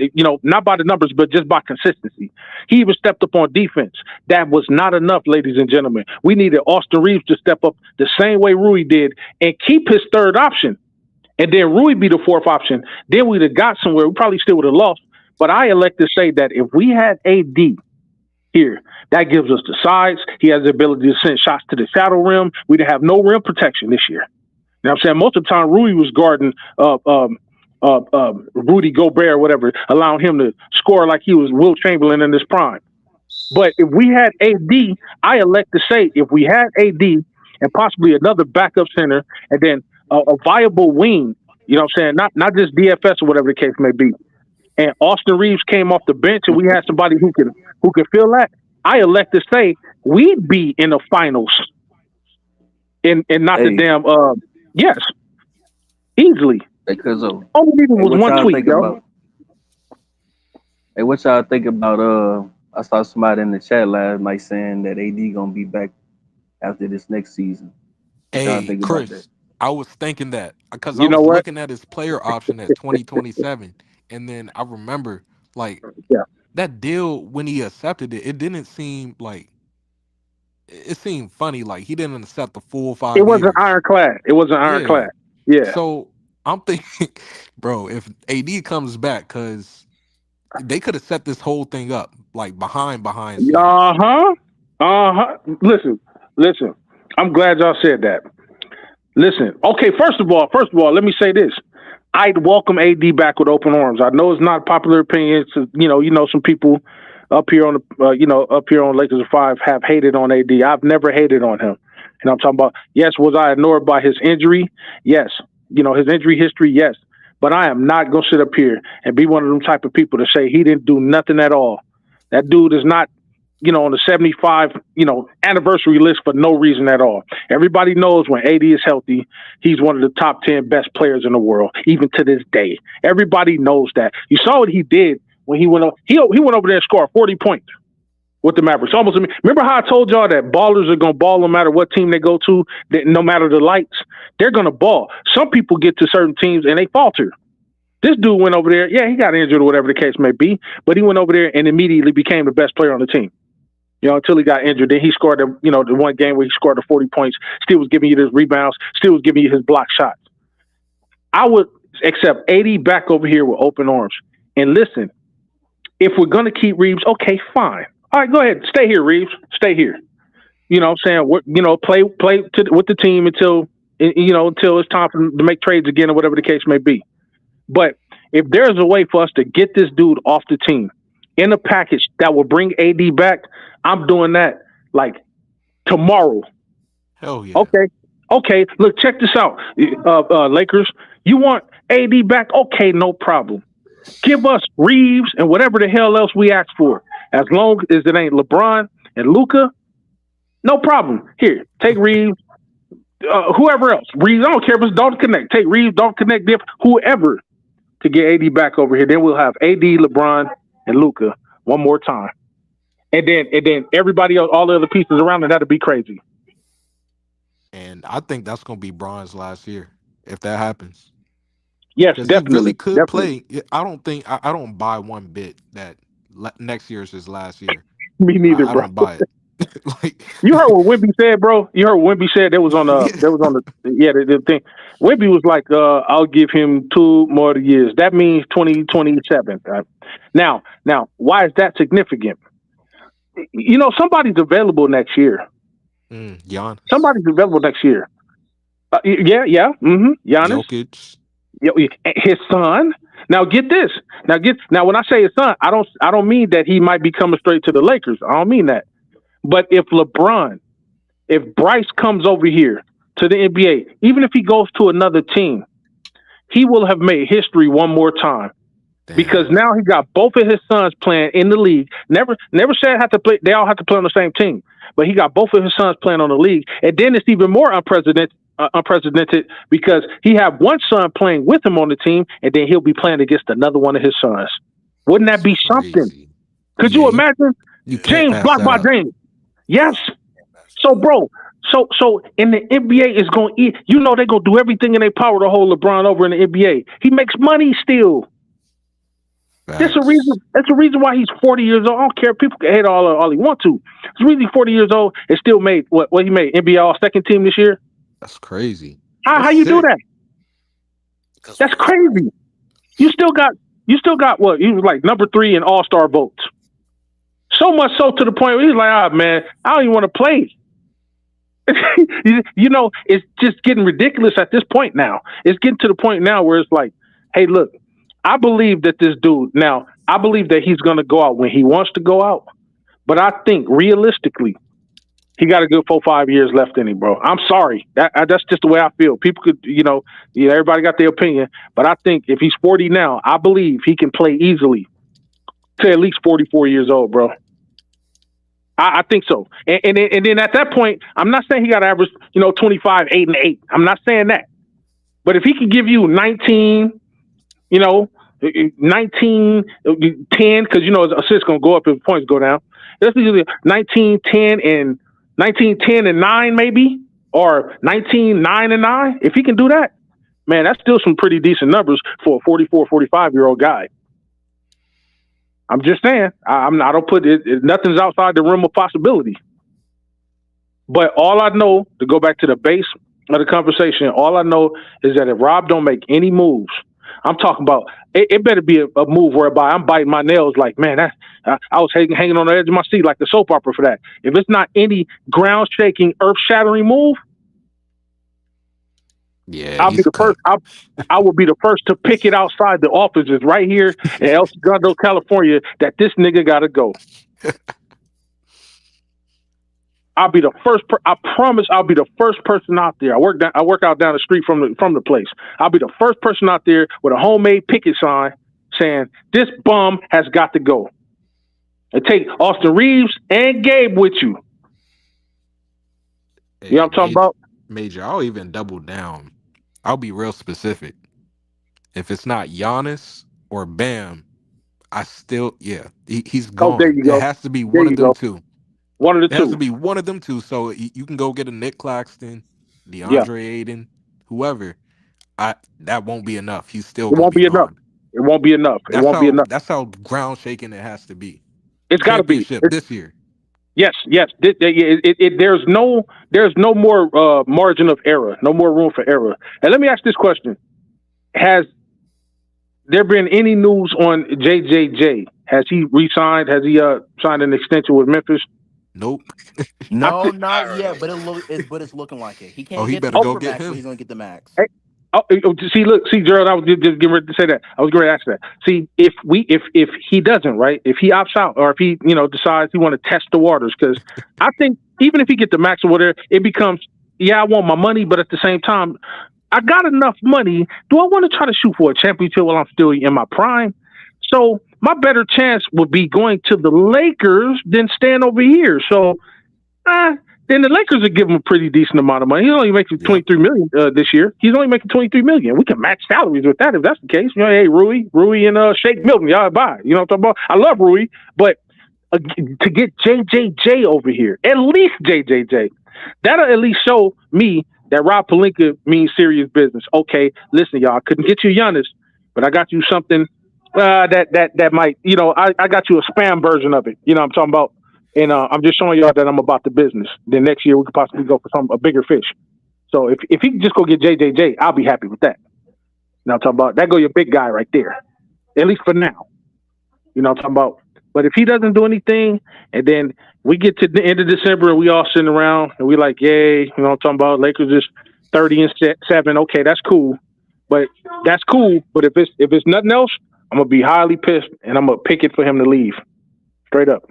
not by the numbers, but just by consistency. He even stepped up on defense. That was not enough, ladies and gentlemen. We needed Austin Reeves to step up the same way Rui did and keep his third option. And then Rui be the fourth option. Then we'd have got somewhere. We probably still would have lost. But I elect to say that if we had AD here, that gives us the size. He has the ability to send shots to the shadow rim. We'd have no rim protection this year. You know what I'm saying? Most of the time, Rui was guarding Rudy Gobert or whatever, allowing him to score like he was Will Chamberlain in his prime. But if we had AD, I elect to say if we had AD and possibly another backup center and then a viable wing, you know what I'm saying? Not just DFS or whatever the case may be. And Austin Reeves came off the bench and we had somebody who could fill that. I elect to say we'd be in the finals. And not the damn yes. Easily. Because all we needed was one tweet, yo. Hey, what y'all think about I saw somebody in the chat last night saying that AD gonna be back after this next season. What y'all Hey, think about that? Chris, I was thinking that because You I know was what? looking at his player option at 2027, and then I remember Yeah. that deal when he accepted it. It didn't seem like it seemed funny. Like he didn't accept the full 5 It years. wasn't ironclad. It wasn't ironclad. Yeah. So I'm thinking, bro, if AD comes back, because they could have set this whole thing up like behind scenes. Listen. I'm glad y'all said that. Listen. Okay. First of all, let me say this. I'd welcome AD back with open arms. I know it's not popular opinion. Some people up here on Lakers of 5 have hated on AD. I've never hated on him. And I'm talking about, yes, was I annoyed by his injury? Yes. His injury history, yes. But I am not going to sit up here and be one of them type of people to say he didn't do nothing at all. That dude is not, on the 75, anniversary list for no reason at all. Everybody knows when AD is healthy, he's one of the top 10 best players in the world, even to this day. Everybody knows that. You saw what he did when he went over there and scored 40 points with the Mavericks. Remember how I told y'all that ballers are going to ball no matter what team they go to, no matter the lights? They're going to ball. Some people get to certain teams and they falter. This dude went over there. Yeah, he got injured or whatever the case may be, but he went over there and immediately became the best player on the team. You until he got injured. Then he scored the one game where he scored the 40 points, still was giving you his rebounds, still was giving you his block shots. I would accept AD back over here with open arms. And listen, if we're going to keep Reaves, okay, fine. All right, go ahead. Stay here, Reaves. Stay here. You know what I'm saying? Play with the team until it's time to make trades again or whatever the case may be. But if there's a way for us to get this dude off the team in a package that will bring AD back, I'm doing that like tomorrow. Hell yeah. Okay. Look, check this out. Lakers, you want AD back? Okay, no problem. Give us Reaves and whatever the hell else we ask for. As long as it ain't LeBron and Luka, no problem. Here, take Reaves. Whoever else. Reaves, I don't care if it's Dalton Connect. Take Reaves, Dalton Connect, whoever to get AD back over here. Then we'll have AD, LeBron, and Luka one more time. And then everybody else, all the other pieces around it, that'll be crazy. And I think that's going to be Bron's last year if that happens. Yes, Because definitely. he really could definitely. play. I don't buy one bit that next year is his last year. Me neither, I bro. don't buy it. Like, you heard what Wemby said, bro? You heard what Wemby said? That was on the thing. Wemby was like, I'll give him 2 more years. That means 2027. Right? Now, why is that significant? Somebody's available next year. Giannis. Somebody's available next year. Yeah. Mm-hmm. Giannis. Jokic. His son. Now get this. Now when I say his son, I don't mean that he might be coming straight to the Lakers. I don't mean that. But if Bryce comes over here to the NBA, even if he goes to another team, he will have made history one more time. Damn. Because now he got both of his sons playing in the league. Never said have to play. They all have to play on the same team, but he got both of his sons playing on the league. And then it's even more unprecedented because he have one son playing with him on the team, and then he'll be playing against another one of his sons. Wouldn't that be something? Could you imagine? James blocked by James. Yes. So, bro, so in the NBA is going to eat. They're going to do everything in their power to hold LeBron over in the NBA. He makes money still. That's a reason why he's 40 years old. I don't care. People can hate all he want to. It's reason he's 40 years old and still made what he made NBA All-Second Team this year. That's crazy. How you do that? That's crazy. You still got what? He was like number 3 in All-Star votes. So much so to the point where he's like, man, I don't even want to play. It's just getting ridiculous at this point now. It's getting to the point now where it's like, hey, look, I believe that this dude, now, I believe that he's going to go out when he wants to go out. But I think realistically, he got a good 4-5 years left in him, bro. I'm sorry. That's just the way I feel. People could, everybody got their opinion. But I think if he's 40 now, I believe he can play easily to at least 44 years old, bro. I think so. And then at that point, I'm not saying he got to average, 25, 8 and 8. I'm not saying that. But if he can give you 19, 19, 10, because, his assists going to go up if points go down. Let's do 19, 10, and 19, 10, and 9 maybe, or 19, 9, and 9. If he can do that, man, that's still some pretty decent numbers for a 44, 45-year-old guy. I'm just saying, I don't put it, nothing's outside the realm of possibility. But all I know, to go back to the base of the conversation, all I know is that if Rob don't make any moves, I'm talking about, it better be a move whereby I'm biting my nails like, man, I was hanging on the edge of my seat like the soap opera for that. If it's not any ground-shaking, earth-shattering move, yeah, I'll be the first. I will be the first to pick it outside the offices right here in El Segundo, California, that this nigga got to go. I'll be the first. I promise. I'll be the first person out there. I work out down the street from the place. I'll be the first person out there with a homemade picket sign saying this bum has got to go. And take Austin Reaves and Gabe with you. Hey, you know what I'm talking about? Major, I'll even double down. I'll be real specific. If it's not Giannis or Bam, he's gone. Oh, there you go. It has to be one of them two. One of the two. It has to be one of them two. So you can go get a Nick Claxton, DeAndre Ayton, whoever. That won't be enough. He's still It won't be gone. enough. It won't be enough. It won't be enough. That's how ground shaking it has to be. It's got to be This year. Yes. There's no more margin of error, no more room for error. And let me ask this question: has there been any news on JJJ? Has he re-signed? Has he signed an extension with Memphis? Nope. No, not Not yet, really. but it's looking like it. He Oh, can't he get the better go super get max, but him. he's gonna get the max. Hey, see, Gerald, I was just getting ready to say that. I was going to ask that. See, if he doesn't, right? If he opts out, or if he, decides he want to test the waters, because I think even if he gets the max or whatever, it becomes, I want my money, but at the same time, I got enough money. Do I want to try to shoot for a championship while I'm still in my prime? So my better chance would be going to the Lakers than staying over here. So, then the Lakers would give him a pretty decent amount of money. He's only making $23 million this year. He's only making $23 million. We can match salaries with that if that's the case. Hey, Rui and Shake Milton, y'all buy. You know what I'm talking about? I love Rui, but to get JJJ over here, at least JJJ, that'll at least show me that Rob Pelinka means serious business. Okay, listen, y'all, I couldn't get you Giannis, but I got you something that might, I got you a spam version of it. You know what I'm talking about? And I'm just showing y'all that I'm about the business. Then next year we could possibly go for a bigger fish. So if he can just go get JJJ, I'll be happy with that. You know what I'm talking about? That go your big guy right there. At least for now. You know what I'm talking about? But if he doesn't do anything, and then we get to the end of December and we all sitting around and we like, yay, you know what I'm talking about? Lakers is 30-7. Okay, that's cool. But that's cool. But if it's nothing else, I'm gonna be highly pissed and I'm gonna pick it for him to leave. Straight up.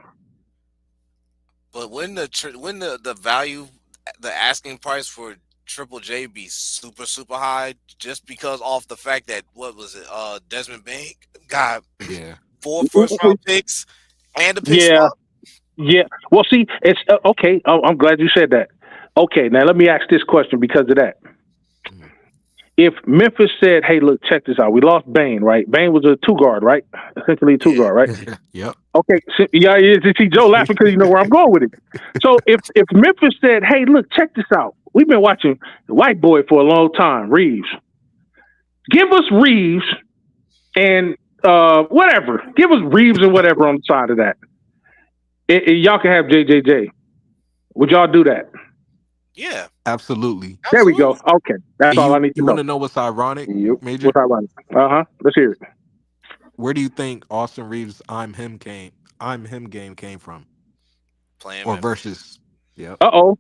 But wouldn't the value, the asking price for Triple J be super, super high just because off the fact that, what was it, Desmond Bain got 4 first-round picks and a pick swap? Yeah. Well, see, it's okay. I'm glad you said that. Okay, now let me ask this question because of that. If Memphis said, hey, look, check this out. We lost Bain, right? Bain was a 2-guard, right? Essentially a 2-guard, right? Yep. Okay. So, you see Joe laughing because you know where I'm going with it. So if Memphis said, hey, look, check this out. We've been watching the white boy for a long time, Reaves. Give us Reaves and whatever. Give us Reaves and whatever on the side of that. Y'all can have JJJ. Would y'all do that? Yeah. Absolutely. There we go. Okay. That's all I need to know. You want to know what's ironic, Major? What's ironic? Let's hear it. Where do you think Austin Reeves' I'm him game came from? Playing or Memphis. versus. Yep. Uh-oh.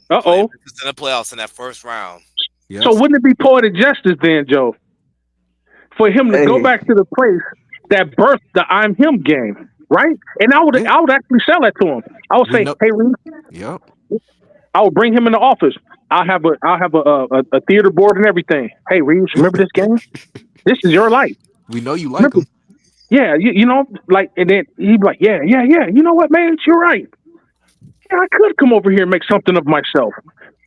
In the playoffs in that first round. Yes. So wouldn't it be poetic justice then, Joe, for him to go back to the place that birthed the I'm him game, right? And I would actually sell that to him. I would say, hey, Reeves. Yep. I would bring him in the office. I'll have a theater board and everything. Hey, Reeves, remember this game? This is your life. We know you like him. Yeah, and then he'd be like, yeah. You know what, man? You're right. Yeah, I could come over here and make something of myself.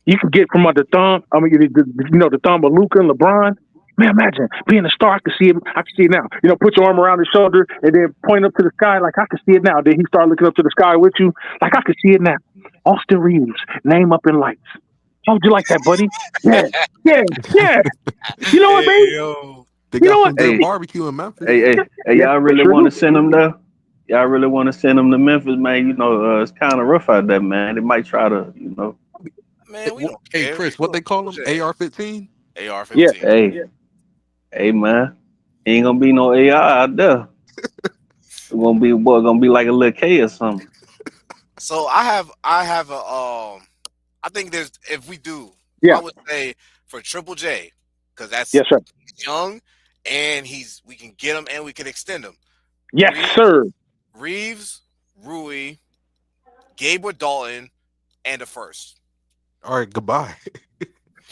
You can get from under thumb. I mean, the thumb of Luka and LeBron. Man, imagine being a star. I can see it. I can see it now. Put your arm around his shoulder and then point up to the sky like I can see it now. Then he start looking up to the sky with you like I can see it now. Austin Reeves, name up in lights. How would you like that, buddy? Yeah. You know what, man? They got some good barbecue in Memphis. Hey, y'all really want to send him there? Y'all really want to send him to Memphis, man? It's kind of rough out there, man. They might try to, Man, we don't Hey, care. Chris, what they call him? AR-15? AR-15. Yeah. Hey, man. Ain't gonna be no AR out there. It's gonna be like a little K or something. So I have I think there's, if we do, I would say for Triple J, because that's young and we can get him and we can extend him. Yes, sir. Reeves, Rui, Gabriel Dalton, and a first. All right, goodbye.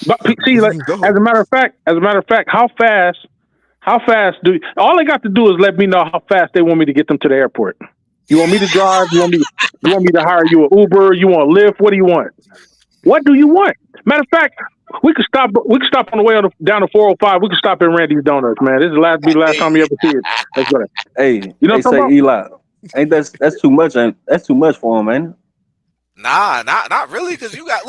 But see, as a matter of fact, how fast do all they got to do is let me know how fast they want me to get them to the airport. You want me to drive? You want me to hire you an Uber? You want Lyft? What do you want? What do you want? Matter of fact, we could stop on the way down to 405. We could stop at Randy's Donuts, man. This is the last time you ever see it. Let's go. Hey, Eli, ain't that's too much? That's too much for him, man. Nah, not really, because you got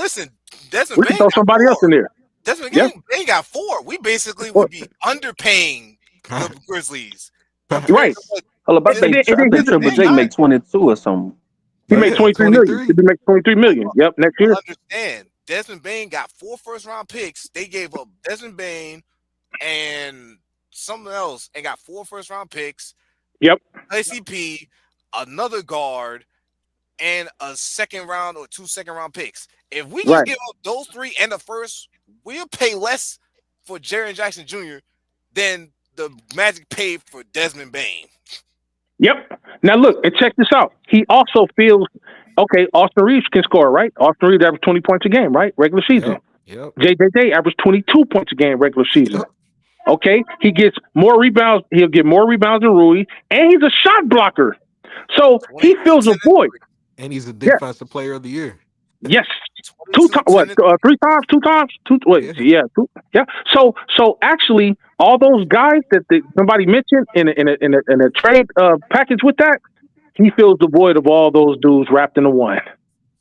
Desmond We can throw somebody else in there. Desmond Bain got 4. We basically would be underpaying the Grizzlies. Right. Hold up, I think Triple J make 22 or something. He Oh makes yeah, 23 million. 23. He'll be making 23 million. Yep, next year. Understand, Desmond Bain got 4 first-round picks. They gave up Desmond Bain and something else and got 4 first-round picks. Yep. ICP, another guard, and a second round or 2 second-round picks. If we just Right. give up those 3 and the first, we'll pay less for Jaren Jackson Jr. than the Magic paid for Desmond Bain. Yep. Now look, and check this out. He also feels okay. Austin Reeves can score, right? Austin Reeves averaged 20 points a game, right? Regular season. Yep. JJJ averaged 22 points a game regular season. Yep. Okay, he gets more rebounds. He'll get more rebounds than Rui, and he's a shot blocker. So he fills a void. And he's a defensive player of the year. Yes. 2 times, what? 3 times? 2 times? 2. Wait, yeah. 2, yeah. So actually, all those guys that somebody mentioned in a trade package with that, he fills the void of all those dudes wrapped into one.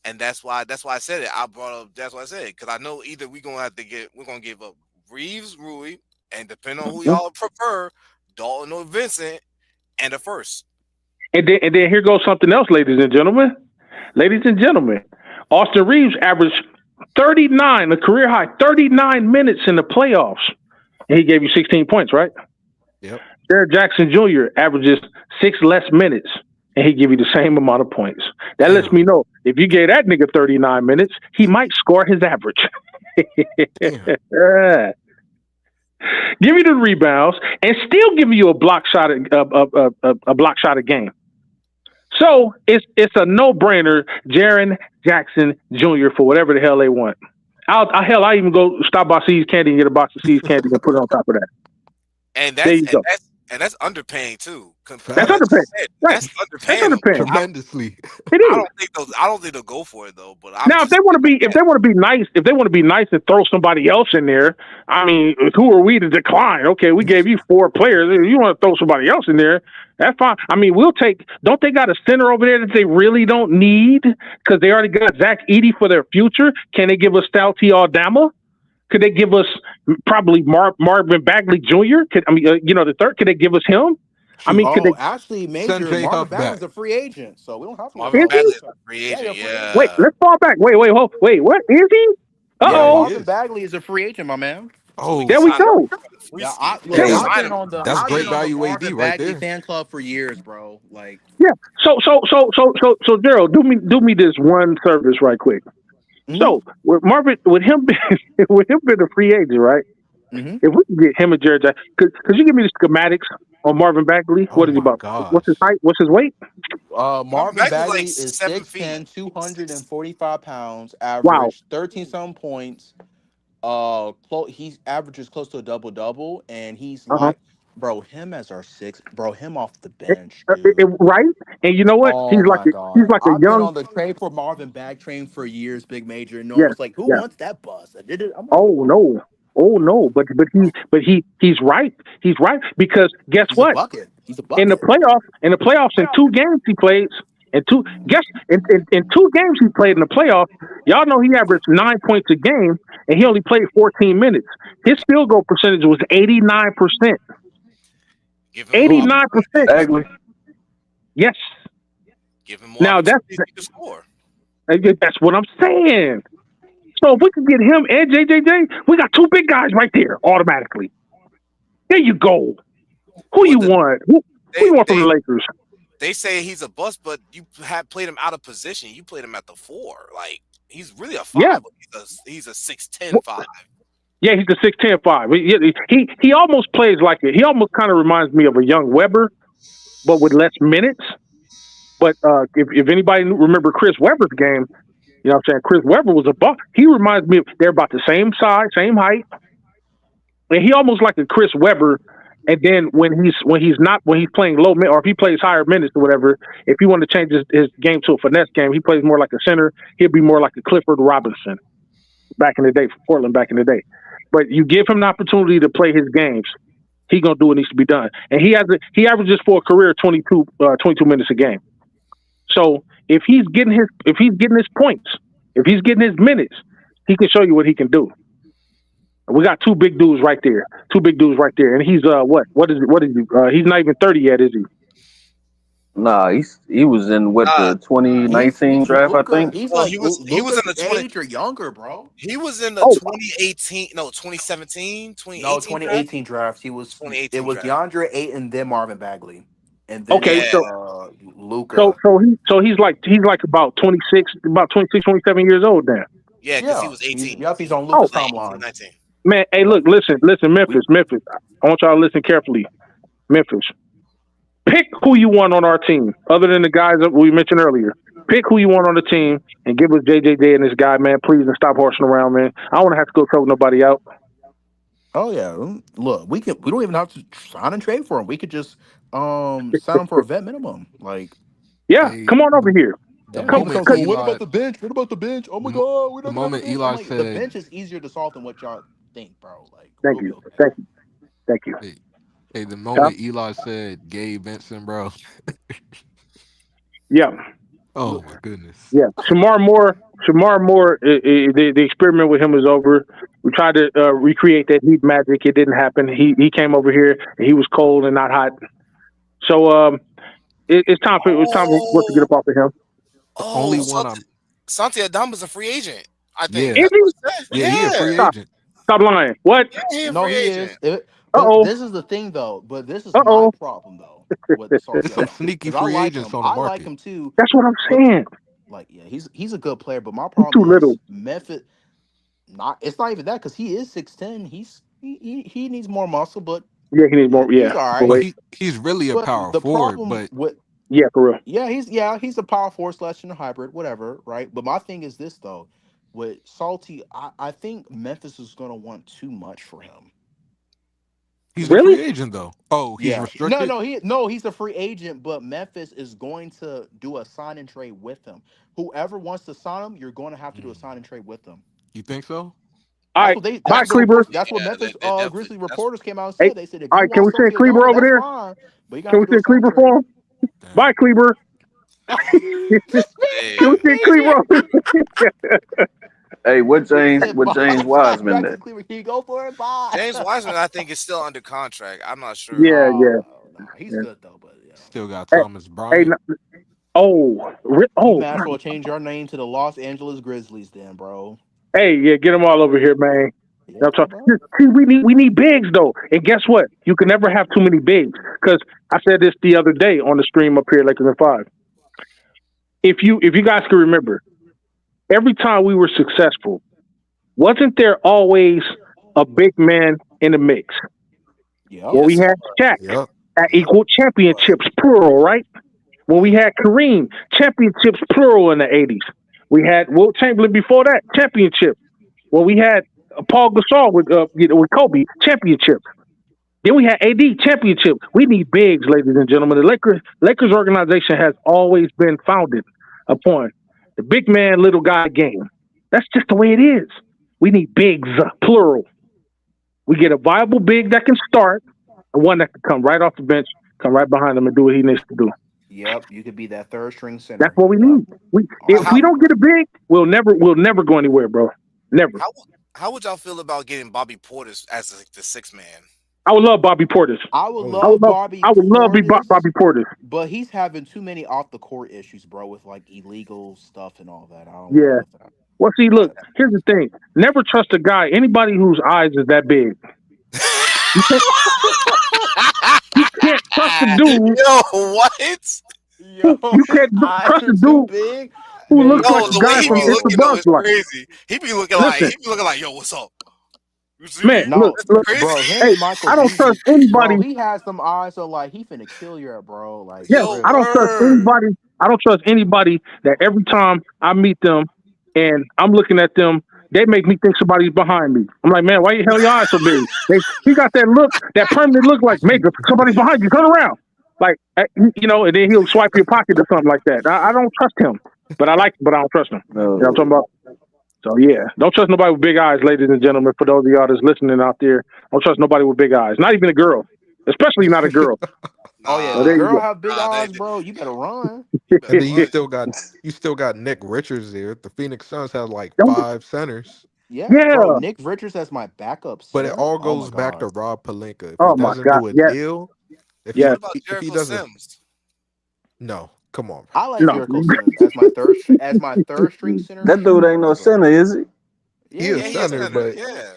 And that's why I said it. I brought up. That's why I said it, because I know either we're gonna give up Reeves, Rui, and depending on who y'all prefer, Dalton or Vincent, and the first. And then here goes something else, ladies and gentlemen. Ladies and gentlemen, Austin Reeves averaged 39, a career high, 39 minutes in the playoffs. And he gave you 16 points, right? Yep. Jaren Jackson Jr. averages 6 less minutes, and he give you the same amount of points. That lets me know if you gave that nigga 39 minutes, he might score his average. Give you the rebounds and still give you a block shot a game. So it's a no-brainer, Jaren Jackson Jr. for whatever the hell they want. I even go stop by C's Candy and get a box of C's Candy and put it on top of that. And that's underpaying too. That's underpaying. That's underpaying. Tremendously. It is. I don't think they'll go for it though. But now, if they want to be nice and throw somebody else in there, I mean, who are we to decline? Okay, we gave you 4 players. You want to throw somebody else in there? That's fine. I mean, we'll take. Don't they got a center over there that they really don't need because they already got Zach Edey for their future? Can they give us Stouty Aldama? Could they give us probably Marvin Bagley Jr.? The third. Could they give us him? I mean, could they actually Major Marvin Bagley's a free agent, so we don't have to. Marvin Bagley's a free agent. Yeah. Wait, let's fall back. Wait, what is he? Marvin Bagley is a free agent, my man. Oh, there we go. Yeah, I've been on the that's great value AD Marvin right Bagley there. fan club for years, bro. Like, yeah. So, Gerald, do me this one service right quick. Mm-hmm. So, with him being a free agent, right? Mm-hmm. If we can get him and Jared Jackson, could you give me the schematics on Marvin Bagley? What is he about? Gosh. What's his height? What's his weight? Marvin Bagley is 6'10", 245 pounds, average 13-something points. He averages close to a double-double, and he's like, bro, him as our 6th, bro, him off the bench, right? And you know what? He's like a I've young. Been on the trade for Marvin Bag train for years, Big Major. No one was like, who wants that bus? I did it. Oh no, but he's right. He's right because guess what? He's a bucket. In the playoffs, in 2 games he played. In 2 games he played in the playoffs, y'all know he averaged 9 points a game, and he only played 14 minutes. His field goal percentage was 89%. 89%. Yes. Give him more now that's what I'm saying. So if we can get him and JJJ, we got 2 big guys right there automatically. There you go. Who you want? Who you want from the Lakers? They say he's a bust, but you have played him out of position. You played him at the 4. Like, he's really a 5. Yeah. But he's a 6'10" 5. Yeah, he's a 6'10" 5. He almost plays like it. He almost kind of reminds me of a young Webber, but with less minutes. But if anybody remember Chris Webber's game, you know what I'm saying? Chris Webber was a buck. He reminds me of, they're about the same size, same height. And he almost like a Chris Webber. And then when he's playing low minutes, or if he plays higher minutes or whatever, if you want to change his game to a finesse game, he plays more like a center. He'll be more like a Clifford Robinson back in the day, for Portland back in the day. But you give him an opportunity to play his games, he's gonna do what needs to be done. And he averages for a career 22 minutes a game. So if he's getting his points, if he's getting his minutes, he can show you what he can do. We got 2 big dudes right there. And he's what is he? He's not even 30 yet, is he? Nah, he was in what Nah, the 2019 draft, I Luca. think. He's no, like he was in Luca's the 20. age or younger, bro. He was in the Oh, 2018, no, 2017, No, 2018 draft. 2018 drafts. It 2018 was draft. DeAndre Ayton, then Marvin Bagley, and then it okay. Yeah, was So Luca. he's like about 26, 27 years old now. yeah, because he Yeah, was 18. he's on Oh Luca's He was 18, he was timeline. 19. man, hey, Yep. look, listen, We Memphis. I want y'all to listen carefully. Memphis, pick who you want on our team, other than the guys that we mentioned earlier. Pick who you want on the team and give us JJJ and this guy, man, please, and stop horsing around, man. I don't want to have to go choke nobody out. Oh yeah, look, we don't even have to sign and trade for him. We could just sign him for a vet minimum. Like, Yeah, Hey, come on over here. the yeah, he Come, was moment so what Eli, about the bench? What about the bench? Oh my the, god, we're the not gonna have a moment bench. I'm Eli like, the said, bench is easier to solve than what y'all think, bro. Like, thank we'll be you, okay. thank you. hey, hey, the Huh? moment Eli said Gabe Vincent, bro. Yeah, Oh my goodness. yeah. Shamar Moore. The experiment with him is over. We tried to recreate that Heat magic. It didn't happen. He came over here and he was cold and not hot. So it's time for us to get Oh, up off of him. The only so one I'm, Santi Adama's a free agent. I think yeah, Is that's he? what it said. yeah, he a free Yeah, Stop, agent. stop lying. What? yeah, he a No, free he agent. is. Uh But oh. this is the thing, though. But this is Uh my oh. problem, though, with It's Salty some Alabama, sneaky because I free like agents him. on the I like market. him too. That's what I'm But saying. like, yeah, he's a good player. But my He's problem too little. is Memphis. Not it's not even that because he is 6'10". He needs more muscle, but Yeah, he needs more. he's Yeah, all but But right. wait. he's really a But power the forward. problem But with Yeah, for real. he's a power forward slash and a hybrid, whatever, right? But my thing is this though, with Salty, I think Memphis is gonna want too much for him. he's a Really? free agent though. Oh, he's Yeah, no, restricted. he's a free agent, but Memphis is going to do a sign and trade with him. Whoever wants to sign him, you're going to have to do a Mm. sign and trade with them. You think so? All right. That's Bye, what the That's Kleber. reports. That's what yeah, Memphis they definitely. Grizzly That's reporters came out and Hey, said. They said if all you right. Can want we send Salty Kleber Aldama, over that's there? fine, but you're gonna Can have we to do a send sign and Kleber trade. for him? Bye, Damn. Kleber. This Can hey, we send man Kleber over? Hey, what he James? said What James bye, bye, Wiseman Jackson there? Cleaver. Can you go for it? Bye. James Wiseman, I think, is still under contract. I'm not sure. Yeah, yeah. Nah, he's Yeah. good though, but Still got Hey, Thomas hey. Bryant. Oh, you oh. might as well change your name to the Los Angeles Grizzlies, then, bro. Hey, yeah. Get them all over here, man. Yeah, You know what I'm bro. talking- See, we need bigs though, and guess what? You can never have too many bigs because I said this the other day on the stream up here, Lakers and Five. If you guys can remember, every time we were successful, wasn't there always a big man in the mix? Yep. Well, we Yes, it had was. Shaq Yep. at Yep, equal it was. championships, plural, right? When we Mm. had Kareem, championships, plural in the 80s. We had Wilt Chamberlain before that, championship. When we had Paul Gasol with Kobe, championship. Then we had AD, championship. We need bigs, ladies and gentlemen. The Lakers organization has always been founded upon the big man, little guy game. That's just the way it is. We need bigs, plural. We get a viable big that can start, and one that can come right off the bench, come right behind him, and do what he needs to do. Yep. You could be that third string That's center. what we Yep. need. But If All how we day, don't get bro. a big, we'll never go anywhere, bro. Never. how how would y'all feel about getting Bobby Portis as the sixth man? I would love Bobby Portis. I would Oh, love Bobby I would love Portis, Bobby Portis. but he's having too many off the court issues, bro, with like illegal stuff and all that. I don't Yeah. know if that. Well, see, Uh, look. Here's the thing. Never trust a guy. Anybody whose eyes is that big. You can't, you can't trust a dude Yo, what? Yo, you his can't eyes trust are a too dude big. who Man, looks Yo, like you're a the way guy he from be wrong, It's the looking though Bugs is bro. Life. crazy. He be looking Listen, like, yo, what's up? You see me? man. No, Look, That's look. crazy. bro, him Hey, and Michael I don't trust Beasley, anybody. bro, he has some eyes that like he finna kill you, bro. Like Yes, for Yo, I real. don't trust word. anybody. I don't trust anybody that every time I meet them and I'm looking at them, they make me think somebody's behind me. I'm like, man, why the hell your eyes so big? He got that look, that permanent look like, make somebody's behind you. Turn around. Like, and then he'll swipe your pocket or something like that. I don't trust him, but I don't trust him. You know what I'm talking No. about? So yeah, don't trust nobody with big eyes, ladies and gentlemen. For those of y'all that's listening out there, don't trust nobody with big eyes. Not even a girl, especially not a girl. Oh yeah, So if a Nah, there you girl go. have big nah, eyes, bro, you better run. you better and then run. you still got Nick Richards there. The Phoenix Suns have like Don't, 5 centers. Yeah, bro. yeah. Nick Richards as my backup But it center. all Oh my goes back to god. Rob Pelinka. If he Oh my doesn't God. do a Yes, deal, What yes. about if he Jericho doesn't, Sims? No, come on, I like No, Jericho Sims as my third string center. That dude ain't no Sure, but center, is he? he yeah, is Yeah, yeah, he a yeah. center, center. but Yeah.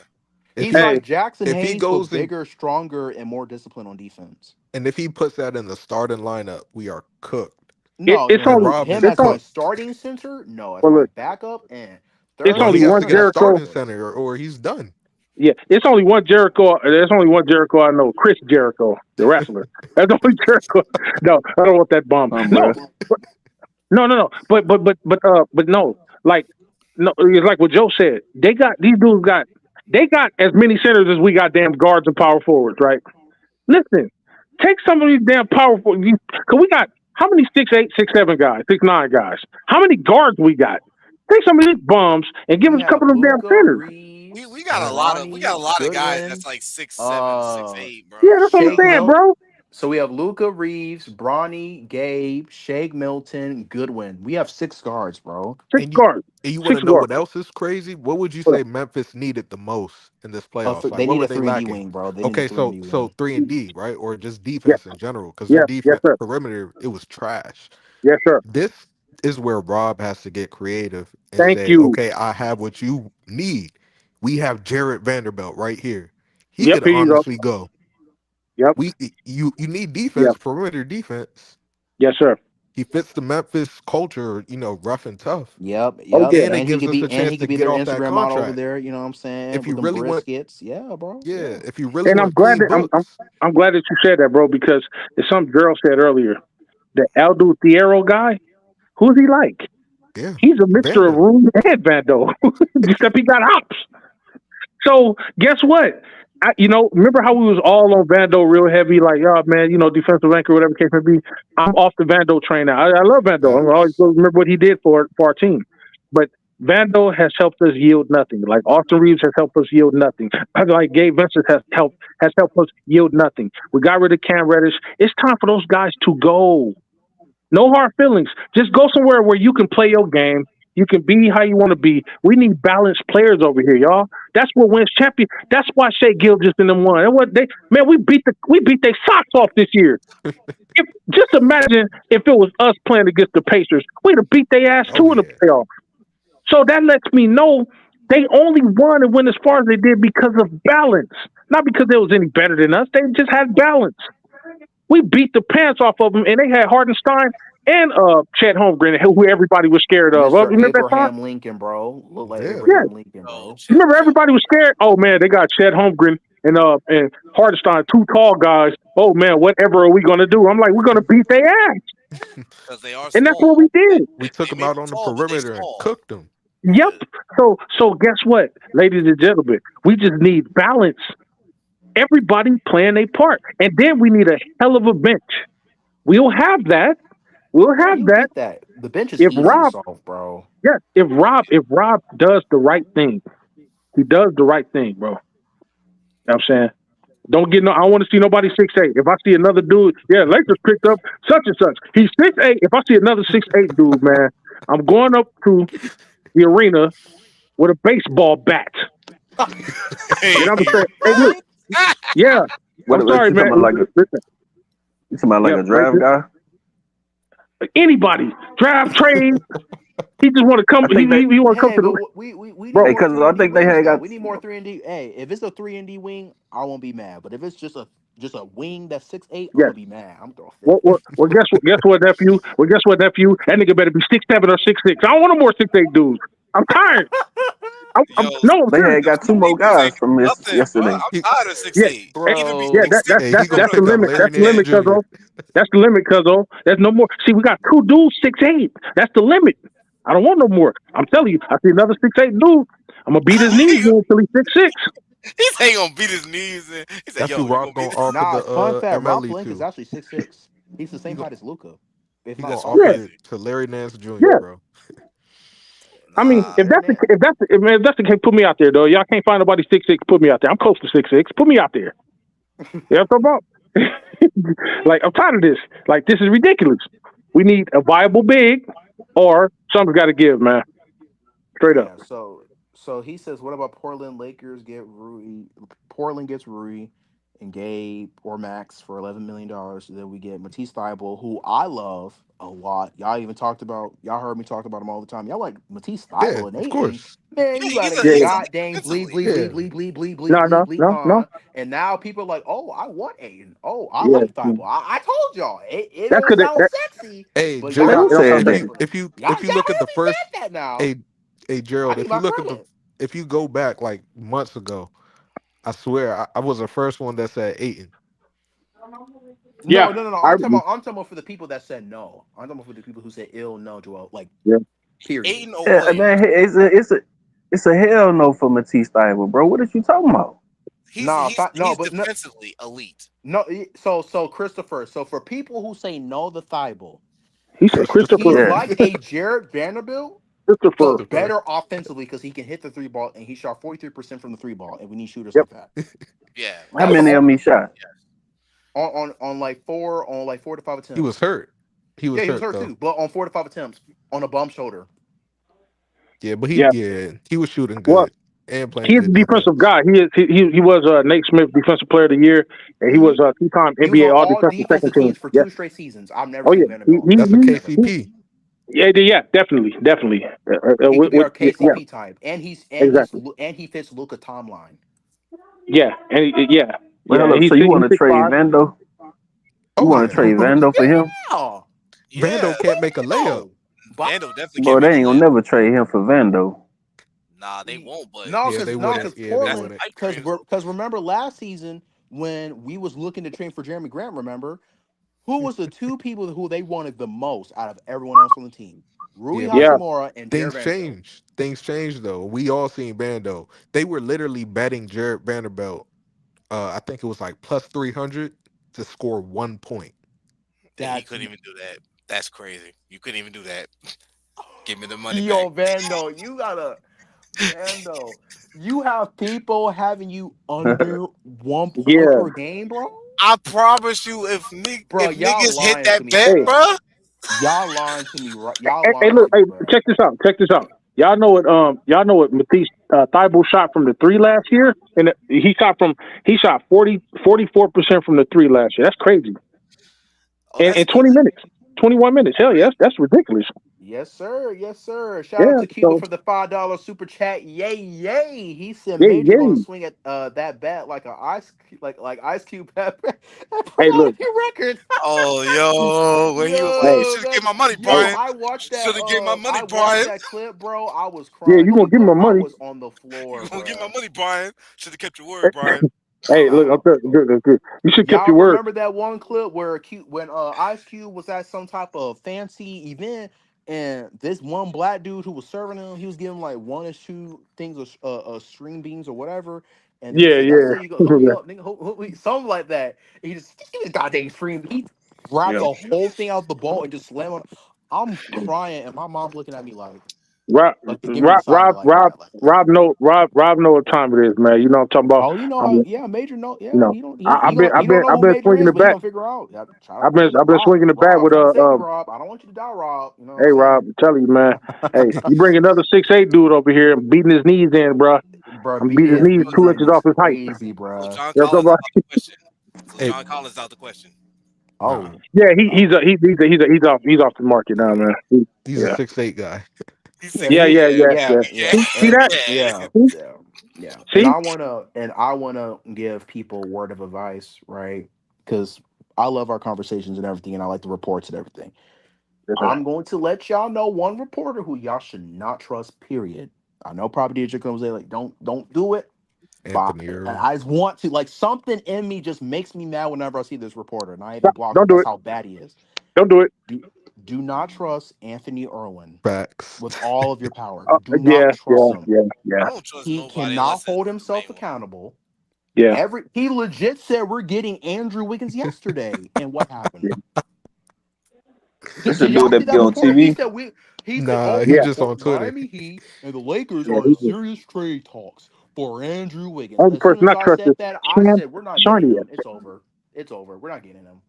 if He's he hey, like Jackson if he Hayes, but goes in bigger, stronger, and more disciplined on defense. and if he puts that in the starting lineup, we are cooked. No, it's no, And only no. Rob Him is it's as on. my cooked. starting center, no, as Well, my look, backup, and it's third Well, only he string has one to get a center. Jericho. starting center, or he's done. Yeah, it's only one Jericho. There's only one Jericho I know. Chris Jericho, the wrestler. That's the only Jericho. No, I don't want that bomb. No, Bro. no. But no. Like, no. It's like what Joe said. These dudes got. They got as many centers as we got damn guards and power forwards, right? Listen, take some of these damn powerful. Cause we got how many 6'8", 6'7" guys, 6'9" guys? How many guards we got? Take some of these bums and give We us a have couple of them damn Luca, centers. We Reeves, got a Uh, lot of Bronny, guys Goodwin, that's like 6'7", uh, 6'8", Yeah, bro. that's what I'm Shake saying, Milton. bro. So we have Luca Reeves, Bronny, Gabe, Shake Milton, Goodwin. We have 6 guards, bro. Six and you guards, and you want six to know guards. what else is crazy? What would you Hold say Memphis needed the most in this playoffs? Like, They what need were a they 3-and-D lacking? wing, bro. They need a Okay, 3-and-D so wing. 3 and D, right, or just Yeah, defense in general, because their yeah, yes, defense sir, perimeter it was trash. yes, sir. This is where Rob has to get creative and Thank say, you. okay, I have what you need. We have Jared Vanderbilt right here. He Yep, could here you go. honestly go. Yep, You need defense, yep, perimeter defense. yes, sir. He fits the Memphis culture, rough and tough. Yep, Oh yep. yeah, And it gives us a And chance he to could be get their off that Instagram model over contract. there. You know what I'm saying If you with them really want, briskets. Yeah, bro. yeah, Yeah. if you really and I'm want glad clean that books, I'm glad that you said that, bro, because it's some girl said earlier the Adou Thiero guy. Who's he like? yeah, He's a mixture of Vando. Room and Vando, except he got hops. So guess what? Remember how we was all on Vando real heavy, like, oh man, defensive anchor, whatever case may be. I'm off the Vando train now. I love Vando. I always Facts. remember what he did for our team. But Vando has helped us yield nothing. Like Austin Reeves has helped us yield nothing. Like Gabe Vincent has helped us yield nothing. We got rid of Cam Reddish. It's time for those guys to go. No hard feelings. Just go somewhere where you can play your game. You can be how you want to be. We need balanced players over here, y'all. That's what wins champion. That's why Shea Gilgeous and them won. And what they man, we beat their socks off this year. Just imagine if it was us playing against the Pacers. We'd have beat their ass Oh too in the yeah, playoffs. So that lets me know they only won and went as far as they did because of balance, not because they was any better than us. They just had balance. We beat the pants off of them, and they had Hardenstein and Chet Holmgren, who everybody was scared of. Mr. Remember that time? Abraham Lincoln, bro. Look like yeah. Yeah. Abraham Lincoln, Oh, bro. Remember everybody was scared? Oh man, they got Chet Holmgren and Hardenstein, two tall guys. Oh man, whatever are we gonna do? I'm like, we're gonna beat their ass. because they are And that's small. what we did. We They took him may out be on the tall, but they perimeter and small. cooked him. Yep. Yeah. So guess what, ladies and gentlemen? We just need balance. Everybody playing a part. And then we need a hell of a bench. We'll have that. We'll Yeah, have you'll that get that. The bench is if easy to Rob solve, bro. yeah, if Rob does the right thing. He does the right thing, bro. You know what I'm saying? Don't get no. I don't want to see nobody 6'8". If I see another dude, yeah, Lakers picked up such and such. He's 6'8". If I see another 6'8" dude, man, I'm going up to the arena with a baseball bat, Hey, and I'm gonna say, "Hey, look, what? yeah, I'm What sorry, you talking man. about? Like Listen, you talking about like yeah, a draft guy? anybody draft trade. He just want to come. I He, think they. he, he want to come Hey, to but the we need bro. Hey, more cause three I and D think they wings had though. got. We need more 3-and-D. Hey, if it's a 3-and-D wing, I won't be mad. But if it's just a wing that's 6'8", I'm Yes. gonna be mad. I'm throwing Well, fit. well, well, guess what, nephew? Well, guess what, nephew? That nigga better be 6'7" or 6'6". I don't want no more 6'8" dudes. I'm tired. Yo, No, I'm They serious. had got two more sneakers guys ain't from nothing, bro. yesterday. I'm He, tired of Yeah, 6'8". eh, They need to be yeah. Bro. 6'6". hey, he Let's gonna go That's to the pick the up limit. Larry That's the Nance limit, Jr. cuzzo. That's the limit, cuzzo. There's no more. See, we got two dudes 6'8". That's the limit. I don't want no more. I'm telling you. I see another 6'8" dude. I'm gonna beat his knees in until he's 6'6". he ain't gonna beat his knees in. He said, That's who "Yo, you Rob gonna beat gonna it?" offer Nah, the fun fact. Rob MLE Blink is to. actually 6'6". He's the He same gonna height as Luca, if he not gonna taller. offer Yeah, it to Larry Nance Jr., yeah. bro. I mean, Nah, if Larry that's the Nance. if that's the case, put me out there though. Y'all can't find nobody 6'6". Put me out there. I'm close to 6'6". Put me out there. Yeah, I'm talking about. Like I'm tired of this. Like this is ridiculous. We need a viable big, or something's got to give, man. Straight up. Yeah. So he says, what about Portland Lakers get Rui? Portland gets Rui, and Gabe or Max for $11 million. Then we get Matisse Thybulle, who I love a lot. Y'all heard me talk about him all the time. Y'all like Matisse Yeah, Thybulle and of Aiden. course. Man, Yeah, you gotta he's They elite goddamn bleep, defensively. bleep, yeah. bleep, bleep, bleep, bleep, bleep, No, bleep, no, bleep, no, no. con. And now people are like, oh, I want Aiden. Oh, I Yeah, like Thybulle. I told y'all. It that don't could sound that. sexy, Hey, but Man, y'all who Gerald, heard me said if say that? you it. if you Y'all if you look at heard the me say first that now. hey I Gerald, need my credit. if you go back like months ago, I swear I was the first one that said Aiton. Yeah, No. I I'm talking about for the people that said no. I'm talking about for the people who said ill no, Joel. Like, yeah. period. Aiden or Yeah, man, Williams? it's a hell no for Matisse Thybulle, bro. What are you talking about? No, He's but no, defensively elite. no. So Christopher. So for people who say no, the Thibault, He said he's Christopher. Yeah. like a Jared Vanderbilt, Christopher. but Christopher. better offensively because he can hit the three ball and he shot 43% from the three ball, and we need shooters Yep. like that. Yeah, How That's many of that's them he shot? on like 4 to 5 He was attempts. hurt. He Yeah, was he was hurt hurt though. too, but on 4 to 5 attempts on a bum shoulder. Yeah, but Yeah. he was shooting Well, good and playing he's a good defensive defense. guy. He was Nate Smith Defensive Player of the Year, and he Hmm was two-time He was NBA on All all Defensive Second defensive Team. teams for Yeah. 2 straight seasons. I've never Oh seen yeah. Vanderbilt on the That's a defensive team ever. KCP. Yeah. Definitely. He could be our Yeah. KCP type, and Exactly. he fits Luka timeline. Yeah. And Wait, hold up. He's So you want he's to six trade five. Vando? You Oh want to yeah, trade of course. Vando for him? Yeah, Vando yeah. can't make a layup. no, but Vando definitely Bro, can't they make a ain't gonna layup. never trade him for Vando. Nah, they won't. But no, Yeah, because they no, wouldn't. because that's Yeah, they that's Portland, wouldn't. pipe dreams. because remember last season when we was looking to trade for Jeremy Grant, remember who was the two people who they wanted the most out of everyone else on the team? Rui Yeah, but Yeah. Hachimura and Jared things Vanderbilt. change. Things change though. We all seen Bando. They were literally betting Jared Vanderbilt. I think it was like plus 300 to score 1 point. And he That's couldn't even do that. That's crazy. You couldn't even do that. Give me the money back. yo Vando, you gotta Vando. You have people having you under 1 point Yeah. per game, bro. I promise you, Bro, if y'all niggas hit lying to that me, bet, Hey. bro. bro, Y'all lying to me, right? Y'all Hey, lying look. to Hey, me, bro. check this out. Y'all know what? Y'all know what Matisse Thybulle shot from the three last year, and he shot 44% from the three last year. That's crazy. oh, In that's 20 minutes, 21 minutes. Hell yeah, that's ridiculous. Yes, sir. Yes, sir. Shout out Yeah. to Cuba So for the $5 super chat. Yay, yay. He said yay, Major gonna yay. swing at that bat like a like Ice Cube pepper and put Hey, out look. a new record. oh yo when he was like, you Hey, Yo, should have gave that's my money, hey. yo. Brian. Should have gave my money, I watched Brian. that clip, bro. I was Yeah, crying you because gonna give me my I money? was on the floor, You gonna give my bro. money, Brian? Should have kept your word, Brian. Hey, look. I'm good. You should kept Y'all your word. remember that one clip where when Ice Cube was at some type of fancy event and this one black dude who was serving him, he was giving like 1 or 2 things of string beans or whatever, and then he said, "That's Yeah. it, you gonna hook me up, nigga, hook me," something like that. And he just give me a goddamn string. He grabbed Yeah. the whole thing out the ball and just slammed it. I'm crying, and my mom's looking at me Rob, like give me the Rob, side eye, like Rob, what? Like, Rob know what time it is, man. You know what I'm talking about. oh, you know how? I'm, Yeah, Major. No, you yeah. know, He don't know I've who been Major swinging is, the but he bat. gonna figure out. Yeah, shout out I've to been, you, I've been Rob. swinging the bat Rob, with trying to save you, Rob. I don't want you to die, Rob. You know what I'm Hey, Rob, saying, I'm telling you, man. Hey, you bring another 6'8" dude over here and beating his knees in, bro. bro? I'm Beating beating his his knees knees 2 in inches is off his height. crazy, So bro. John That's Collins is about, out the question. So Hey, John Collins is out the question. nah. Oh, yeah, oh, he's off the market now, man. He's a Yeah, 6'8" guy. He's yeah, six. yeah, he, yeah, yeah, yeah, yeah. yeah, See and that? Yeah. yeah, See? yeah, yeah. And See? I wanna give people a word of advice, right? Because I love our conversations and everything, and I like the reports and everything. Yes, sir. I'm going to let y'all know one reporter who y'all should not trust. Period. I know Property Agent comes in like don't do it. But Anthony and Irwin. I just want to like something in me just makes me mad whenever I see this reporter, and I No, even block him. don't do That's it. how bad he is. Don't do it. Do not trust Anthony Irwin Facts. with all of your power. Do Yeah, not trust him. I yeah, don't trust He nobody cannot unless it's hold the himself main one. accountable. yeah, He legit said we're getting Andrew Wiggins yesterday, and what happened? yeah, Did, It's a did dude y'all see that be that on report? He TV. said Nah, he yeah, just on Twitter. Miami Heat and the Lakers yeah. are in serious trade talks for Andrew Wiggins. Only As soon person as not I trust is said that, I Cam said we're not getting Charnier. him. It's over. It's over. We're not getting him.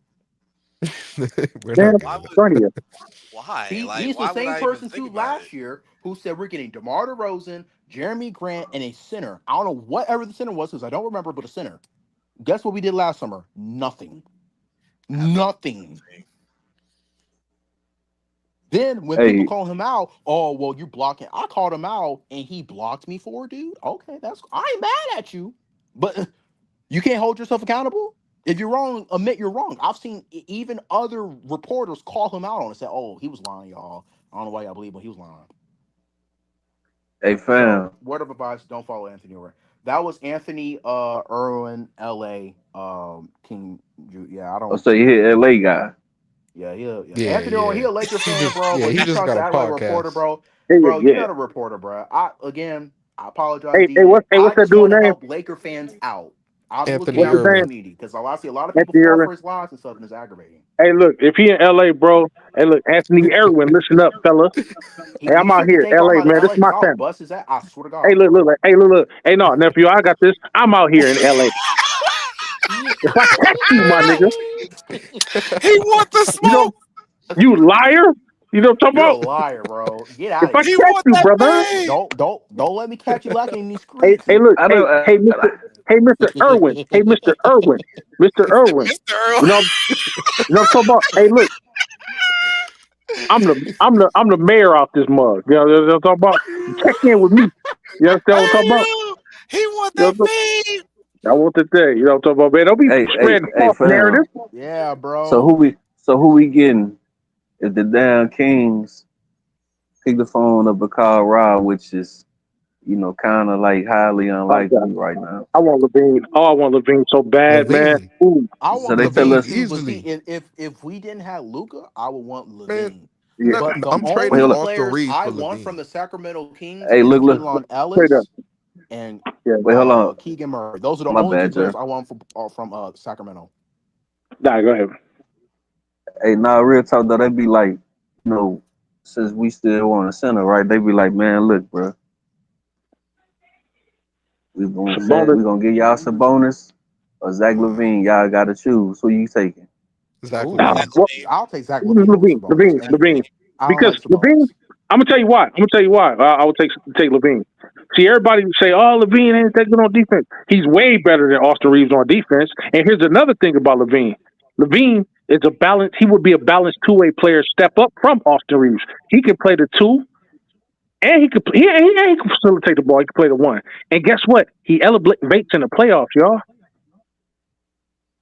We're Cam not Why getting would Charnier. why? Like He's the why would same I even person think too about it? last year who said we're getting DeMar DeRozan, Jeremy Grant, and a center. I don't know whatever the center was because I don't remember, but a center. Guess what we did last summer? Nothing. Nothing. Then when people Hey, call him out, oh well, you're blocking. I called him out and he blocked me for it, dude. Okay, I ain't mad at you, but you can't hold yourself accountable. If you're wrong, admit you're wrong. I've seen even other reporters call him out on it and say, "Oh, he was lying, y'all. I don't know why y'all believe, but he was lying." hey, So, fam. word of advice: don't follow Anthony Irwin. That was Anthony Irwin, L.A. King. Yeah, I Oh, don't. so you hit LA guy. Yeah, Yeah, Anthony Irwin. He yeah. a Laker He fan, just bro, but he he just tries got to a act like a reporter, podcast. bro. Yeah, Bro, you're yeah. not a reporter, bro. I apologize, Hey, D. I what's that just dude want to name? help Laker fans out. I'm looking Anthony What's out his for the name? Irwin. community because I see a lot of people Anthony fall Irvin. for his lies and stuff, and it's aggravating. Hey, look, if he in LA, bro. Hey, look, Anthony Irwin, listen up, fella. Hey, I'm He out strictly here, can't call him LA, out of man. This LA is because my I'll family. bust his ass. I swear to Hey, God, look, bro. look, hey, look. Hey, no, nephew, I got this. I'm out here in LA. If I catch you, my nigga, He want the you know, smoke. you liar. You know what I'm talking You're a about? liar, bro. Get If out of I He here. catch want you, that brother. thing. Don't let me catch you lacking in these Hey, streets. hey, look, I hey, don't. Mr. Irwin. Hey, Mr. Irwin. Mr. Irwin. Mr. Earl. You know, what I'm talking about? Hey, look, I'm the mayor off this mug. You know what I'm talking about? Check in with me. You understand what I'm talking Hey, about? yo, he want You know that what thing. I want to say. You know what I'm talking about, man? Don't be spreading Hey, false narrative. fam. Yeah, So bro. who we getting? If the damn Kings pick the phone up and call Rob, which is kind of like highly Oh God, unlikely right now. I want Levine. Oh, I want Levine so bad, man. Levine. Ooh, I So want they tell Levine Levine us, too, but see, easily. if we didn't have Luca, I would want Man, Levine. yeah. But the I'm wait, trading only hold up, Austin players Reeves I for want from Levine. the Sacramento Kings hey, is look, Keelan Straight up. Ellis and Yeah. wait, hold on, Keegan Murray. Those are the my only two bad, players Jer. I want from Sacramento. Nah, go ahead. Hey, nah, real talk though, they be like, since we still want a center, right? They be like, man, look, bro, Sabonis. we gonna give y'all some bonus or Zach Wow. Levine. Y'all gotta choose. Who you taking? Zach Ooh, Ah, Levine. That's well, me. I'll take Zach Levine over Levine. Sabonis any Levine. day. I don't Because like Levine, Sabonis. I'm gonna tell you why. I would take Levine. See, everybody would say, "Oh, Levine ain't that good on defense." He's way better than Austin Reeves on defense. And here's another thing about Levine. Levine is a balance. He would be a balanced two-way player. Step up from Austin Reeves. He can play the two, and he can facilitate the ball. He can play the one. And guess what? He elevates in the playoffs, y'all.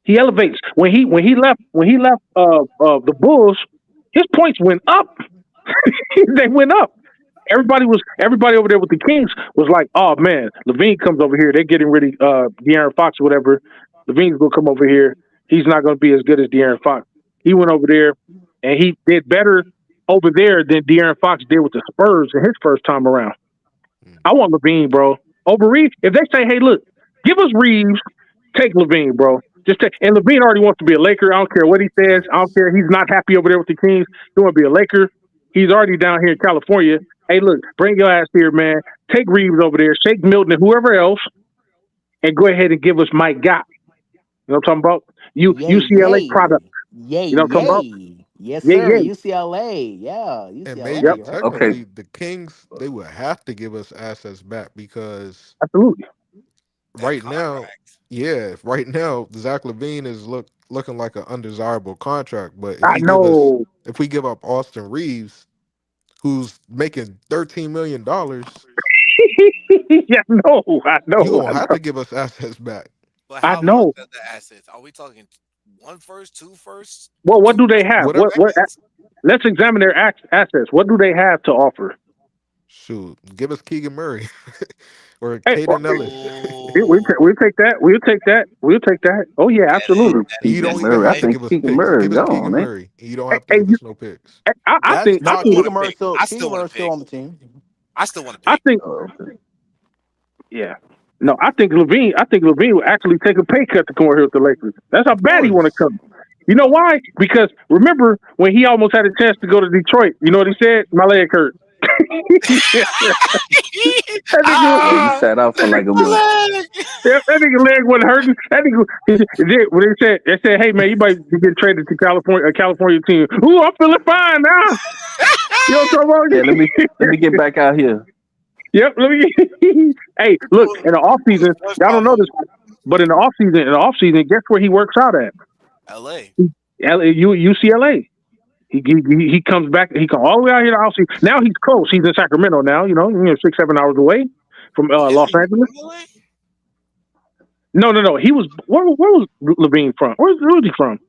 He elevates. When he left the Bulls, his points went up. They went up. Everybody over there with the Kings was like, oh man, Levine comes over here. They're getting rid of De'Aaron Fox or whatever. Levine's gonna come over here. He's not gonna be as good as De'Aaron Fox. He went over there and he did better over there than De'Aaron Fox did with the Spurs in his first time around. Mm. I want Levine, bro. Over Reeves. If they say, hey, look, give us Reeves, take Levine, bro. Just take. And Levine already wants to be a Laker. I don't care what he says. I don't Facts. care. He's not happy over there with the Kings. He want to be a Laker. He's already down here in California. Hey, look, bring your ass here, man. Take Reeves over there, shake Milton and whoever else, and go ahead and give us Mike Gott. You know what I'm talking about? Yay, UCLA product. yay. Yay, You know what I'm talking about? yay. Yes, Yeah, sir. yeah. UCLA. Yeah, And Yep. maybe UCLA. You heard Okay, me. technically the Kings they would have to give us assets back because Absolutely. That right now, contract. yeah, right now Zach Levine is looking like an undesirable contract. But I know. if we give up Austin Reeves, who's making $13 million, Yeah, I you know. gonna have to give us assets back. But I how much know. of the assets? Are we talking one first, two first, Well, what two do they have? Whatever. What seconds? let's examine their assets. What do they have to offer? Shoot, give us Keegan Murray or Hey, Caden Ellis. Oh, we'll take that. We'll take that. We'll take that. Oh yeah, absolutely. And you Keegan don't even Murray. I have to hey, think give us Keegan picks. Murray Give us gone, Keegan man. Murray. And you don't Hey, have to give us no picks. I That's think I no still want Keegan to Murray pick. still I Keegan still want Murray's to still pick. on the team. I still want to I pick. think Okay. yeah. No, I think Levine will actually take a pay cut to come over here with the Lakers. That's how Of bad he want to course. come. You know why? Because remember when he almost had a chance to go to Detroit. You know what he said? My leg hurt. That nigga, Yeah, he Ah, sat out for like a month. my leg. that nigga leg wasn't hurting. That nigga, when they said, hey man, you might be getting traded to a California team. Ooh, I'm feeling fine now. You know what I'm Yeah, talking let me get back out here. Yep. Let me. Hey, look, in the off season, Where's y'all my don't know home? this, But in the offseason, guess where he works out at? LA. UCLA. He comes back. He comes all the way out here to offseason. Now he's close. He's in Sacramento now. 6-7 hours away from Los Isn't he Angeles. from LA? No. He was where was LaVine from? Where's he from?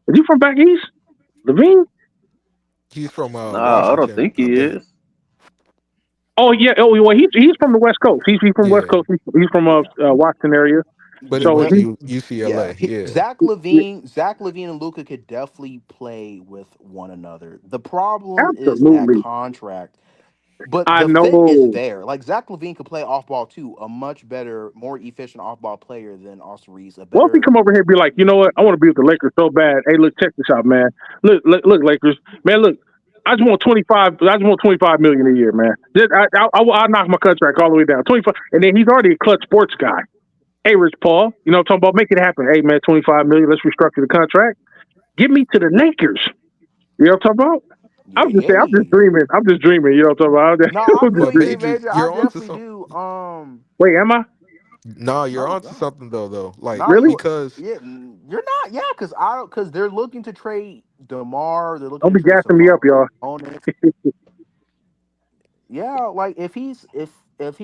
Is he from back east? LaVine? He's from Nah, I don't Washington, think I he think. is. Oh yeah. Oh well, he's from the West Coast. He's from West Yeah, Coast. He's from Washington area. but he So went The, to he yeah, UCLA. Yeah, Zach Levine and Luca could definitely play with one another. The problem is that absolutely. contract. But I the fit is know. there. Like Zach Levine could play off ball too, a much better, more efficient off ball player than Austin Reeves. A What if he better, come over here and be like, you know what? I want to be with the Lakers so bad. Hey, look, check this out, man. Look, Lakers, man. Look, I just want 25. I just want 25 million a year, man. I'll knock my contract all the way down 25, and then he's already a clutch sports guy. Hey, Rich Paul, I'm talking about make it happen. Hey, man, 25 million. Let's restructure the contract. Get me to the Lakers. You know what I'm talking about? I'm just saying. I'm just yeah. dreaming. I'm just dreaming. You know what I'm talking No, about? I I'm just feel but you, dreaming. Major, Major. I you're onto definitely something. do. Wait, am I No, you're No, onto no, something though. Like no, really? because yeah, you're not. Yeah, because they're looking to trade Demar. They're looking Don't to be trade gassing me up, y'all. Sabonis. Yeah, like if he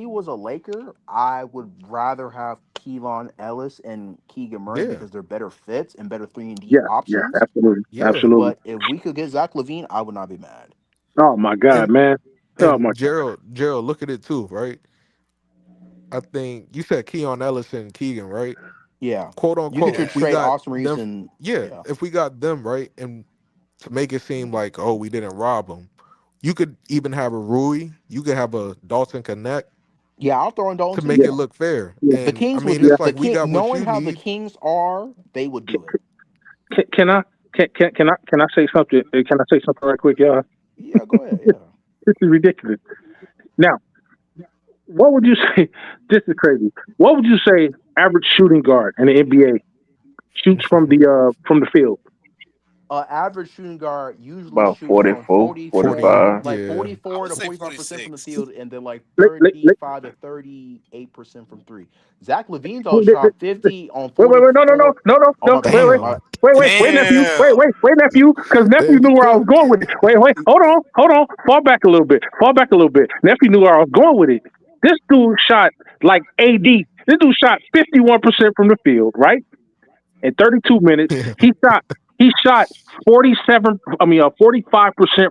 was a Laker, I would rather have Keelan Ellis and Keegan Murray yeah, because they're better fits and better 3-and-D Yeah, options. absolutely, yeah. absolutely. But if we could get Zach Levine, I would not be mad. Oh my God, And man. Oh my Gerald, look at it too, right? I think you said Keon Ellis and Keegan, right? Yeah, Quote you could unquote. just If we trade got Austin Reeves them, and yeah. yeah, If we got them right, and to make it seem like we didn't rob them, you could even have a Rui. You could have a Dalton Connect yeah. I'll throw in to Dalton too. make God. it look fair. Yeah, The And I Kings would mean, do yeah. it's it. The like we King, got what knowing you how the need. Kings are, they would do it. Can I can I say something? Can I say something right quick, y'all? Yeah, go ahead. Yeah. This is ridiculous. Now, what would you say? This is crazy. What would you say? Average shooting guard in the NBA shoots from the field. Average shooting guard usually About shoots from 44, 40, 44, 45. like yeah. I 44 would to say 45% from the 46. field, and then like Let, let, let, 35 to 38% from three. Zach Levine's all wait, wait, shot 50 on wait, wait, no, 44. Oh my bad, wait, my wait, bad, my Damn. bad. wait, nephew, Damn. wait, nephew, because nephew Damn, you knew where I was cooked. going with it. Wait, hold on, fall back a little bit. Nephew knew where I was going with it. This dude shot like AD. This dude shot 51% from the field, right? In 32 minutes, he shot 45%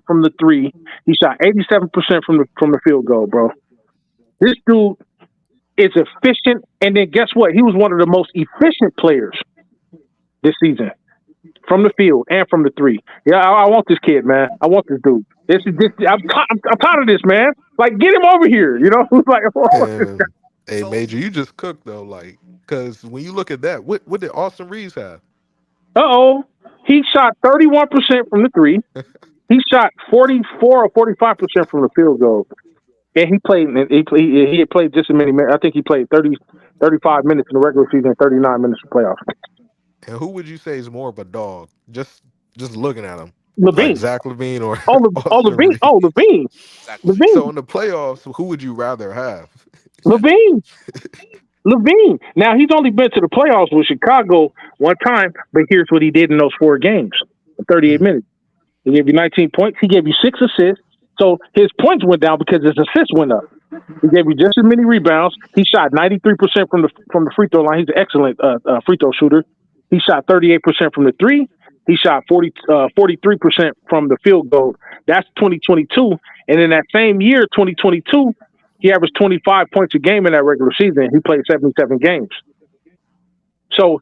from the three. He shot 87% from the field goal, bro. This dude is efficient, and then guess what? He was one of the most efficient players this season from the field and from the three. Yeah, I want this kid, man. I want this dude. I'm tired of this, man. Like, get him over here. Like, And hey, So Major, you just cooked though. Like, because when you look at that, what did Austin Reeves have? he shot 31% from the three. He shot 44 or 45% from the field goal. And he had played just as many minutes. I think he played 35 minutes in the regular season and 39 minutes in playoffs. And who would you say is more of a dog? Just looking at him, like Levine. Zach Levine or Oh, Austin Levine. Reeves. Zach Levine. So Levine. in the playoffs, who would you rather have? Levine. Levine. Now, he's only been to the playoffs with Chicago one time, but here's what he did in those 4 games in 38 Mm. minutes. He gave you 19 points. He gave you 6 assists. So his points went down because his assists went up. He gave you just as many rebounds. He shot 93% from the free throw line. He's an excellent free throw shooter. He shot 38% from the three. He shot 43% from the field goal. That's 2022. And in that same year, 2022, he averaged 25 points a game in that regular season. He played 77 games. So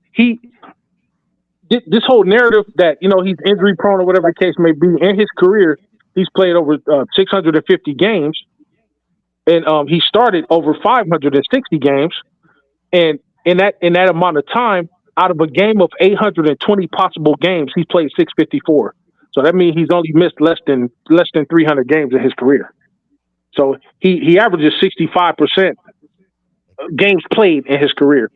this whole narrative that he's injury prone or whatever the case may be in his career, he's played over 650 games. And he started over 560 games, and in that amount of time, out of a game of 820 possible games, he's played 654. So that means he's only missed less than 300 games in his career. So he averages 65% games played in his career,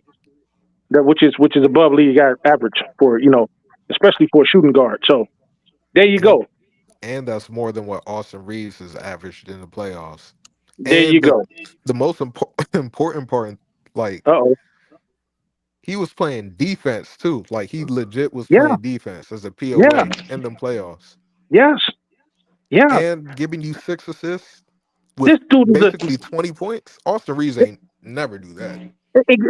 which is above league average for especially for a shooting guard. So there you And go. and that's more than what Austin Reeves has averaged in the playoffs. There you And the go. the most important part, like Uh oh. he was playing defense too. Like he legit was Yeah, playing defense as a yeah, POA in them playoffs yes, yeah. and giving you 6 assists with This dude is a. basically 20 points. Austin Reeves ain't never do that.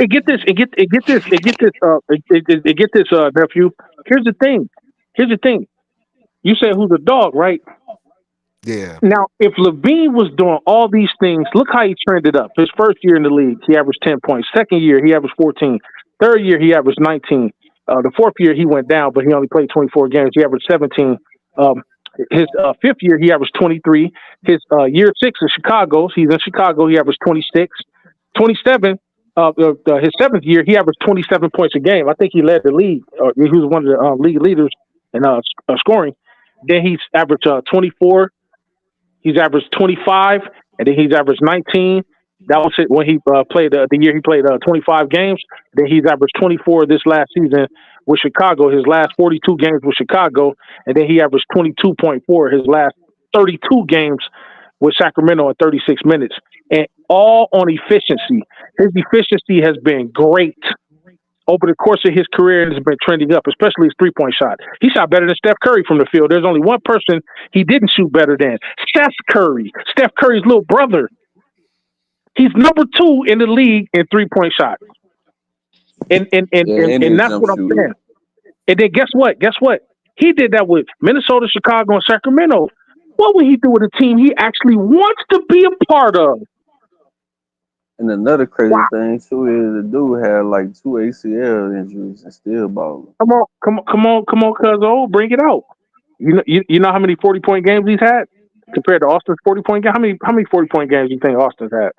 Get this, get this, get this, nephew. Here's the thing. Here's the thing. You said who's a dog, right? Yeah. Now, if LaVine was doing all these things, look how he trended up. His first year in the league, he averaged 10 points. Second year, he averaged 14. Third year, he averaged 19. The fourth year, he went down, but he only played 24 games. He averaged 17. His fifth year, he averaged 23. His year 6 in Chicago, he's in Chicago, he averaged 26. 27, his seventh year, he averaged 27 points a game. I think he led the league. He was one of the league leaders in scoring. Then he's averaged 24. He's averaged 25, and then he's averaged 19. That was it when he played the year he played 25 games. Then he's averaged 24 this last season with Chicago, his last 42 games with Chicago. And then he averaged 22.4 his last 32 games with Sacramento in 36 minutes. And all on efficiency. His efficiency has been great over the course of his career, and has been trending up, especially his three-point shot. He shot better than Steph Curry from the field. There's only one person he didn't shoot better than, Steph Curry, Steph Curry's little brother. He's number 2 in the league in three-point shots. And that's what I'm saying. And then guess what? Guess what? He did that with Minnesota, Chicago, and Sacramento. What would he do with a team he actually wants to be a part of? And another crazy thing too is the dude had like 2 ACL injuries and still balling. Come on, cuz bring it out. You know how many 40-point games he's had compared to Austin's 40-point game? How many 40-point games do you think Austin's had?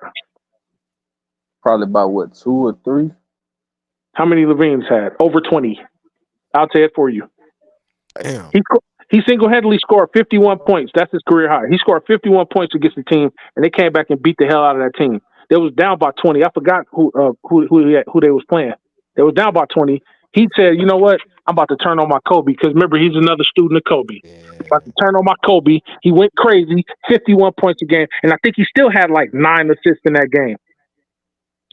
Probably about what, 2 or 3? How many LaVine's had? Over 20. I'll say it for you. Damn. He single-handedly scored 51 points. That's his career high. He scored 51 points against the team, and they came back and beat the hell out of that team. They was down by 20. I forgot who they was playing. They was down by 20. He said, "You know what? I'm about to turn on my Kobe," because remember he's another student of Kobe. Yeah. About to turn on my Kobe. He went crazy, 51 points a game, and I think he still had like 9 assists in that game,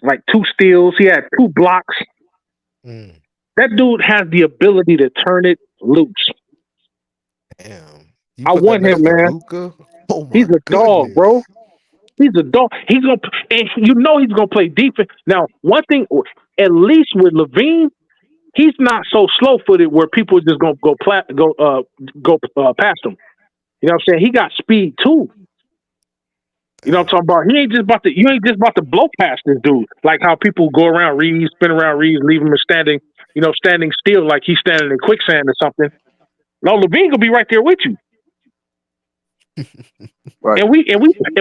like 2 steals. He had 2 blocks. That dude has the ability to turn it loose. Damn. I want him, man. Luka? Oh my He's a dog, bro. He's a dog. He's gonna, and he's gonna play defense. Now, one thing, at least with LaVine, he's not so slow-footed where people are just gonna go past him. You know what I'm saying? He got speed too. You know what I'm talking about? You ain't just about to blow past this dude. Like how people go around Reeves, spin around Reeves, leave him standing still like he's standing in quicksand or something. No, LaVine gonna be right there with you. Right. And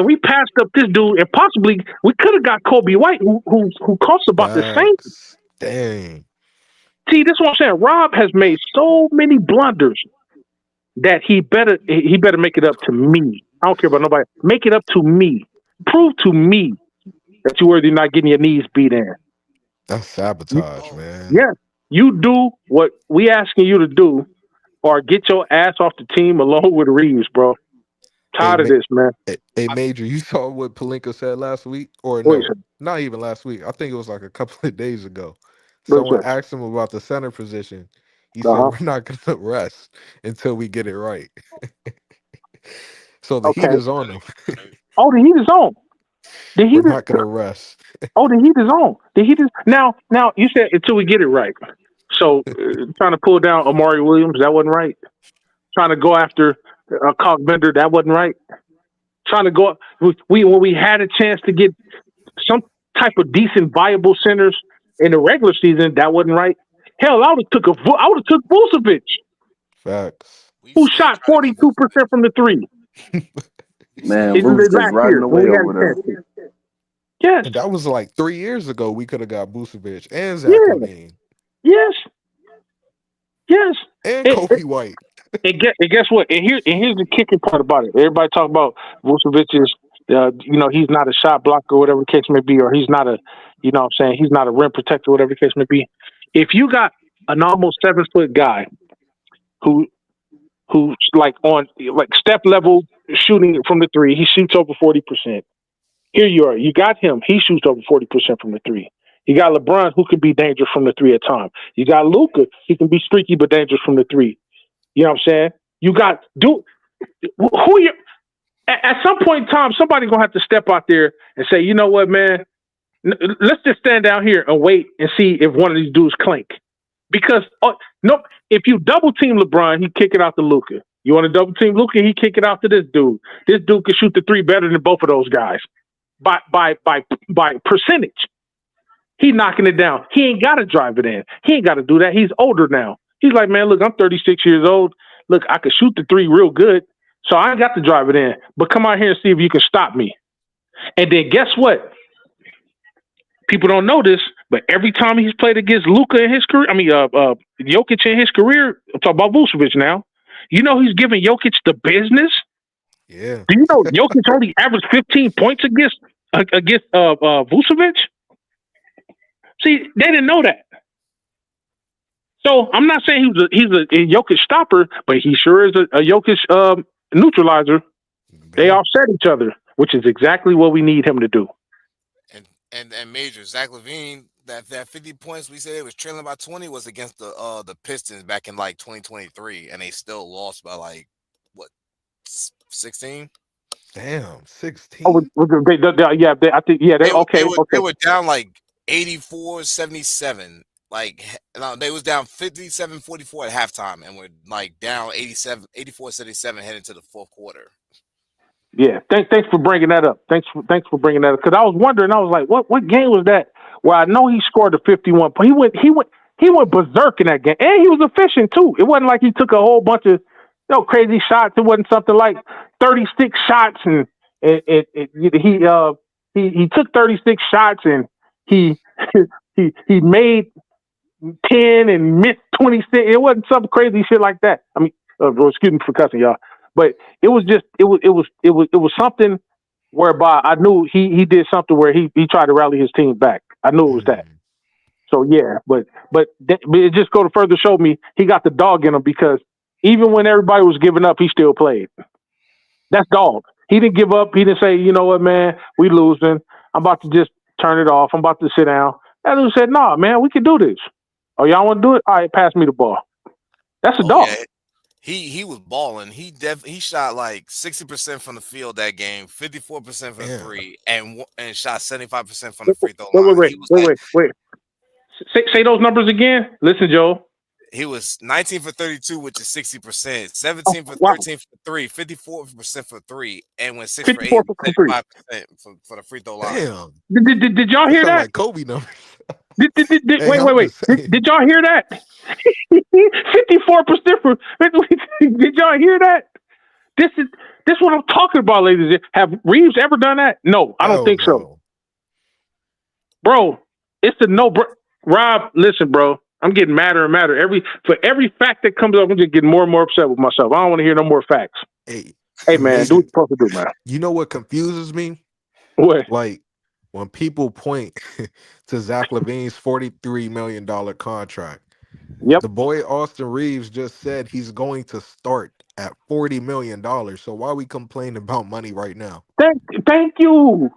we passed up this dude, and possibly we could have got Kobe White, who costs about the same. Dang. See, this is what I'm saying. Rob has made so many blunders that he better make it up to me. I don't care about nobody. Make it up to me. Prove to me that you're worthy of not getting your knees beat in. That's sabotage, man. Yeah. You do what we asking you to do, or get your ass off the team along with Reeves, bro. Tired of this, man. Hey, Major, you saw what Pelinka said last week? Or no, not even last week. I think it was like a couple of days ago. Someone asked him about the center position. He said, we're not going to rest until we get it right. So the heat is on him. Oh, the heat is on. We're not going to rest. Oh, the heat is on. The heat is now. You said until we get it right. So trying to pull down Amari Williams, that wasn't right. Trying to go after a Cog Bender, that wasn't right. Trying to go when we had a chance to get some type of decent, viable centers in the regular season, that wasn't right. Hell, I would have took Vucevic. Facts. Who shot 42% from the 3. Man, Vucevic just riding away over there. Yes. And that was like 3 years ago. We could have got Vucevic and Zach LaVine. Yes. Yes. And Kobe White. And guess what? And here's the kicking part about it. Everybody talk about Vucevic is, he's not a shot blocker or whatever the case may be, or he's not a, he's not a rim protector, whatever the case may be. If you got an almost 7-foot guy who's like on like step level shooting from the 3, he shoots over 40%. Here you are. You got him. He shoots over 40% from the 3. You got LeBron, who can be dangerous from the three at times. You got Luka, he can be streaky but dangerous from the three. You know what I'm saying? You got who you. At some point in time, somebody's gonna have to step out there and say, you know what, man, let's just stand down here and wait and see if one of these dudes clink. Because no, if you double team LeBron, he kick it out to Luka. You want to double team Luka, he kick it out to this dude. This dude can shoot the three better than both of those guys by percentage. He knocking it down. He ain't got to drive it in. He ain't got to do that. He's older now. He's like, man, look, I'm 36 years old. Look, I can shoot the three real good, so I ain't got to drive it in. But come out here and see if you can stop me. And then guess what? People don't know this, but every time he's played against Luka in his career, Jokic in his career, I'm talking about Vucevic now, you know he's giving Jokic the business? Yeah. Do you know Jokic only averaged 15 points against Vucevic? See, they didn't know that. So I'm not saying he's a Jokic stopper, but he sure is a Jokic neutralizer. They offset each other, which is exactly what we need him to do. And Major, Zach LaVine, that 50 points we said it was trailing by 20 was against the Pistons back in like 2023, and they still lost by like what 16? Damn, 16. Oh, I think they were down like 84-77. Like they was down 57-44 at halftime, and we're like down 84-77 heading to the fourth quarter. Yeah, thanks for bringing that up. Thanks for bringing that up, because I was wondering. I was like, what game was that? Where I know he scored the 51. He went berserk in that game, and he was efficient too. It wasn't like he took a whole bunch of crazy shots. It wasn't something like 36 shots, and he took 36 shots and he made 10 and missed 26. It wasn't some crazy shit like that. I mean, excuse me for cussing, y'all. But it was something whereby I knew he did something where he tried to rally his team back. I knew it was that. So yeah, but it just go to further show me he got the dog in him, because even when everybody was giving up, he still played. That's dog. He didn't give up. He didn't say, you know what, man, we losing. I'm about to just turn it off. I'm about to sit down. That dude said, nah, man, we can do this. Oh, y'all want to do it? All right, pass me the ball. That's a dog. Yeah. He was balling. He shot like 60% from the field that game, 54% from the three, and shot 75% from the free throw line. Wait. Say those numbers again. Listen, Joe. He was 19 for 32, which is 60%, 17 for 13 for three, 54% for three, and went 6 for 8, 75% for the free throw line. Damn. Did y'all hear that? Like Kobe numbers. Wait. Did y'all hear that? 54% for. Did y'all hear that? This is what I'm talking about, ladies. Have Reaves ever done that? No, I don't think so. Bro, it's a no. Rob, listen, bro. I'm getting madder and madder. For every fact that comes up, I'm just getting more and more upset with myself. I don't want to hear no more facts. Hey, man, do what you're supposed to do, man. You know what confuses me? What? Like, when people point to Zach LaVine's $43 million contract, the boy Austin Reaves just said he's going to start at $40 million. So why are we complaining about money right now? Thank you.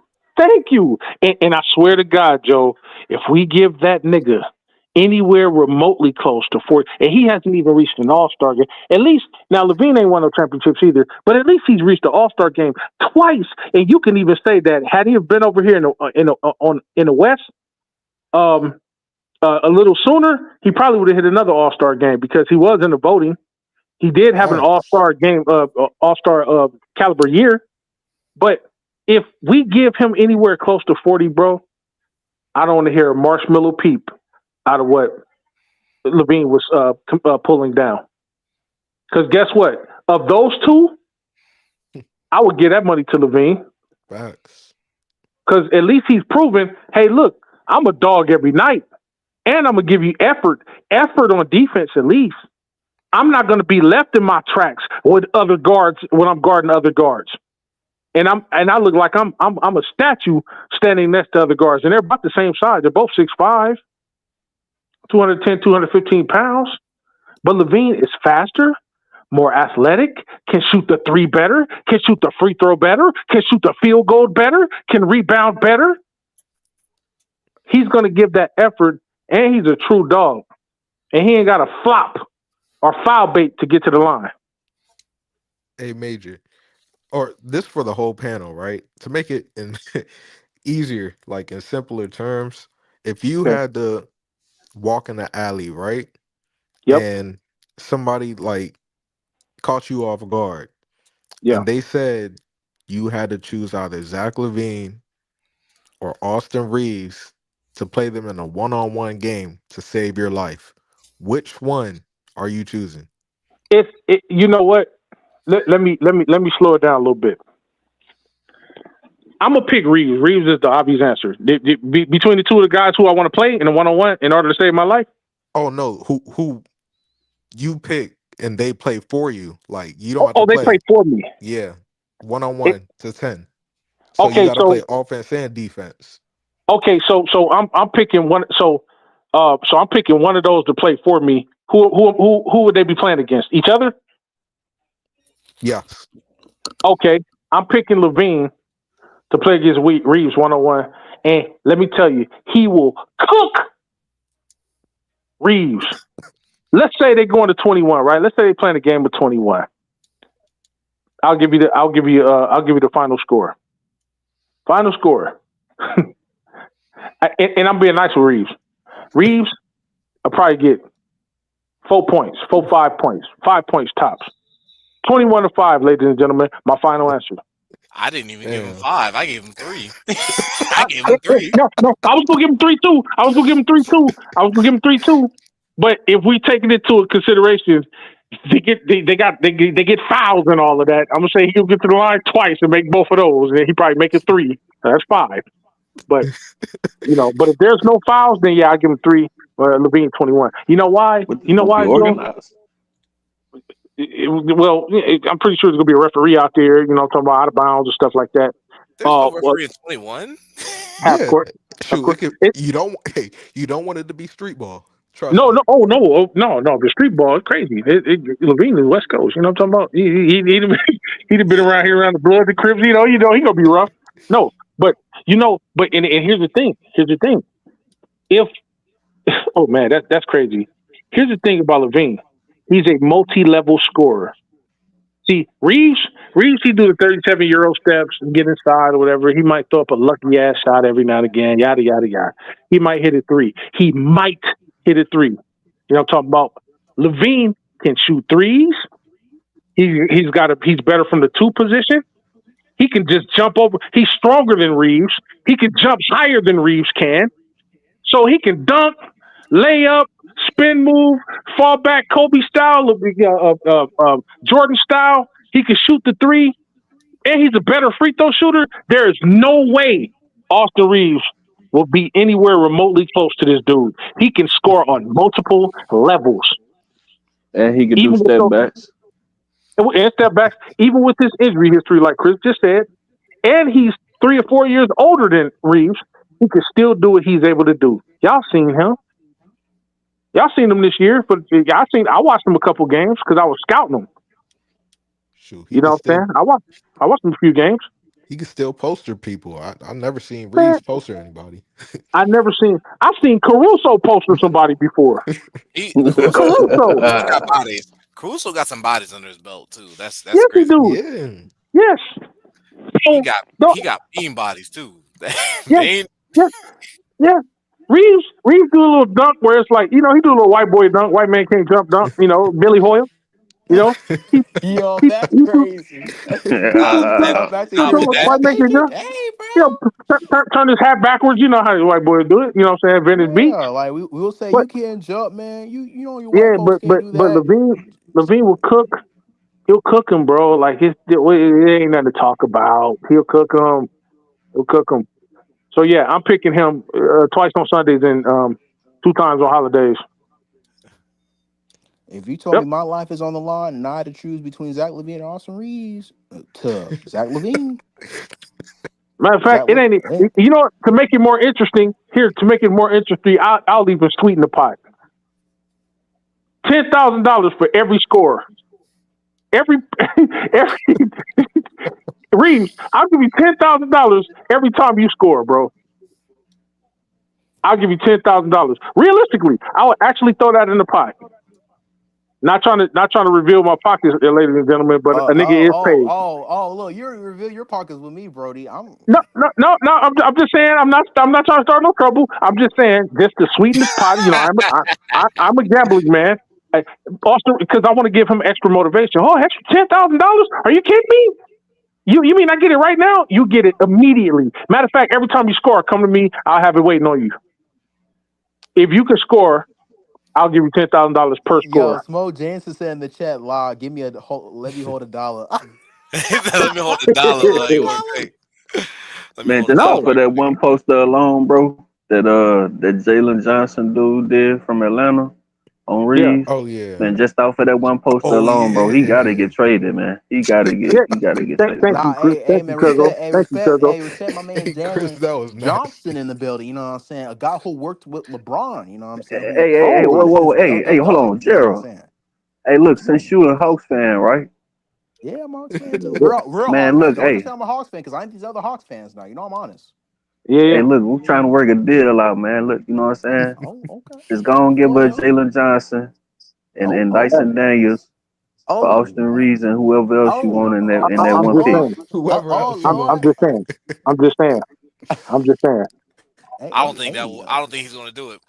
And I swear to God, Joe, if we give that nigga anywhere remotely close to 40, and he hasn't even reached an All-Star game. At least now, LaVine ain't won no championships either, but at least he's reached the All-Star game twice. And you can even say that had he been over here in the West, a little sooner, he probably would have hit another All-Star game, because he was in the voting. He did have an All-Star game, All-Star caliber year. But if we give him anywhere close to 40, bro, I don't want to hear a marshmallow peep out of what LaVine was pulling down. Because guess what? Of those two, I would give that money to LaVine. Facts. Because at least he's proven, hey, look, I'm a dog every night. And I'm going to give you effort on defense at least. I'm not going to be left in my tracks with other guards when I'm guarding other guards. And I look like I'm a statue standing next to other guards. And they're about the same size. They're both 6'5". 210, 215 pounds. But LaVine is faster, more athletic, can shoot the three better, can shoot the free throw better, can shoot the field goal better, can rebound better. he's going to give that effort, and he's a true dog. And he ain't got to flop or foul bait to get to the line. A major. Or this for the whole panel, right? To make it in easier, like in simpler terms, if you Okay. had to walk in the alley, right? Yep. And somebody like caught you off guard Yeah. and they said you had to choose either Zach LaVine or Austin Reeves to play them in a one-on-one game to save your life. Which one are you choosing? You know what? Let me slow it down a little bit. I'm gonna pick Reeves. Reeves is the obvious answer. Between the two of the guys who I want to play in a one-on-one in order to save my life. Oh no, who you pick and they play for you. Like you don't have to They play play. for me. Yeah. One on It, one to 10. So you okay, gotta so play offense and defense. I'm picking one. So I'm picking one of those to play for me. Who would they be playing against? Each other? Yes. Okay, I'm picking LaVine to play against Reeves one-on-one, and let me tell you, he will cook Reeves. Let's say they're going to 21, right? Let's say they're playing a game of 21. I'll give you the final score. Final score. And I'm being nice with Reeves. Reeves, I'll probably get 5 points, 5 points tops. 21-5, ladies and gentlemen. My final answer. I didn't even give him Damn. 5. I gave him 3. I gave him 3. No, I was gonna give him 3 too. But if we take it into consideration, they get fouls and all of that. I'm gonna say he'll get to the line twice and make both of those, and he probably make it 3. That's 5. But but if there's no fouls, then yeah, I give him 3. LaVine 21. You know why? Would You know be why, Joe? organized. I'm pretty sure there's gonna be a referee out there. I'm talking about out of bounds and stuff like that. There's no referee at 21. Half Yeah. court. Shoot, Court. you don't want it to be street ball. Trust No, me. no. The street ball is crazy. LaVine is West Coast. You know what I'm talking about? He'd been around here around the Bloods and Crips. He gonna be rough. No, but and here's the thing. If oh man, that's crazy. Here's the thing about LaVine. He's a multi-level scorer. See, Reeves, he do the 37 Euro steps and get inside or whatever. He might throw up a lucky ass shot every now and again, yada, yada, yada. He might hit a 3. He might hit a 3. You know what I'm talking about? LaVine can shoot 3s. He's better from the 2 position. He can just jump over. He's stronger than Reeves. He can jump higher than Reeves can. So he can dunk, lay up, spin move, fall back, Kobe style, Jordan style. He can shoot the 3, and he's a better free throw shooter. There is no way Austin Reeves will be anywhere remotely close to this dude. He can score on multiple levels. And he can do step backs. And step backs, even with his injury history, like Chris just said, and he's 3 or 4 years older than Reeves, he can still do what he's able to do. Y'all seen him. Y'all seen him this year, but I watched him a couple games because I was scouting him. Shoot, You know what I'm saying? I watched him a few games. He can still poster people. I never seen Man, Reeves poster anybody. I've seen Caruso poster somebody before. Caruso. Got bodies. Caruso got some bodies under his belt too. That's Yes, crazy. he do. Yeah. Yes. He got bean bodies too. Yes. Reeves do a little dunk where it's like, he do a little white boy dunk, white man can't jump dunk, Billy Hoyle. Yo, that's crazy. Back to White man can jump. Hey, bro. Turn his hat backwards. You know how the white boys do it. You know what I'm saying? Venice Beach. Like we will say But, you can't jump, man. You know your white folks but can't do that. LaVine will cook. He'll cook him, bro. Like it ain't nothing to talk about. He'll cook him. So yeah, I'm picking him twice on Sundays and 2 times on holidays. If you told me my life is on the line and I had to choose between Zach LaVine and Austin Reeves, to Zach LaVine. Matter of fact, it ain't. You know what? To make it more interesting, I'll even sweeten the pot. $10,000 for every score. Every Reeves, I'll give you $10,000 every time you score, bro. I'll give you $10,000. Realistically, I would actually throw that in the pot. Not trying to reveal my pockets, ladies and gentlemen, but a nigga is paid. Look, you reveal your pockets with me, Brody. No. I'm just saying I'm not trying to start no trouble. I'm just saying just to sweeten the pot. You know, I'm a gambling man. Also, because I want to give him extra motivation. Oh, extra $10,000? Are you kidding me? You mean I get it right now? You get it immediately. Matter of fact, every time you score, come to me. I'll have it waiting on you. If you can score, I'll give you $10,000 per score. Yo, Smo Jansen said in the chat, "La, give me let me hold $1." Let me hold $1. Like, man, just off of that one poster alone, bro. That Jalen Johnson dude did from Atlanta on Reeves. Oh yeah. Man, just off of that one poster alone, bro, he gotta get traded, man. He gotta get traded. Nah, hey, man, respect my man Chris, Jalen that was nice. Johnson in the building. You know what I'm saying? A guy who worked with LeBron. You know what I'm saying? Hey, whoa, hey, hold on, Gerald. Hey, look, since you a Hawks fan, right? Yeah, I'm a Hawks fan too. Real man, Hawks look, fans. Don't hey, just say I'm a Hawks fan because I ain't these other Hawks fans now. You know I'm honest. Yeah. Hey, look, we're trying to work a deal out, man. Look, you know what I'm saying? Oh, okay. Just go and give us Jalen Johnson and Dyson Daniels for Austin Reeves and whoever else you want in that one pick. Whoever else you I'm want. just saying. I don't think he's gonna do it. I don't think he's gonna do it.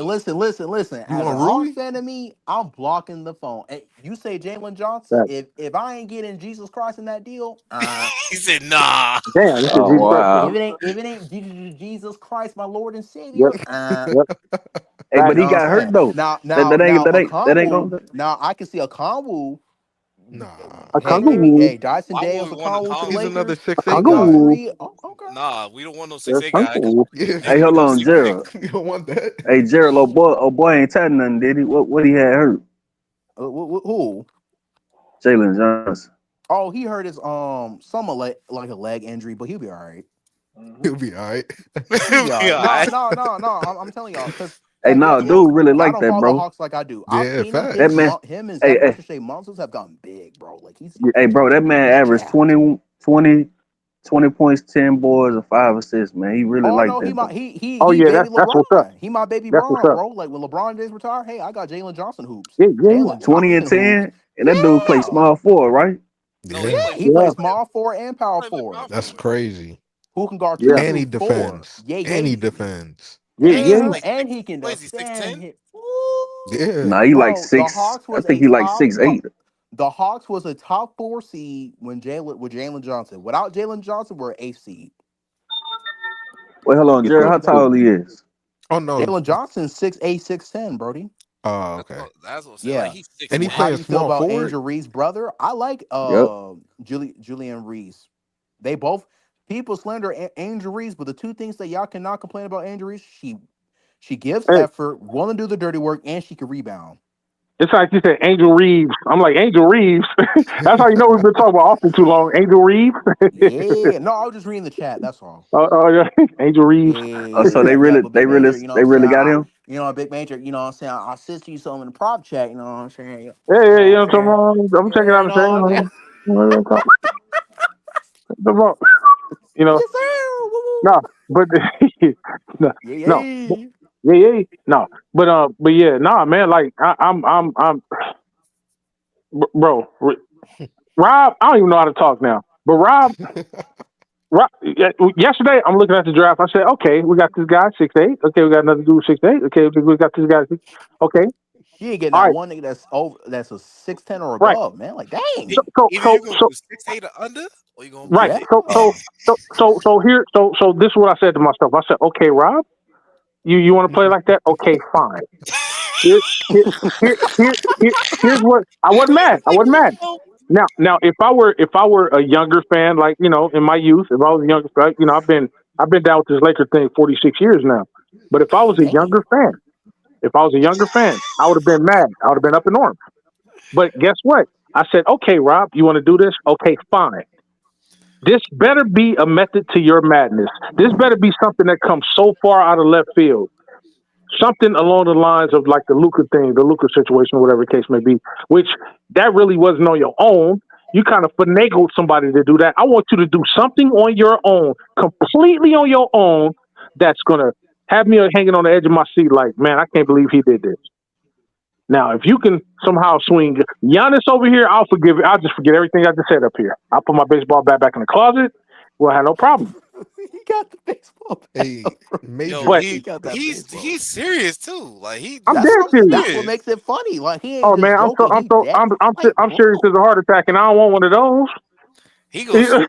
Listen. You As a want Hawks Rui? fan of me, I'm blocking the phone. Hey, you say Jalen Johnson? If I ain't getting Jesus Christ in that deal, he said nah. Damn, this oh, wow. If it ain't Jesus Christ, my Lord and Savior. Yep. Hey, but he got hurt though. Now That ain't gonna. now I can see a Conwu. Nah. Hey, Dyson Why Daniels would a we want Conwu to the He's Lakers. another A 6'8" guy. Kyrie. Oh, okay. Nah, we don't want no 6'8" guy. Yeah, Hey, hold on, Gerald. you don't want that. Hey, Gerald, oh boy ain't telling nothing, did he? What he had hurt? Who? Jalen Johnson. Oh, he hurt his like a leg injury, but he'll be all right. He'll be all right. He'll be all right. Yeah, No. I'm telling y'all because. Hey, no, dude really y'all like don't that, follow the bro. Hawks like I do. I've Yeah, seen him. That facts. man. Him and Hey, Zach Shea muscles have gotten big, bro. Like he's. Hey, bro, that man he's averaged jacked. 20 points, 10 boards, and 5 assists. Man, he really Oh like no, that. he Oh yeah, baby that's what's up. LeBron. He my baby That's what's Bron, up. bro. Like when LeBron James retired, hey, I got Jalen Johnson hoops. Yeah. Jalen 20 and Johnson hoops. 10, and that dude plays small forward, right? no, Yeah. He plays small forward and power forward. That's crazy. Who can guard 2 And he through 4? defends. Yeah. And he defends. And he can What is he, defend. 6'10"? Yeah. Nah, he like Bro, the 6. Hawks I was think a he like top. 6'8". The Hawks was a top 4 seed with Jalen Johnson. Without Jalen Johnson, we're 8th seed. Wait, hold on, Jared. How tall he is? Oh no. Jalen Johnson 6'8", 6'10", Brody. Oh, okay. That's what I'm saying. Yeah. Like he's 6'1". And he How do playing you feel small about forward? Angel Reeves' brother? I like Yep. Julian Reeves. They both people slander Angel Reeves, but the two things that y'all cannot complain about Angel Reeves, she gives effort, willing to do the dirty work, and she can rebound. It's like you said, Angel Reeves. I'm like, Angel Reeves? That's how you know we've been talking about Austin too long. Angel Reeves? Yeah. No, I was just reading the chat. That's all. Yeah. Angel Reeves. Oh, so they But Big Major, you know what I'm saying? got him? Big Major, you know what I'm saying? I'll assist you some in the prop chat, you know what I'm saying? Yeah, you know what I'm checking out the thing. You know, Yes, sir. no, but Yeah. no, but yeah, nah, man, like I'm, bro, Rob, I don't even know how to talk now, but Rob, yesterday I'm looking at the draft. I said, okay, we got this guy 6'8". Okay, we got another dude 6'8". Okay, we got this guy. Okay, You ain't getting all that right, one nigga that's a 6'10" or right. above, man. Like, dang. Either you're gonna do 6'8" or under, or you're gonna Right. play. So this is what I said to myself. I said, okay, Rob, you want to play like that? Okay, fine. Here, here, here's what I wasn't mad. Now, if I were a younger fan, like in my youth, if I was a younger fan, I've been down with this Laker thing 46 years now. But if I was a younger fan, I would have been mad. I would have been up in arms. But guess what? I said, okay, Rob, you want to do this? Okay, fine. This better be a method to your madness. This better be something that comes so far out of left field. Something along the lines of like the Luka thing, the Luka situation, whatever the case may be, which that really wasn't on your own. You kind of finagled somebody to do that. I want you to do something on your own, completely on your own, that's going to have me hanging on the edge of my seat like, man, I can't believe he did this. Now, if you can somehow swing Giannis over here, I'll forgive it. I'll just forget everything I just said up here. I'll put my baseball bat back in the closet. We'll have no problem. He got the baseball bat. Hey, Yo, Major. But He got that baseball. he's serious too. Like I'm That's dead serious. what makes it funny. Like he ain't Oh just man, joking. He dead. Like, I'm serious as a heart attack, and I don't want one of those. he gonna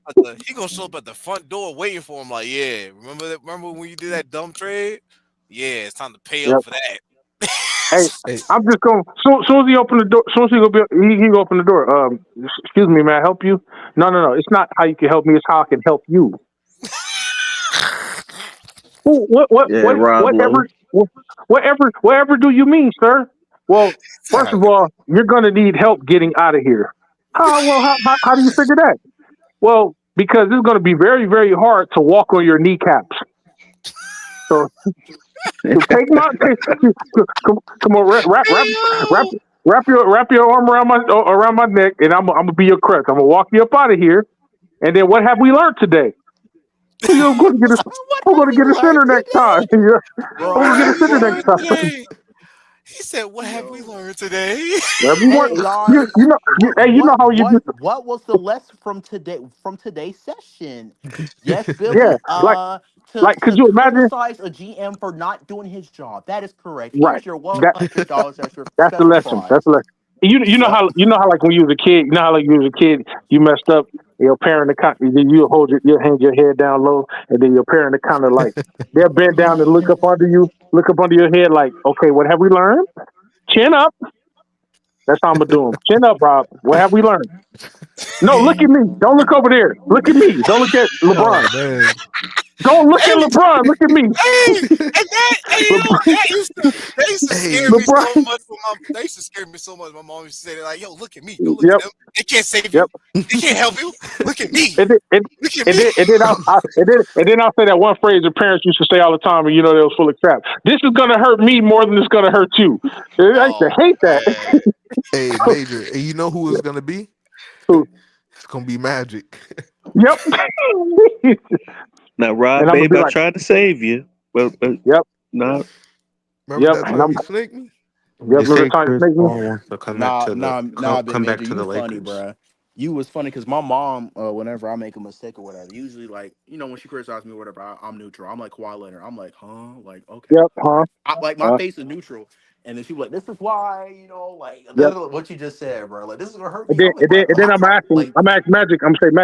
show up at the front door waiting for him. Like, yeah, remember when you did that dumb trade? Yeah, it's time to pay up for that. Hey, I'm just going. Soon as he open the door, soon as he go open the door. Excuse me, may I help you? No. It's not how you can help me. It's how I can help you. Whatever do you mean, sir? Well, first of all, you're gonna need help getting out of here. How do you figure that? Well, because it's gonna be very, very hard to walk on your kneecaps. So come on, wrap your arm around my neck, and I'm gonna be your crutch. I'm gonna walk you up out of here. And then what have we learned today? We're going to get a center next time. We're going to get a center next time. He said, "What have we learned today?" You know how you do. What was the lesson from today's session? Yes, Billy. Could you imagine? Criticize a GM for not doing his job. That is correct. Right. Here's your $100 extra. That's the lesson. That's the lesson. You know how like when you was a kid, you messed up. Your parent, you hold you hang your head down low, and then your parent kind of like they'll bend down and look up under your head, like, okay, what have we learned? Chin up. That's how I'm gonna do them. Chin up, Rob. What have we learned? No, look at me. Don't look over there. Look at me. Don't look at LeBron. Oh, don't look at LeBron. Look at me. They used to scare me so much. They used to scare me so much. My mom used to say, like, yo, look at me. Don't look at them. They can't save you. They can't help you. Look at me. And then I'll say that one phrase the parents used to say all the time, and they was full of crap. This is gonna hurt me more than it's gonna hurt you. I used to hate that. Hey, Major, and you know who it's gonna be? Who? It's gonna be Magic. Yep. Now, Rob, babe, I tried to save you. But yep. No. Remember that time you snaked me? Yep. Remember time you snaked me? Come back to the Lakers. Funny, bro. You was funny because my mom, whenever I make a mistake or whatever, usually like when she criticizes me or whatever, I'm neutral. I'm like Kawhi Leonard. I'm like, huh? Like, okay. Yep. Huh? My face is neutral. And then she was like, "This is why, what you just said, bro. Like, this is gonna hurt me." And then I'm asking Magic. I'm gonna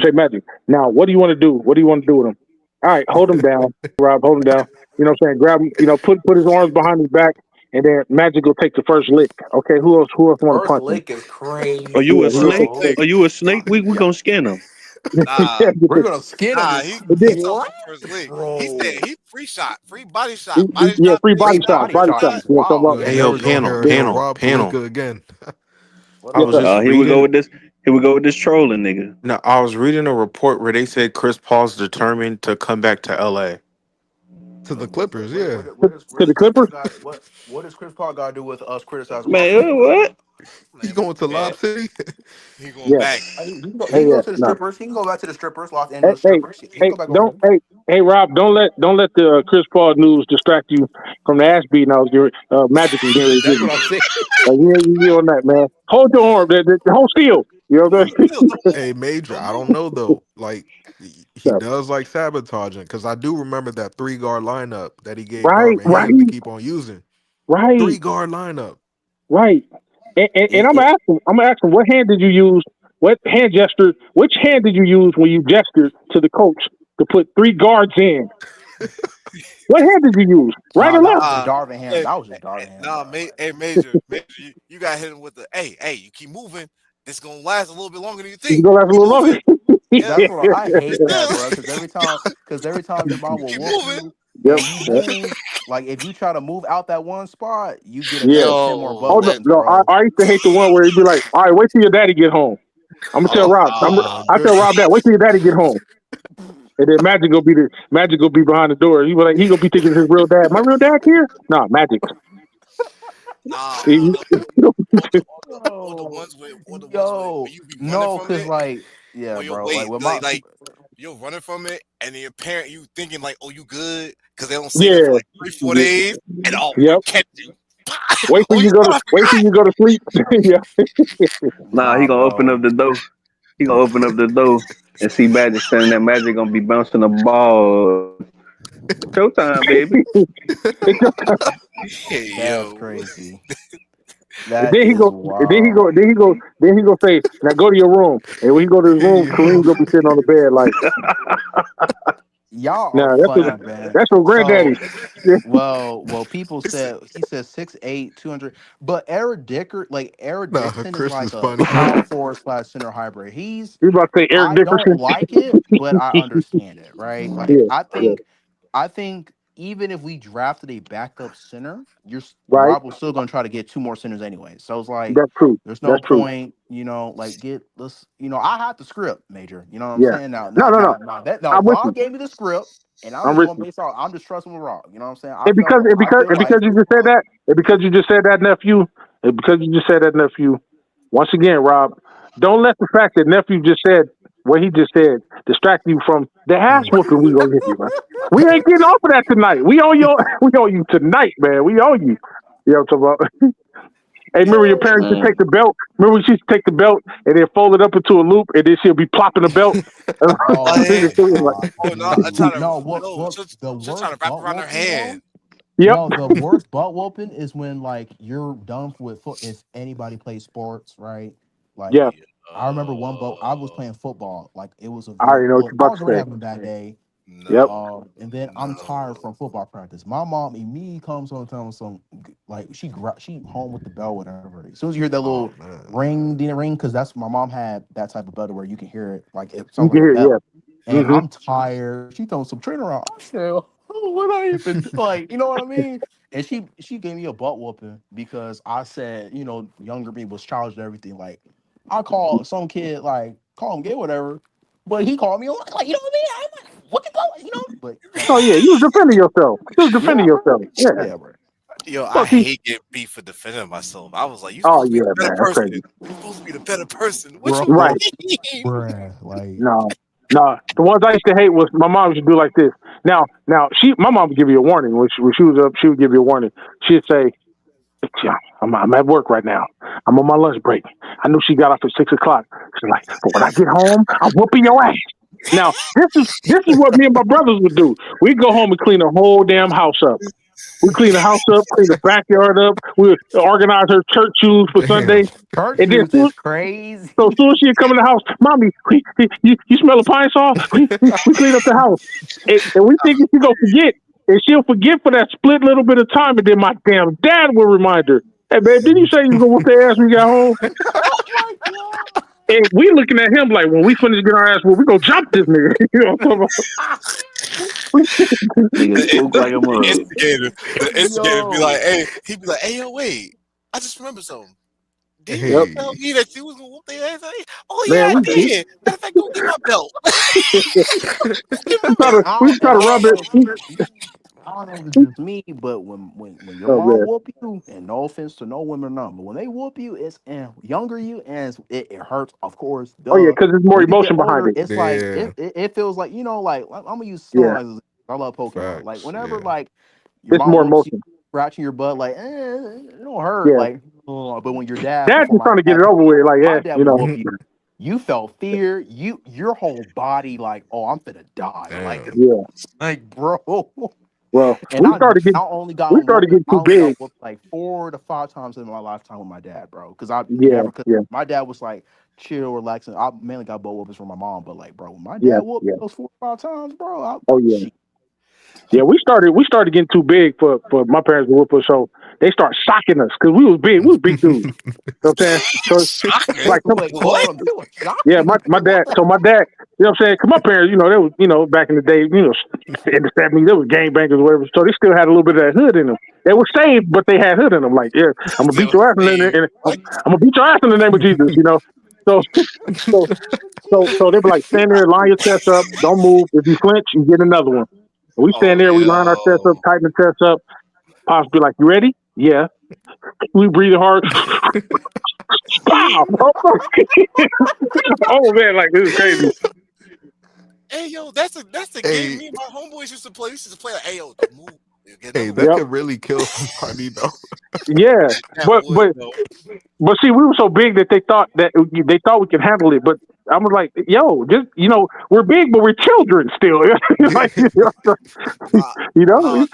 say Magic. Now, what do you want to do? What do you want to do with him? All right, hold him down, Rob. Hold him down. You know what I'm saying? Grab him. Put his arms behind his back, and then Magic will take the first lick. Okay, who else want to punch him? Lick is crazy. Are you a snake? Are you a snake? We gonna skin him. Nah, we're gonna skin him. First league. He said he free body shot. Free body shot. Wow. Hey, yo, panel. Again. Here we go with this. Here we go with this trolling nigga. No, I was reading a report where they said Chris Paul's determined to come back to LA. To the Clippers, yeah. To the Clippers? What does Chris Paul got to do with us criticizing? Man, what? He's going to Lob City. He going back. He can go to the strippers. He can go back to the strippers, Los Angeles strippers. Hey, Rob, don't let the Chris Paul news distract you from the ass beating I was Magic and Gary. That's what I'm saying. You on that, man. Hold your arm, the whole steel. You know what I'm saying? Hey, Major, I don't know though. Like he does like sabotaging because I do remember that 3-guard lineup that he gave Darvin Ham to keep on using. Right, 3-guard lineup. Right, and I'm gonna ask him what hand did you use? What hand gesture? Which hand did you use when you gestured to the coach to put 3 guards in? What hand did you use? Right or left? Darvin Ham. That was just Darvin Ham. Nah, Major, you got hit him with the hey, you keep moving. It's gonna last a little bit longer than you think. It's gonna last a little longer. That's what I hate that, bro. Because every time the ball will whoop you, like if you try to move out that one spot, you get a 10 more bucks. No, I used to hate the one where he'd be like, "All right, wait till your daddy get home." I'm gonna tell Rob. I tell Rob that. Wait till your daddy get home. And then Magic will be behind the door. He gonna be thinking his real dad. My real dad here? Nah, Magic. No, because like, yeah, bro. you're running from it, and then your parent, you thinking like, oh, you good, because they don't see that for Yeah. like 3-4 days, and Yep. catch you. Wait till Oh, you go to sleep. Yeah. Nah, he Nah, gonna open up bro. the door. He gonna open up the door and see Magic standing there. Magic gonna be bouncing the ball. Showtime, baby. It's just, hey That's yo, crazy. and That then he is go. And then he go. wild. Then he go say, "Now go to your room." And when he go to his room, Yo. Kareem gonna be sitting on the bed like, Y'all are "Nah, funny, man. that's from granddaddy." So, well, people said he says 6'8", 200. But Eric Nah, Dixon is Chris like is a funny. power forward / center hybrid. He about to say Eric I don't Dickerson. like it, but I understand it, right? Like Yeah, yeah, I think even if we drafted a backup center, right. Rob was still gonna try to get two more centers anyway. So it's like That's true. there's no That's true. point, like I have the script, Major. You know what I'm Yeah. saying? Now No, now no, no. now now that now I'm with Rob you. gave me the script and I'm I'm just with going you. based on I'm just trusting with Rob. You know what I'm saying? And because and I because feel and like because you just said that, and because you just said that, nephew, and because you just said that, nephew. Once again, Rob, don't let the fact that nephew just said what he just said distract you from the ass whooping we gonna give you, man. We ain't getting off of that tonight. We owe you. We owe you tonight, man. We owe you. You know what I'm talking about? Hey, remember your yo, parents used to Man. take the belt? Remember she used to take the belt and then fold it up into a loop and then she'll be plopping the belt? oh like, my god, oh no, I dude. try to No, what the she'll try worst to wrap butt around her whooping though? hand. Yep. No, the worst butt whooping is when like you're done with foot. If anybody plays sports, right? Like Yeah. I remember one butt. I was Oh playing football. Like it was a I very already know what well. you're I about was to already say. having a bad day. Yep. no, And then I'm tired no. from football practice. My mom immediately comes on and tells me some like she home with the bell, whatever. As soon as you hear that Oh little man. ring, didn't ring, because that's my mom had that type of bell to where you can hear it like it You sounds can like a hear it, bell. yeah. And Mm-hmm. I'm tired. She throwing some trainer on. I said, "Oh, what I even like?" You know what I mean? And she gave me a butt whooping because I said, younger me was challenged and everything. Like I called some kid like call him gay, whatever. But he called me like, you know what I mean? I'm like, what the go, But Oh yeah, you was defending yourself. You was defending yeah, bro. yourself. Yeah. Yeah, bro. Yo, I Fuck you. hate getting beat for defending myself. I was like, you Oh supposed to be the yeah, better man. That's person. crazy. You're supposed to be the better person. What you Bro, Right. mean? bruh. Like, No. No. The ones I used to hate was my mom used to do like this. Now my mom would give you a warning. When she was up, she would give you a warning. She'd say, "Yeah, I'm at work right now. I'm on my lunch break." I knew she got off at 6 o'clock. She's like, "But when I get home, I'm whooping your ass." Now, this is what me and my brothers would do. We'd go home and clean the whole damn house up. We clean the house up, clean the backyard up. We would organize her church shoes for Damn. Sunday. church And then shoes is crazy. so soon as she come in the house, "Mommy, you smell a pine saw? We clean up the house." And we think she gonna forget. And she'll forget for that split little bit of time, and then my damn dad will remind her, "Hey, babe, didn't you say you was gonna whoop their ass when you got home?" Oh my god. And we looking at him like, when we finish getting our ass whooped, we gonna jump this nigga. You know what I'm talking Nigga The, spook like a the mug. instigator, the instigator be like, Yo. hey, he'd be like, hey, yo, wait, I just remembered something. Did you about? just Yep. tell Hey. me that you was gonna whoop their ass? Oh yeah, Man, I we did. Matter of fact, go get my belt. Go get my try belt. to we try to I don't rub know. it. I don't know if it's just me, but when your Oh mom man. whoop you, and no offense to no women or none, but when they whoop you, it's and younger you, and it hurts, of course, Oh yeah, duh. because there's more When you get emotion behind older, it. it's like Yeah. it feels like like I'm gonna use Yeah, Snorlax. I love Pokemon. Like Facts. whenever Yeah. like your it's mom more whoops you, emotion. scratching your butt, like it don't hurt, Yeah, like. But when your dad, Dad's before just my trying to get dad, it over with. Like, my yeah, dad you would know. whoop you. You felt fear. Your whole body like, oh, I'm finna die. Damn. Yeah. Like, bro. Well, And I only we got started whooped. getting I too only got big. whooped like 4 to 5 times in my lifetime with my dad, bro. Because I Yeah, never could. yeah, My dad was like chill, relaxing. I mainly got butt whoopings from my mom, but like, bro, when my yeah, dad whooped yeah. those 4 or 5 times, bro. Oh yeah. Shit. Yeah, we started getting too big for my parents to whoop us, so they start shocking us because we was big dudes. You know what I'm saying? So Shocker. like Wait, hold What? on. They were yeah, shocking my you. dad. So my dad, you know what I'm saying? 'Cause my parents, they was, back in the day, in the '70s, they was gangbangers or whatever. So they still had a little bit of that hood in them. They were saved, but they had hood in them. Like, yeah, I'm gonna They beat were your ass saved. I'm What? gonna beat your ass in the name of Jesus. So so so they be like, stand there, line your chest up, don't move. If you flinch, you get another one. And we stand Oh there, we line our chest up, yo. tighten the chest up. Pops be like, you ready? Yeah. We breathe hard. Pow! Oh man, like this is crazy. Hey yo, that's the game Hey, me and my homeboys used to play. We used to play like, hey yo, don't move. Get hey, never that mind. Yep. could really kill somebody though. Yeah. That But would but though. but see, we were so big that they thought we could handle it. But I was like, yo, just we're big, but we're children still. Like, Nah, no,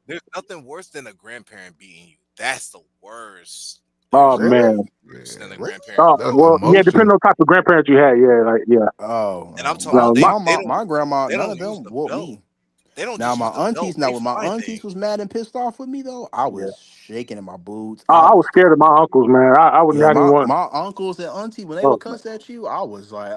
there's nothing worse than a grandparent beating you. That's the worst. oh There's Really? man. nothing worse than a Really? grandparent Oh beating That's you. well, yeah. Depending emotional. on the type of grandparents you had, yeah, like yeah. And I'm Oh, talking my No, about my my my my grandma, they none don't of use them the whooped belt. me. They don't Now just my use the belt. aunties, now They when my find aunties things. was mad and pissed off with me though, I yeah. was shaking in my boots. I was scared of my uncles, man. I would Yeah, not even want. my uncles and auntie when they Oh, would man. cuss at you, I was like,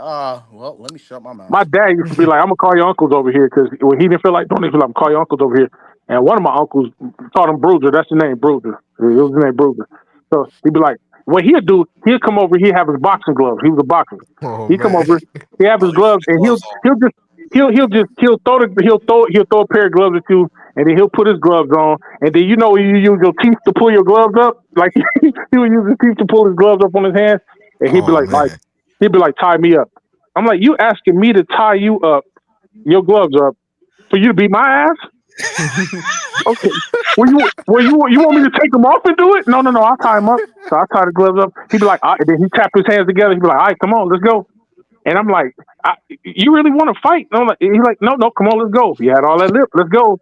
well, let me shut my My mouth. dad used to be like, "I'm gonna call your uncles over here," because when he didn't feel like doing it, he was like, "I'm call your uncles over here." And one of my uncles called him Bruiser. That's his name, Bruiser. It was his name, Bruiser. So he'd be like, what he'd do, he'd come over, he'd have his boxing gloves. He was a boxer. Oh He'd come man. over, he'd have his Oh, you put gloves, the and gloves on. he'll throw a pair of gloves at you, and then he'll put his gloves on, and then you use your teeth to pull your gloves up, like he would use his teeth to pull his gloves up on his hands, and he'd be Oh like, man. tie me up. I'm like, you asking me to tie you up, your gloves up, for you to beat my ass? Okay. You want me to take them off and do it? No, no, no. I'll tie him up. So I tie the gloves up. He'd be like, and then he tap his hands together. He'd be like, all right, come on, let's go. And I'm like, you really want to fight? And I'm like, he's like, no, no, come on, let's go. You had all that lip, let's go.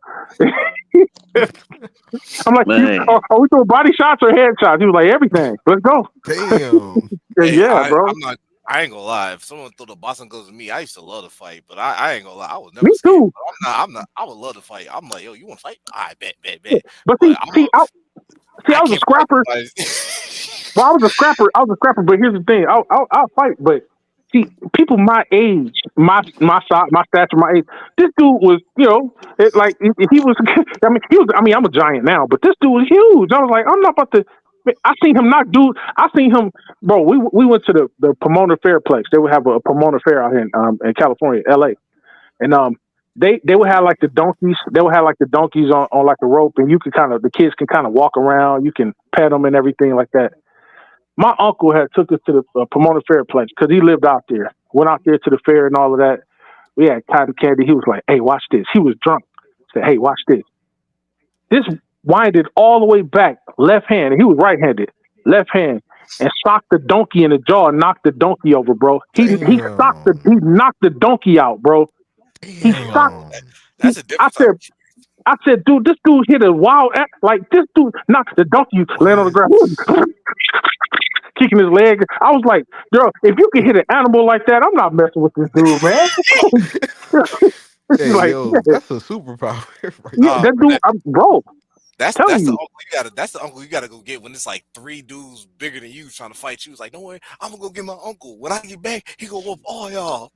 I'm like, Man, are we doing body shots or head shots? He was like, everything. Let's go. Damn. Hey, Yeah, bro. I ain't gonna lie. If someone threw the boxing gloves at me, I used to love to fight, but I ain't gonna lie. I was Me never scared. too. I'm not. I would love to fight. I'm like, yo, you want to fight? I bet. But But I I was a can't fight scrapper. nobody. Well, I was a scrapper. But here's the thing: I'll fight. But see, people my age, my size, my stature, my age. This dude was, like if he was. I mean, he was. I mean, I'm a giant now, but this dude was huge. I was like, I'm not about to. I seen him knock dude. I seen him, bro. We went to the Pomona Fairplex. They would have a Pomona Fair out here in California, L.A. And they would have like the donkeys. They would have like the donkeys on like a rope, and you can the kids can kind of walk around. You can pet them and everything like that. My uncle had took us to the Pomona Fairplex because he lived out there. Went out there to the fair and all of that. We had cotton candy. He was like, "Hey, watch this." He was drunk. Said, "Hey, watch this." This winded all the way back, left hand, and he was right-handed, left hand, and socked the donkey in the jaw and knocked the donkey over, bro. Damn. He knocked the donkey out, bro. He Hey, yo, socked. Damn. that's a I different type said, of. dude, this dude hit a wild act. Like this dude knocked the donkey, laying on the What? ground. Kicking his leg. I was like, girl, if you can hit an animal like that, I'm not messing with this dude, man. Hey Like, yo, yeah, that's a superpower right yeah, there. that dude, bro, telling That's the you, uncle that's the uncle you gotta go get when it's like three dudes bigger than you trying to fight you. It's like, don't worry, I'm gonna go get my uncle. When I get back, he gonna whoop all y'all.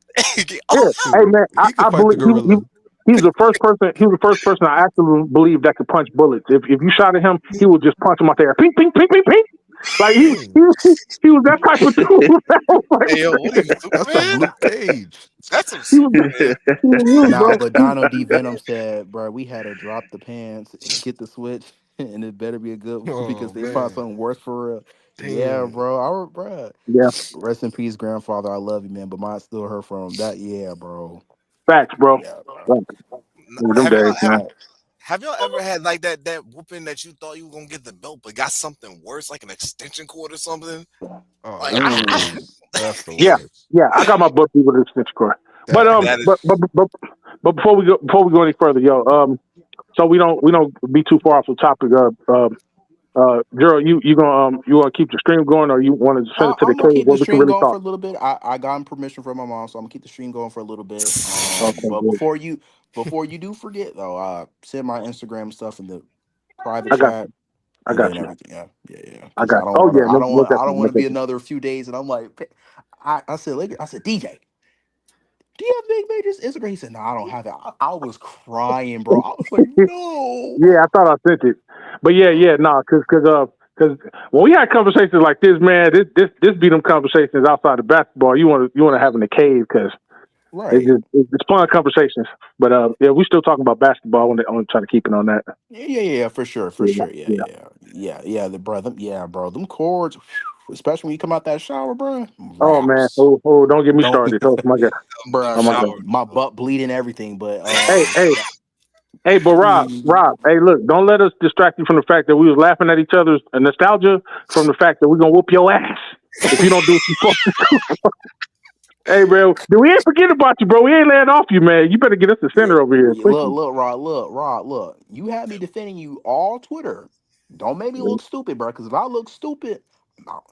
Get all yeah. Hey, Shoot. man, He could I fight the believe gorilla. he was the first person. He was the first person I actually believed that could punch bullets. If you shot at him, he would just punch him out there, ping, ping, ping, ping, ping. Like Dang. he was that type of dude. Hey yo, what are you, That's some Superman? Luke Cage. That's some He was, Superman. he was, Nah, bro. but Donald D. Venom said, bro, we had to drop the pants, get the switch, and it better be a good one because Oh they found man. something worse for real. Yeah, Damn. bro. Bro. Yeah, Rest in peace, grandfather. I love you, man. But mine still hurt from that. Yeah, bro. facts, bro. Yeah, bro. Like, them Have days, y'all man. have y'all ever had like that whooping that you thought you were gonna get the belt, but got something worse, like an extension cord or something? Oh, Like that's the I worst. That's the Yeah, worst. yeah. I got my butt beat with an extension cord. But That that is before we go any further, yo, so we don't be too far off the topic. Gerald, you gonna keep the stream going, or you want to send it to the I'm gonna cave keep where the we can stream really going for talk? a little bit. I got permission from my mom, so I'm gonna keep the stream going for a little bit. Okay, But good. before you do forget though, send my Instagram stuff in the private I got chat you. I and got then you. everything. Yeah. I Because got you. Oh yeah, no, I don't want to be definitely. another few days, and I'm like, I said, DJ, do you have Big Major's Instagram? He said, no, I don't have it. I was crying, bro. I was like, no. Yeah, I thought I sent it, but no, cause when we had conversations like this, man, this be them conversations outside of basketball. You want to have in the cave because Right. it's fun conversations. But yeah, we still talking about basketball. I want to try to keep it on that. Yeah, for sure, Yeah, Yeah, yeah. The brother, bro, them chords. especially when you come out that shower, bro. Oh man, Raps. don't get me Don't, started. Oh my god, bro. oh my My god. Shower. my butt bleeding, everything. But Hey, hey, hey, but Rob, hey, look, don't let us distract you from the fact that we was laughing at each other's nostalgia from the fact that we're gonna whoop your ass if you don't do what you're supposed to do. Hey, bro, we ain't forget about you, bro. We ain't laying off you, man. You better get us the center over here, please. Rod. You had me defending you all Twitter. Don't make me look stupid, bro. Because if I look stupid, no,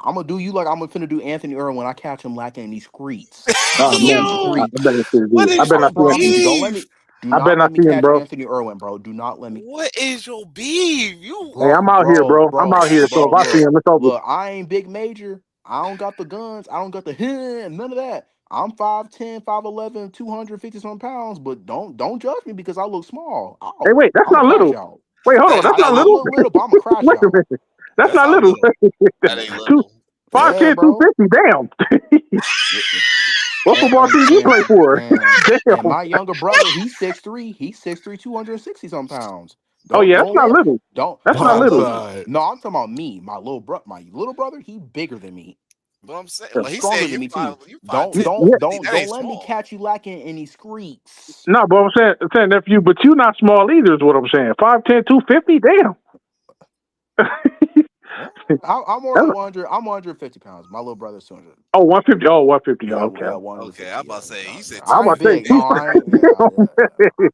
I'm gonna do you like I'm gonna do Anthony Irwin when I catch him lacking in these streets. Oh In these man, I Yo, better not see streets. it. what I is better your not see Bro, him. don't let beef? me. Do I better not not let me see him, catch bro. Anthony Irwin, bro. Do not let me. What is your beef? You Hey, I'm out here, bro. I'm out here. So if I see him, it's over. Look, I ain't big major. I don't got the guns. I don't got the none of that. I'm 5'10", 5'11", 250 some pounds, but don't judge me because I look small. Hey, Oh, wait, that's I'm a not crash little. out. Wait, hold on, that that's that I not might ain't little. look little, but I'm a crash Wait a out. minute, that's that's not not little. little. That ain't Two, little. 5'10", Yeah, bro. 250. Damn. What And football and team you play and for? and, and Damn. my younger brother, he's 6'3", he's 6'3", 260 some pounds. Oh yeah, that's not little. That's But not I'm little. Homicide. No, I'm talking about me, my little brother, he bigger than me. but I'm saying, He's but he stronger said than me too. you five Don't ten, don't Yeah. don't that don't ain't let me small. catch you lacking in these streets. No, but I'm saying nephew, but you not small either is what I'm saying. 5'10", 250. Damn. Eh, I'm more like That's- 100. I'm 150 pounds. My little brother's 200. Oh, 150. Oh, 150. Yeah, Okay. yeah, Okay, I 150. about Yeah, to say he yeah, yeah. said I'm I ain't about to say big. No, I ain't. Yeah,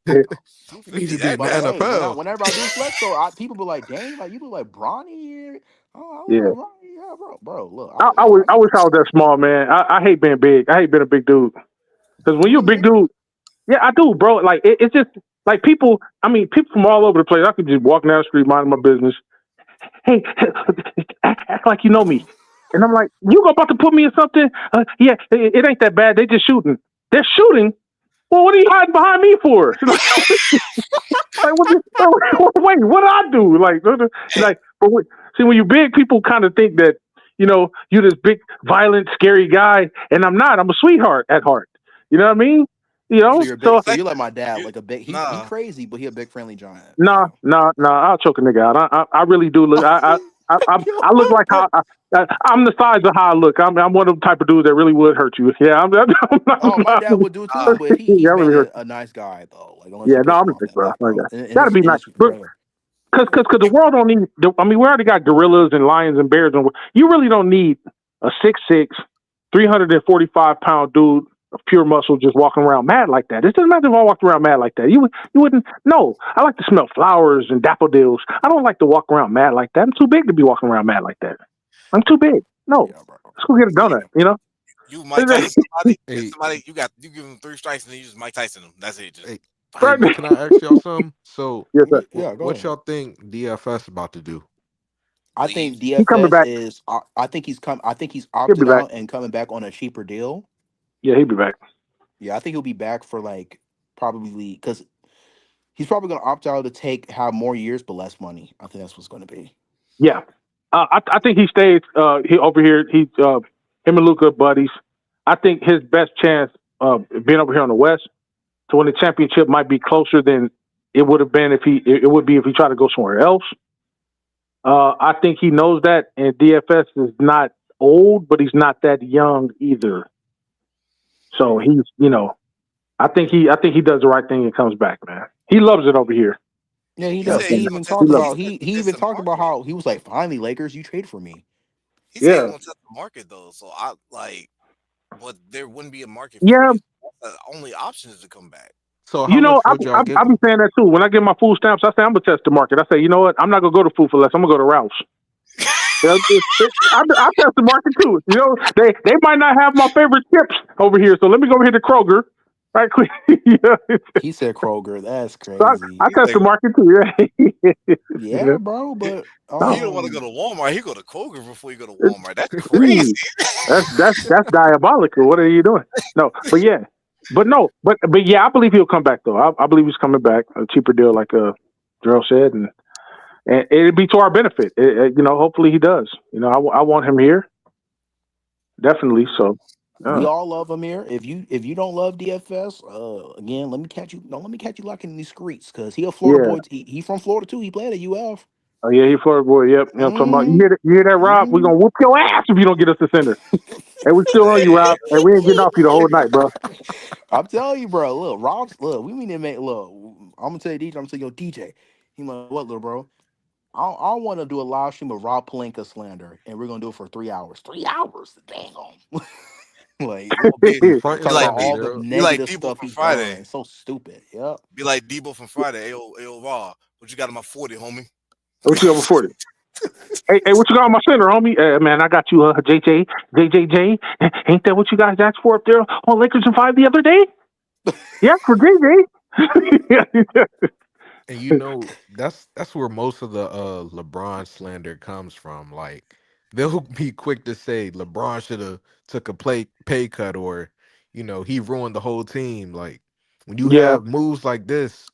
yeah. two He needs fifty. to be That in the But that's hey, NFL. whenever I do flex though, people be like, "Dang, like you look like Bronny here." Oh, I yeah. look like Bronny. Yeah, bro. Look, I wish I was that small, man. I hate being big. I hate being a big dude. Because when you you're a want to be big bigger? dude, yeah, I do, bro. Like it's just like people. I mean, people from all over the place. I could just walk down the street, minding my business. Hey, act like you know me, and I'm like, you about to put me in something? Yeah, it ain't that bad. They just shooting. They're shooting. Well, what are you hiding behind me for? Like, wait, what did I do? But see, when you're big, people kind of think that you're this big, violent, scary guy, and I'm not. I'm a sweetheart at heart. You know what I mean? So you you're big. So So you're like my dad, you like a big. He nah. crazy, but he a big friendly giant for nah, real. nah, nah. I'll choke a nigga out. I really do look. I look like how I'm the size of how I look. I'm one of the type of dudes that really would hurt you. Yeah, Oh, my dad would do it too, but yeah, he's I been really hurt. a nice guy though. Like unless Yeah, you no, piss I'm him a off, big bro. that bro. In Gotta this be nice. industry for real. Because the world don't need. I mean, we already got gorillas and lions and bears, and you really don't need a 6'6", 345-pound dude of pure muscle just walking around mad like that. It doesn't matter if I walked around mad like that. You wouldn't. No, I like to smell flowers and daffodils. I don't like to walk around mad like that. I'm too big to be walking around mad like that. I'm too big. No, Yeah, bro. let's go get a donut. You Mike Tyson somebody. If Hey, somebody you give him 3 strikes and then you just Mike Tyson them. That's it. Just hey, hey, bang. but can I ask y'all something? So, Yes, sir. Yeah, go what ahead. y'all think DFS about to do? I Leave. think He coming DFS back. is. I think he's come. I think he's He'll be opted back. out and coming back on a cheaper deal. Yeah, he'll be back. Yeah, I think he'll be back for like probably because he's probably going to opt out to have more years but less money. I think that's what's going to be. Yeah, I think he stays. He over here. Him and Luka buddies. I think his best chance being over here on the West to win the championship might be closer than it would have been if it would be if he tried to go somewhere else. I think he knows that, and DFS is not old, but he's not that young either. So I think he does the right thing and comes back, man. He loves it over here. Yeah, he He does. said He he's Yeah. even gonna test. He talked loves He about it. said he test even the talked about market. how he was like, finally, Lakers, you traded for me. He said he's Yeah, gonna test the market though. So I like, but there wouldn't be a market for yeah. you. The only option is to come back. So, how much would y'all I give be him? saying that too. When I get my food stamps, I say I'm gonna test the market. I say, you know what? I'm not gonna go to Food for Less. I'm gonna go to Ralph's. Yeah, I test the market too. They might not have my favorite chips over here, so let me go over here to Kroger, right quick. Yeah. He said Kroger. That's So crazy. I He test said the market too. Yeah. Yeah, bro, but he don't want to go to Walmart. He go to Kroger before he go to It's- Walmart. That's crazy. Ooh, that's diabolical. What are you doing? No, but yeah, but no, but yeah, I believe he'll come back though. I believe he's coming back. A cheaper deal, like Darrell said, and it'd be to our benefit. Hopefully he does. I want him here definitely. So, we all love Amir. If you don't love DFS, again, let me catch you. Don't let me catch you locking in these streets because he a Florida yeah. boy. He from Florida too. He played at UF. Oh yeah, he Florida boy. Yep. You know what I'm talking about. You hear that, Rob? We gonna whoop your ass if you don't get us the center. And we still on you, Rob. And we ain't getting off you the whole night, bro. I'm telling you, bro. Look, Rob's look. We need to make look. I'm gonna tell you, DJ. I'm gonna tell you, yo, DJ. He like, what, little bro? I want to do a live stream of Rob Pelinka slander, and we're gonna do it for 3 hours. 3 hours, dang on. Like, Be, He fronting talk be like about something, all the Gerald. like negative Debo stuff from he done. Friday. It's so stupid. Yep. Be like Debo from Friday. Ayo, Raw. What you got in my 40, homie? What you got before it? Hey, what you got on my center, homie? Man, I got you, JJJ. Ain't that what you guys asked for up there on Lakers and 5 the other day? Yeah, for JJ. And you know, that's where most of the LeBron slander comes from. Like they'll be quick to say LeBron should have took a pay cut, or he ruined the whole team. Like when you Yeah, have moves like this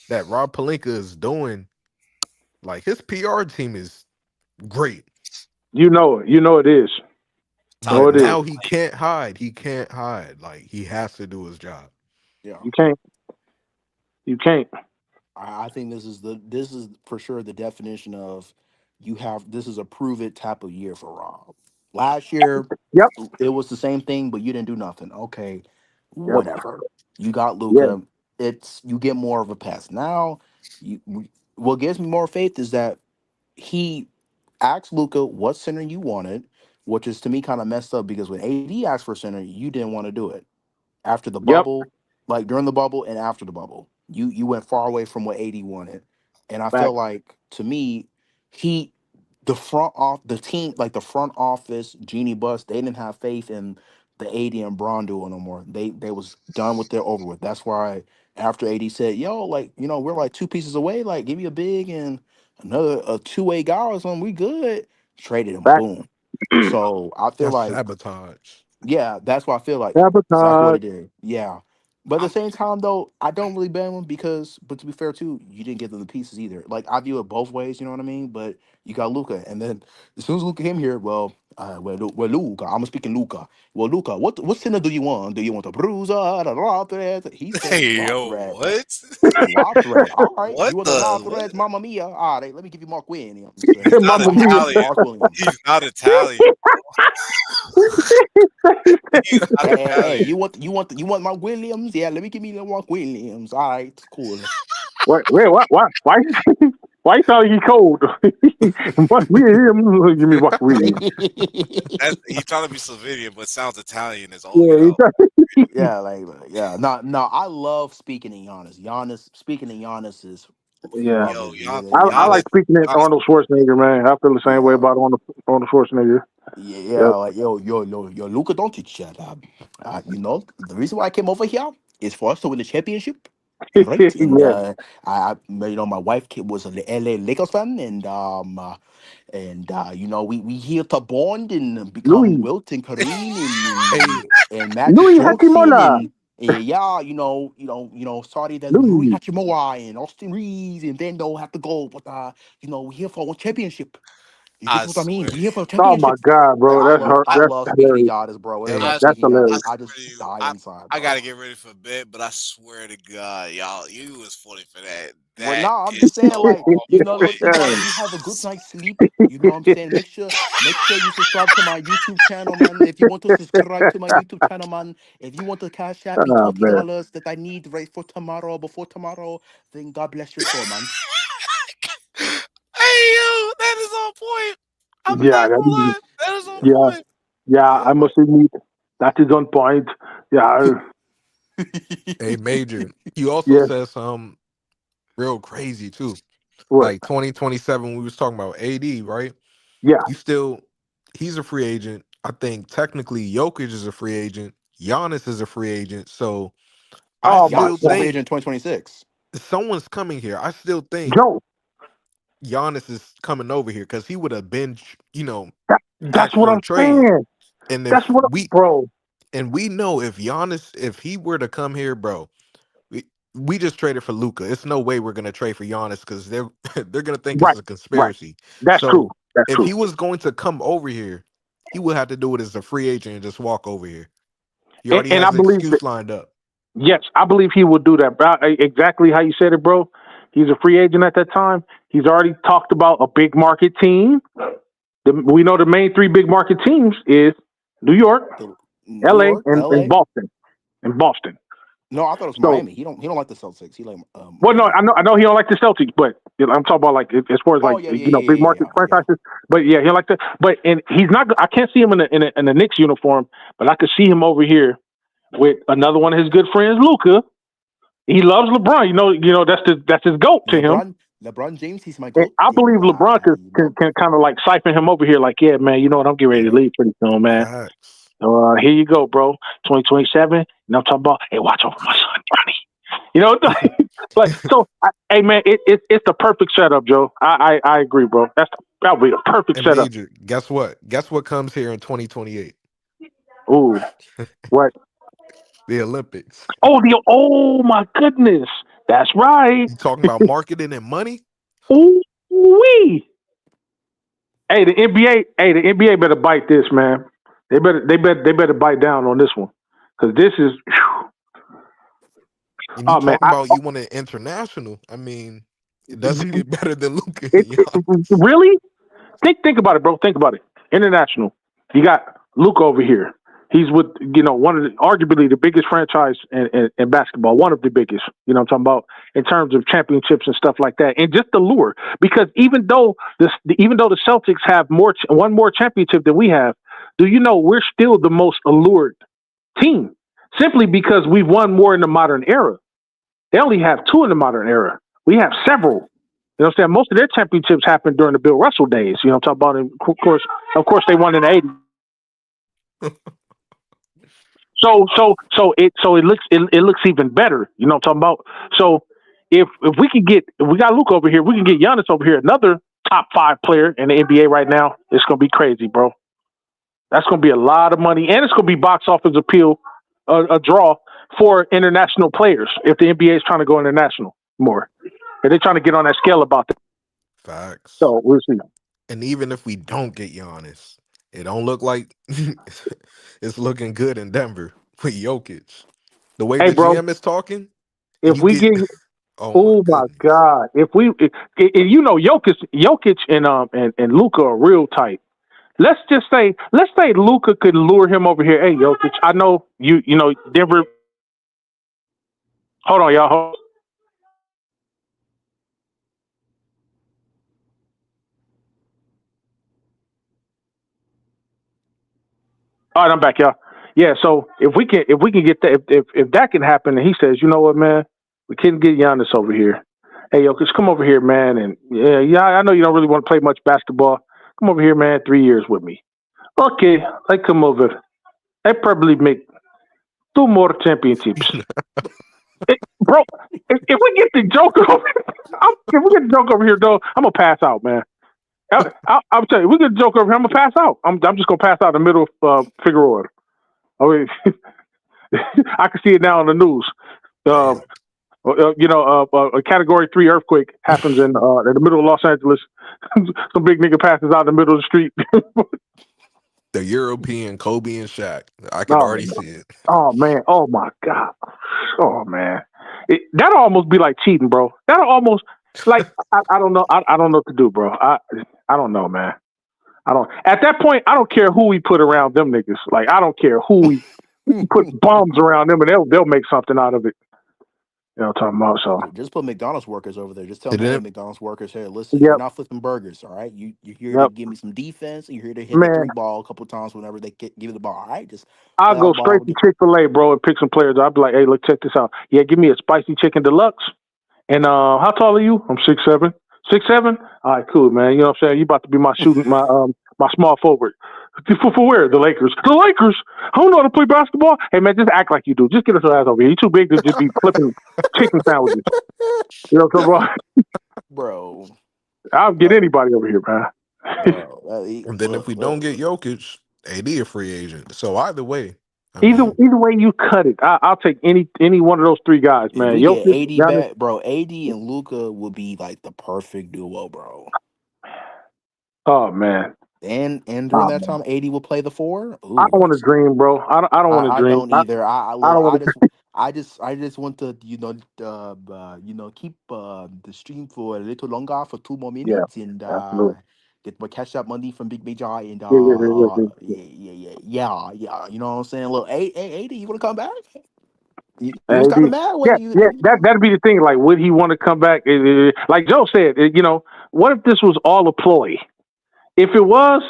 that Rob Pelinka is doing, like his PR team is great. you know it. You know it is. Tally No, But it is. now he can't hide. He can't hide. Like he has to do his job. Yeah. You can't. You can't. I think this is for sure the definition of you have this is a prove it type of year for Rob. Last year Yep. it was the same thing, but you didn't do nothing. Okay, Yep. whatever. You got Yeah. Luca. It's you get more of a pass now. What gives me more faith is that he asked Luca what center you wanted, which is to me kind of messed up because when AD asked for center, you didn't want to do it after the Yep. bubble, like during the bubble and after the bubble. You went far away from what 80 wanted. And I feel Back. like to me, he the team, like the front office, Genie Bus, they didn't have faith in the 80 and Braun duo no more. They was done with their over with. That's why after 80 said, yo, like, we're like two pieces away, like give me a big and another a two-way guy or something, we good. Traded him, Back. boom. So I feel That's like sabotage. yeah, that's what I feel like. Exactly what he Sabotage. did. Yeah. But at the I'm same time, though, I don't really blame him but to be fair, too, you didn't give them the pieces either. Like, I view it both ways, you know what I mean? But you got Luca. And then as soon as Luca came here, Luca, I'm speaking Luca. Well, Luca, what center do you want? Do you want the bruiser, the Raptors? He said hey yo, Raptors. what? Raptors. All right. What You want the the? Raptors, Mamma Mia? All right, let me give you Mark Williams. He's And not Mamma I mia. have Italian. Mark Williams. He's not Italian. He's not Hey, Italian. you want Mark Williams? Yeah, let me give me the Mark Williams. All right, cool. Wait, what? Why? Why you sound like he cold? Mark Williams. Give me Mark Williams. He's trying to be Slovenian, but sounds Italian as all get Yeah, out. Yeah, yeah. No, I love speaking in Giannis. Speaking in Giannis is yeah. Yo, love it. I Giannis, like speaking at Giannis, Arnold Schwarzenegger, man. I feel the same way Yeah, about Arnold Schwarzenegger. yeah. Yep. Like yo, Luka Doncic. The reason why I came over here is for us to win the championship. Right, and Yeah. my wife was an LA Lakers fan, and we here to bond and become Louis. Wilt and Kareem Hey, and Magic Louis Johnson Hachimura. and yeah, sorry that Rui Louis. Hachimura and Austin Reeves and then they'll have to go, but we here for one championship. You I get what I swear, mean? We here for a Oh my championship. God, Yeah, bro. That's her. I That's love speaking to hilarious. Giannis, bro. Whenever I hey, speak That's to I Giannis, hilarious. swear I to just you, die inside, I bro. gotta get ready for bed, but I swear to God, y'all, you was funny for that. Well, That nah, I'm just is saying, so like, on point. listen, brother, you have a good night's sleep. You know what I'm saying? Make sure you subscribe to my YouTube channel, man. If you want to subscribe to my YouTube channel, man, if you want to cash out me Oh man. $20 that I need right for tomorrow, before tomorrow, then God bless your soul, man. Hey yo, that is on point. I'm Yeah. not gonna lie, that is on Yeah. point. Yeah. Yeah, I must admit that is on point. Yeah. hey, Major. You also Yeah. said some real crazy too. What? Like 2027, we was talking about AD, right? Yeah. You still, he's a free agent. I think technically Jokic is a free agent. Giannis is a free agent. So I Oh my still Giannis is a God. free think agent in 2026. someone's coming here. I still think Joe. Giannis is coming over here because he would have been, That's asked what for a I'm trade. saying. And That's if what, bro. we know if Giannis, if he were to come here, bro, we just traded for Luca. It's no way we're gonna trade for Giannis because they're they're gonna think it's Right. a Right. conspiracy. That's true. So That's if true. he was going to come over here, he would have to do it as a free agent and just walk over here. He already And I has the believe that. excuse lined up. Yes, I believe he will do that. Bro. Exactly how you said it, bro. He's a free agent at that time. He's already talked about a big market team. We know the main three big market teams is New York, New LA, York, and LA. Boston. And Boston. No, I thought it was So, Miami. He don't like the Celtics. He like well, no, Miami. I know he don't like the Celtics, but I'm talking about like as far as Oh like yeah, big market yeah. franchises. But yeah, he don't like that. But and he's not. I can't see him in a Knicks uniform, but I could see him over here with another one of his good friends, Luka. He loves LeBron. You know that's his goat to him. LeBron James, he's my And goat. I believe LeBron You know? can kind of like siphon him over here. Like, yeah, man, you know what? I'm getting ready to leave pretty soon, man. Facts. So here you go, bro. 2027. And I'm talking about, hey, watch over my son, Johnny. You know, like so. Hey, man, it's the perfect setup, Joe. I agree, bro. That'll be the perfect And setup. Major, guess what? Guess what comes here in 2028? Ooh, what? The Olympics. Oh my goodness, that's right. You talking about marketing and money? Ooh wee. Hey, the NBA better bite this, man. They better bite down on this one because this is. And you Man, talking about you want an international? I mean, it doesn't get better than Luka. Really? Think about it, bro. Think about it. International. You got Luka over here. He's with one of arguably the biggest franchise in basketball, one of the biggest. You know what I'm talking about in terms of championships and stuff like that, and just the lure. Because even though the Celtics have one more championship than we have, do you know we're still the most allured team simply because we've won more in the modern era. They only have two in the modern era. We have several. You know what I'm saying? Most of their championships happened during the Bill Russell days. You know what I'm talking about? And of course, they won in the 80s. So it looks even better. You know what I'm talking about? So if we got Luke over here, we can get Giannis over here, another top 5 player in the NBA right now. It's gonna be crazy, bro. That's gonna be a lot of money, and it's gonna be box office appeal, a draw for international players if the NBA is trying to go international more. If they're trying to get on that scale about that. Facts. So we'll see. And even if we don't get Giannis, it don't look like it's looking good in Denver with Jokic. The way the bro, GM is talking, if you we get get oh my God, if Jokic and Luka are real tight. Let's say Luka could lure him over here. Hey, Jokic, I know you know Denver. Hold on, y'all. All right, I'm back, y'all. Yeah, so if we can get that, if that can happen, and he says, you know what, man, we can get Giannis over here. Hey, Jokic, come over here, man, and yeah, I know you don't really want to play much basketball. Come over here, man, 3 years with me. Okay, I come over. I probably make 2 more championships. Bro, if we get the Joker over here, though, I'm gonna pass out, man. I'm telling you, we get the Joker over here, I'm gonna pass out. I'm just gonna pass out in the middle of Figueroa. I mean, I can see it now on the news. A Category 3 earthquake happens in the middle of Los Angeles. Some big nigga passes out in the middle of the street. the European Kobe and Shaq. I can already see it. Oh man! Oh my God! Oh man! That'll almost be like cheating, bro. That'll almost like I don't know. I don't know what to do, bro. I don't know, man. I don't. At that point, I don't care who we put around them niggas. Like I don't care who we put bums around them, and they'll make something out of it. You know what I'm talking about? So Just put McDonald's workers over there. Just tell It them, hey, didn't. McDonald's workers, hey, listen, you're yep, not flipping burgers, all right? You're here to yep, give me some defense. And you're here to hit the man. 3 ball a couple times whenever they give you the ball, all right? Just I'll play go out ball. straight to Chick-fil-A, bro, and pick some players. I'll be like, hey, look, check this out. Yeah, give me a spicy chicken deluxe. And how tall are you? I'm 6'7". 6'7"? All right, cool, man. You know what I'm saying? You about to be my shooting, my small forward. For where? The Lakers. The Lakers? I don't know how to play basketball. Hey, man, just act like you do. Just get us ass over here. You too big to just be flipping chicken sandwiches. You know what I'm talking about? Bro. I'll get anybody over here, man. And then if we don't get Jokic, AD a free agent. So either way, Either way you cut it, I'll take any one of those 3 guys, man. If we get Jokic, 80 back, bro, 80 and Luka would be like the perfect duo, bro. Oh man. And during that time, 80 will play the 4. Ooh. I don't want to dream, bro. I don't want to I dream. don't either. I don't want to. I just want to keep the stream for a little longer for 2 more minutes and Absolutely. get my cash out money from Big Major and Yeah. yeah. You know what I'm saying? Look, AD, you want to come back? You was AD. kind of mad Yeah, when you. yeah, that'd be the thing. Like, would he want to come back? Like Joe said, what if this was all a ploy? If it was,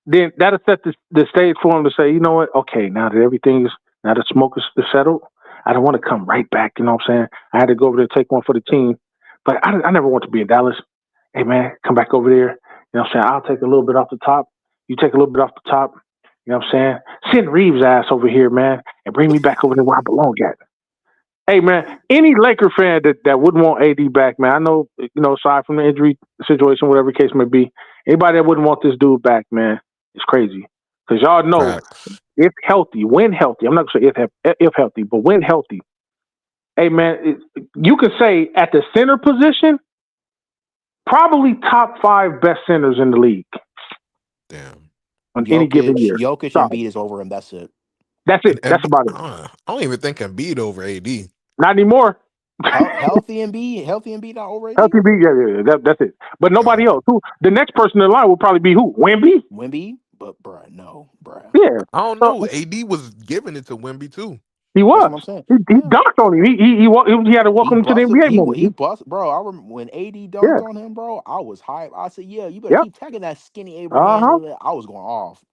then that'll set the stage for him to say, you know what? Okay, now the smoke is settled, I don't want to come right back. You know what I'm saying? I had to go over there and take one for the team, but I never want to be in Dallas. Hey man, come back over there. You know what I'm saying? I'll take a little bit off the top. You take a little bit off the top. You know what I'm saying? Send Reeves' ass over here, man, and bring me back over there where I belong at. Hey man, any Laker fan that wouldn't want AD back, man. I know, aside from the injury situation, whatever the case may be, anybody that wouldn't want this dude back, man, it's crazy. Because y'all know, Facts. if healthy, when healthy, I'm not gonna say if healthy, but when healthy, hey man, you could say at the center position, probably top 5 best centers in the league Damn. on any given year. Jokic Sorry, and Embiid is over him. That's it. that's And it. That's about it. I don't even think Embiid over AD. Not anymore. Healthy Embiid not over AD. Healthy B, yeah. That's it. But nobody else. Who the next person in line will probably be who? Wemby. Wemby, but no. Yeah. I don't So know. AD was giving it to Wemby too. he That's was. what I'm saying. He Yeah. dunked on him. He had to He welcome him to the busted. NBA moment. He busted, bro. I remember when AD Yeah. dunked on him, bro. I was hyped. I said, "Yeah, you better Yep. keep tagging that skinny Uh Abraham." huh. I was going off.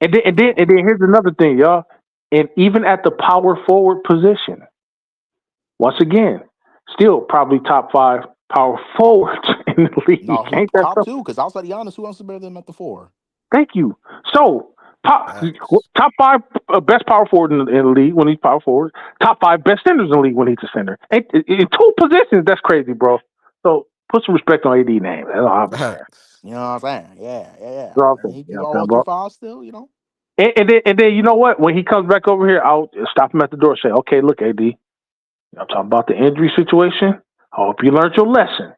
And then here's another thing, y'all. And even at the power forward position, once again, still probably top 5 power forwards in the league. No, he Ain't that top something? 2 because outside of Giannis, who else is better than him at the 4? Thank you. So Facts. top 5 best power forward in the league when he's power forward. Top 5 best centers in the league when he's a center. In 2 positions, that's crazy, bro. So put some respect on AD name. That's all I'm saying. Facts. You know what I'm saying? Yeah. That's all I'm saying. He You know got what I'm talking about? 135 still. You know. And then you know what? When he comes back over here, I'll stop him at the door and say, okay, look, AD, I'm talking about the injury situation. I hope you learned your lesson.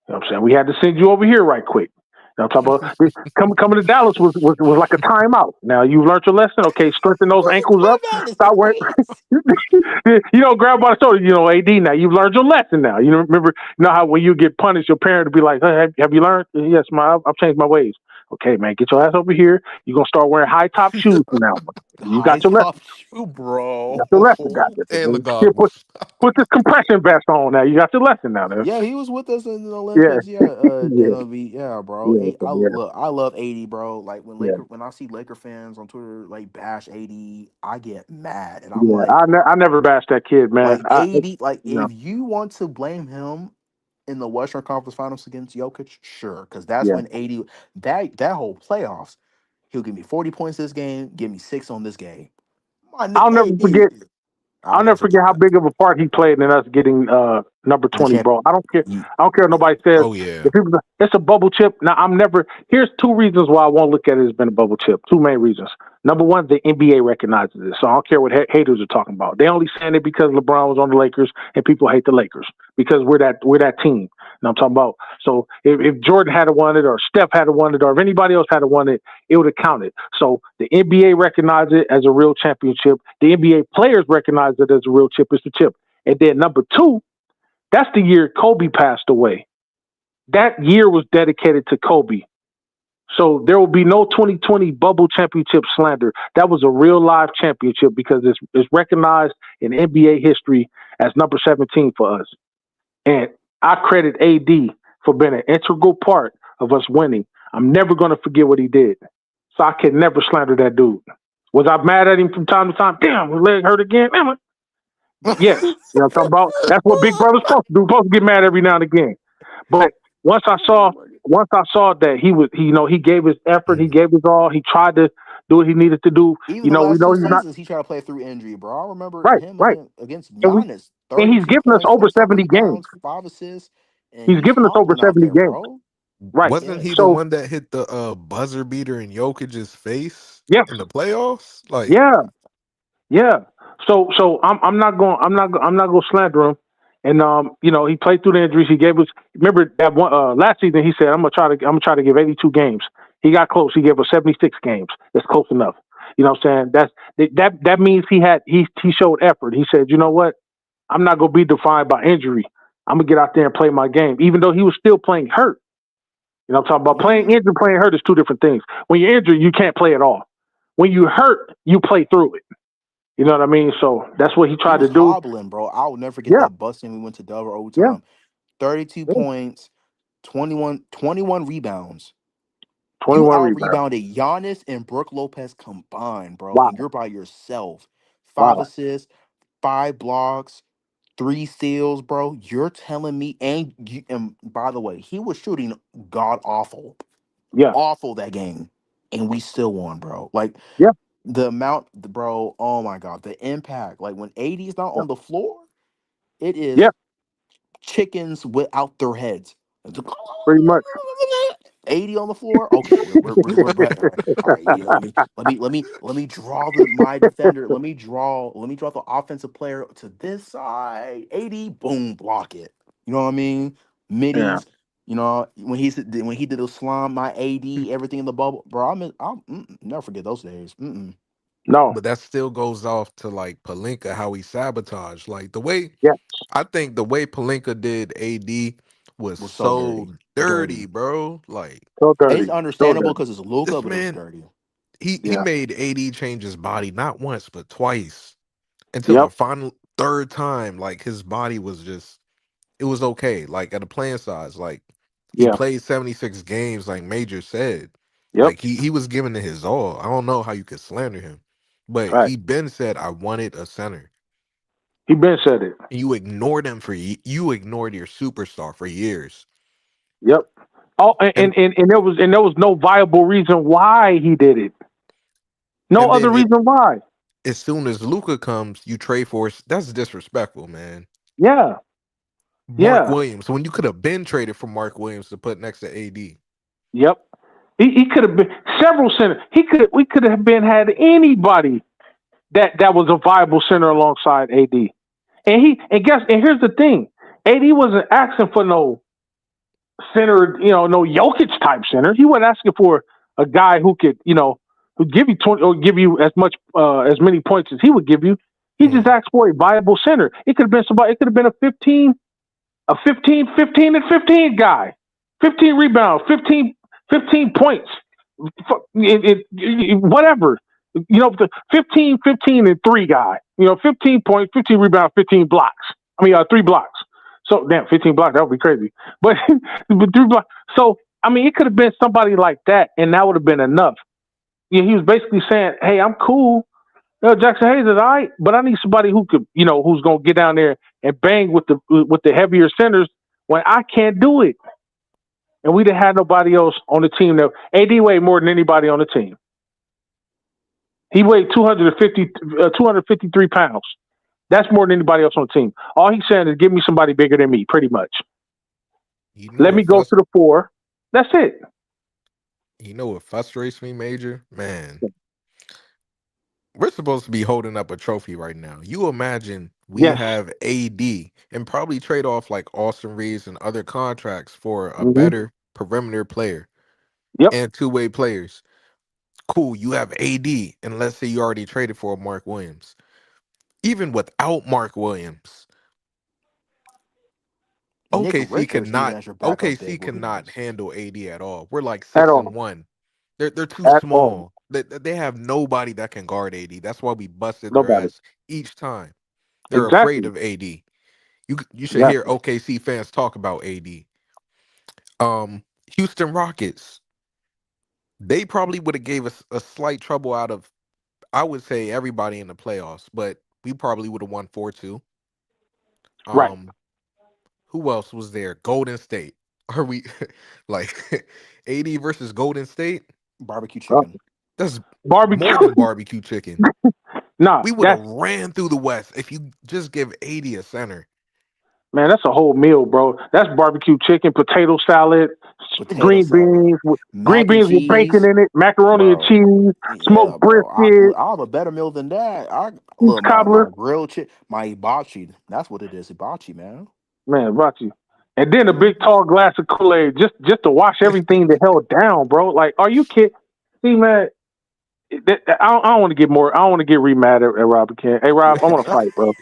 You know what I'm saying? We had to send you over here right quick. You know what I'm talking about? Coming to Dallas was like a timeout. Now you've learned your lesson. Okay, strengthen those ankles up. Put him out Stop wearing. Grab by the shoulder. AD. Now you've learned your lesson. Now you remember. How when you get punished, your parent will be like, "Hey, have you learned?" Yes, I've changed my ways. Okay, man, get your ass over here. You're gonna start wearing high top shoes from now on. You high got your lesson. top shoe, You bro. got your lesson. Goddamn. And the Here, goggles. put this compression vest on. Now you got your lesson. Now, there. Yeah, he was with us in the Yeah, Olympics. Yeah, yeah, NLV. Yeah, bro. yeah, I love 80, bro. Like yeah. when I see Laker fans on Twitter like bash 80, I get mad, and I'm Yeah, like, I never bashed that kid, man. like 80. Like No, if you want to blame him in the Western Conference Finals against Jokic, sure, because that's yeah. when 80 that whole playoffs. He'll give me 40 points this game, give me 6 on this game. My I'll nigga never AD. forget. I'll I'll never never forget forget how that. big of a part he played in us getting number The 20, champ. bro. I don't care. You, I don't care what nobody says. Oh yeah. If people, it's a bubble chip. Now I'm never. Here's 2 reasons why I won't look at it as been a bubble chip. 2 main reasons. Number one, the NBA recognizes it, so I don't care what haters are talking about. They only saying it because LeBron was on the Lakers and people hate the Lakers because we're that team. And I'm talking about. So if Jordan had won it, or Steph had won it, or if anybody else had won it, it would have counted. So the NBA recognized it as a real championship. The NBA players recognize it as a real chip. It's the chip. And then number 2, that's the year Kobe passed away. That year was dedicated to Kobe. So there will be no 2020 bubble championship slander. That was a real live championship because it's recognized in NBA history as number 17 for us. And I credit AD for being an integral part of us winning. I'm never going to forget what he did. So I can never slander that dude. Was I mad at him from time to time? Damn, his leg hurt again. Damn it. Yes. You know what I'm talking about? That's what big brother's supposed to do. Supposed to get mad every now and again. But once I saw that he gave his effort, he gave his all, he tried to do what he needed to do. Even the We last know 2 he's not seasons, he tried to play through injury, bro. I remember right, him right. against And Giannis, he's 36 given us points, over 27 70 games. rebounds, 5 assists, and He's he's given us over hobbling out 70 there, games. bro. Right. Wasn't Yeah. he the So one that hit the buzzer beater in Jokic's face yes, in the playoffs? Like, yeah. Yeah. So I'm not going to slander him. And he played through the injuries. He gave us, remember that one last season he said I'm going to try to give 82 games. He got close. He gave us 76 games. That's close enough. You know what I'm saying? That means he showed effort. He said, you know what? I'm not gonna be defined by injury. I'm gonna get out there and play my game, even though he was still playing hurt. You know what I'm talking about? Playing injured, playing hurt is two different things. When you're injured, you can't play at all. When you hurt, you play through it. You know what I mean? So that's what he He tried was to do. hobbling, bro. I'll never forget Yeah, that busting. We went to double yeah, overtime. 32 yeah. points, 21 rebounds. You 21 out rebounds. rebounded Giannis and Brooke Lopez combined, bro, and Wow, you're by yourself. 5 assists, 5 blocks, 3 steals, bro. You're telling me, and by the way, he was shooting god yeah, awful that game, and we still won, bro. Like yeah, the amount, bro. Oh my god, the impact. Like when AD is not yeah, on the floor, it yeah. is chickens without their heads. Pretty much. 80 on the floor. Okay, we're better. All right, yeah. Let me draw my defender. Let me draw the offensive player to this side. 80, boom, block it. You know what I mean? Yeah. Middies. You know when he did the slime, my AD, everything in the bubble, bro. I'll never forget those days. No. But that still goes off to like Palinka, how he sabotaged. Like the way Yeah. I think the way Palinka did AD was Was so so dirty, dirty. bro. Like So And it's dirty. So understandable dirty. because it's Luca, this but it was man, dirty. he Yeah. made AD change his body not once but twice until Yep. the final third time. Like his body was just it was okay. Like at a playing size, like he Yeah. played 76 games, like Major said. Yep. Like he was giving it his all. I don't know how you could slander him, but Right. he been said I wanted a center. He been said it. And you ignored him you ignored your superstar for years. Yep. Oh, And and there was no viable reason why he did it. No and other then reason why. as soon as Luca comes, you trade for that's disrespectful, man. Yeah. Mark Yeah. Williams, when you could have been traded for Mark Williams to put next to AD. Yep. He could have been several centers. We could have been had anybody that was a viable center alongside AD. And here's the thing. AD wasn't asking for no center, no Jokic type center. He wasn't asking for a guy who could, who give you 20 or give you as much as many points as he would give you. He just Mm. asked for a viable center. It could have been somebody. It could have been a 15 and 15 guy, 15 rebounds, 15 points, whatever. The 15 and 3 guy. 15 points, 15 rebounds, 15 blocks. 3 blocks. So damn, 15 blocks, that would be crazy. But 3 blocks. So it could have been somebody like that, and that would have been enough. He was basically saying, "Hey, I'm cool. Jackson Hayes is all right, but I need somebody who could, who's gonna get down there and bang with the heavier centers when I can't do it." And we didn't have nobody else on the team. That AD weighed more than anybody on the team. He weighed 253 pounds. That's more than anybody else on the team. All he's saying is, give me somebody bigger than me, pretty much. You know Let me what go to the 4. That's it. frustrates me, Major? Man, we're supposed to be holding up a trophy right now. You imagine we Yes. have AD and probably trade off like Austin Reeves and other contracts for a Mm-hmm. better perimeter player Yep. and two-way players. Cool, you have AD, and let's say you already traded for Mark Williams. Even without Mark Williams, Nick OKC Richards even cannot as your backup OKC big would be cannot nice. handle AD at all. We're like At six and all. one. They're too At all. small. They have nobody that can guard AD. That's why we busted their Nobody. ass each time. They're afraid Exactly. of AD. You should hear Exactly. OKC fans talk about AD. Houston Rockets. They probably would have gave us a slight trouble out of I would say everybody in the playoffs, but we probably would have won 4-2. Right. Um, who else was there? Golden State. Are we like AD versus Golden State? Barbecue Uh, chicken. That's barbecue. more than barbecue chicken. Nah, We would have that's ran through the West if you just give AD a center. man, that's a whole meal, bro. That's barbecue chicken, potato salad, Potato green salad. beans with Mac and bacon cheese. in it, macaroni and Bro. cheese, Yeah, smoked bro. brisket, I'll have a better meal than that. I peach look my cobbler. grilled chicken, my hibachi. That's what it is, hibachi, man. Man, brought you. And then a hmm big tall glass of Kool-Aid just to wash everything the hell down, bro. Like, are you kidding? See, man, I don't want to get more. I don't want to get re-mad at Rob again. Hey, Rob, I want to fight, bro.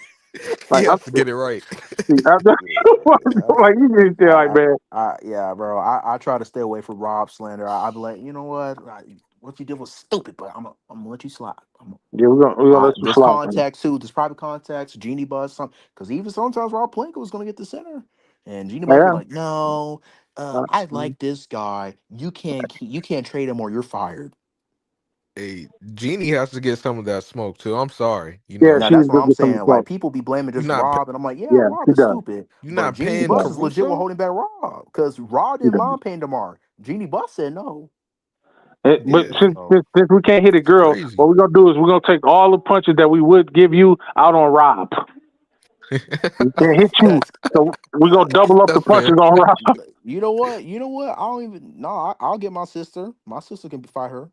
He Like, has to get it right. like you need to like, man. Yeah, bro. I try to stay away from Rob slander. I be like, you know what? What you did was stupid, but I'm gonna let you slide. Yeah, we're gonna let you There's slide, man. contacts too. There's private contacts, Genie Bus, some because even sometimes Rob Plinko was gonna get the center, and Genie Bus be Yeah. like, no, I like this guy. You can't trade him or you're fired. Hey, Jeannie has to get some of that smoke too. I'm sorry. Yeah, Now she that's what does I'm get some saying. Like smoke. people be blaming you're just not Rob, and I'm like, yeah, Yeah, Rob she is does. stupid, you're but not Genie paying Bus Yeah, is legit with Caruso. holding back Rob because Rob she didn't does. mind paying DeMar. Genie Bus said no. But Yeah, since, So since since we can't hit a it's girl, what crazy. we're gonna do is we're gonna take all the punches that we would give you out on Rob. We can't hit you, that's so we're gonna double up the That's fair. punches on Rob. you know what? You know what? I don't even no. I'll get my sister. My sister can fight her.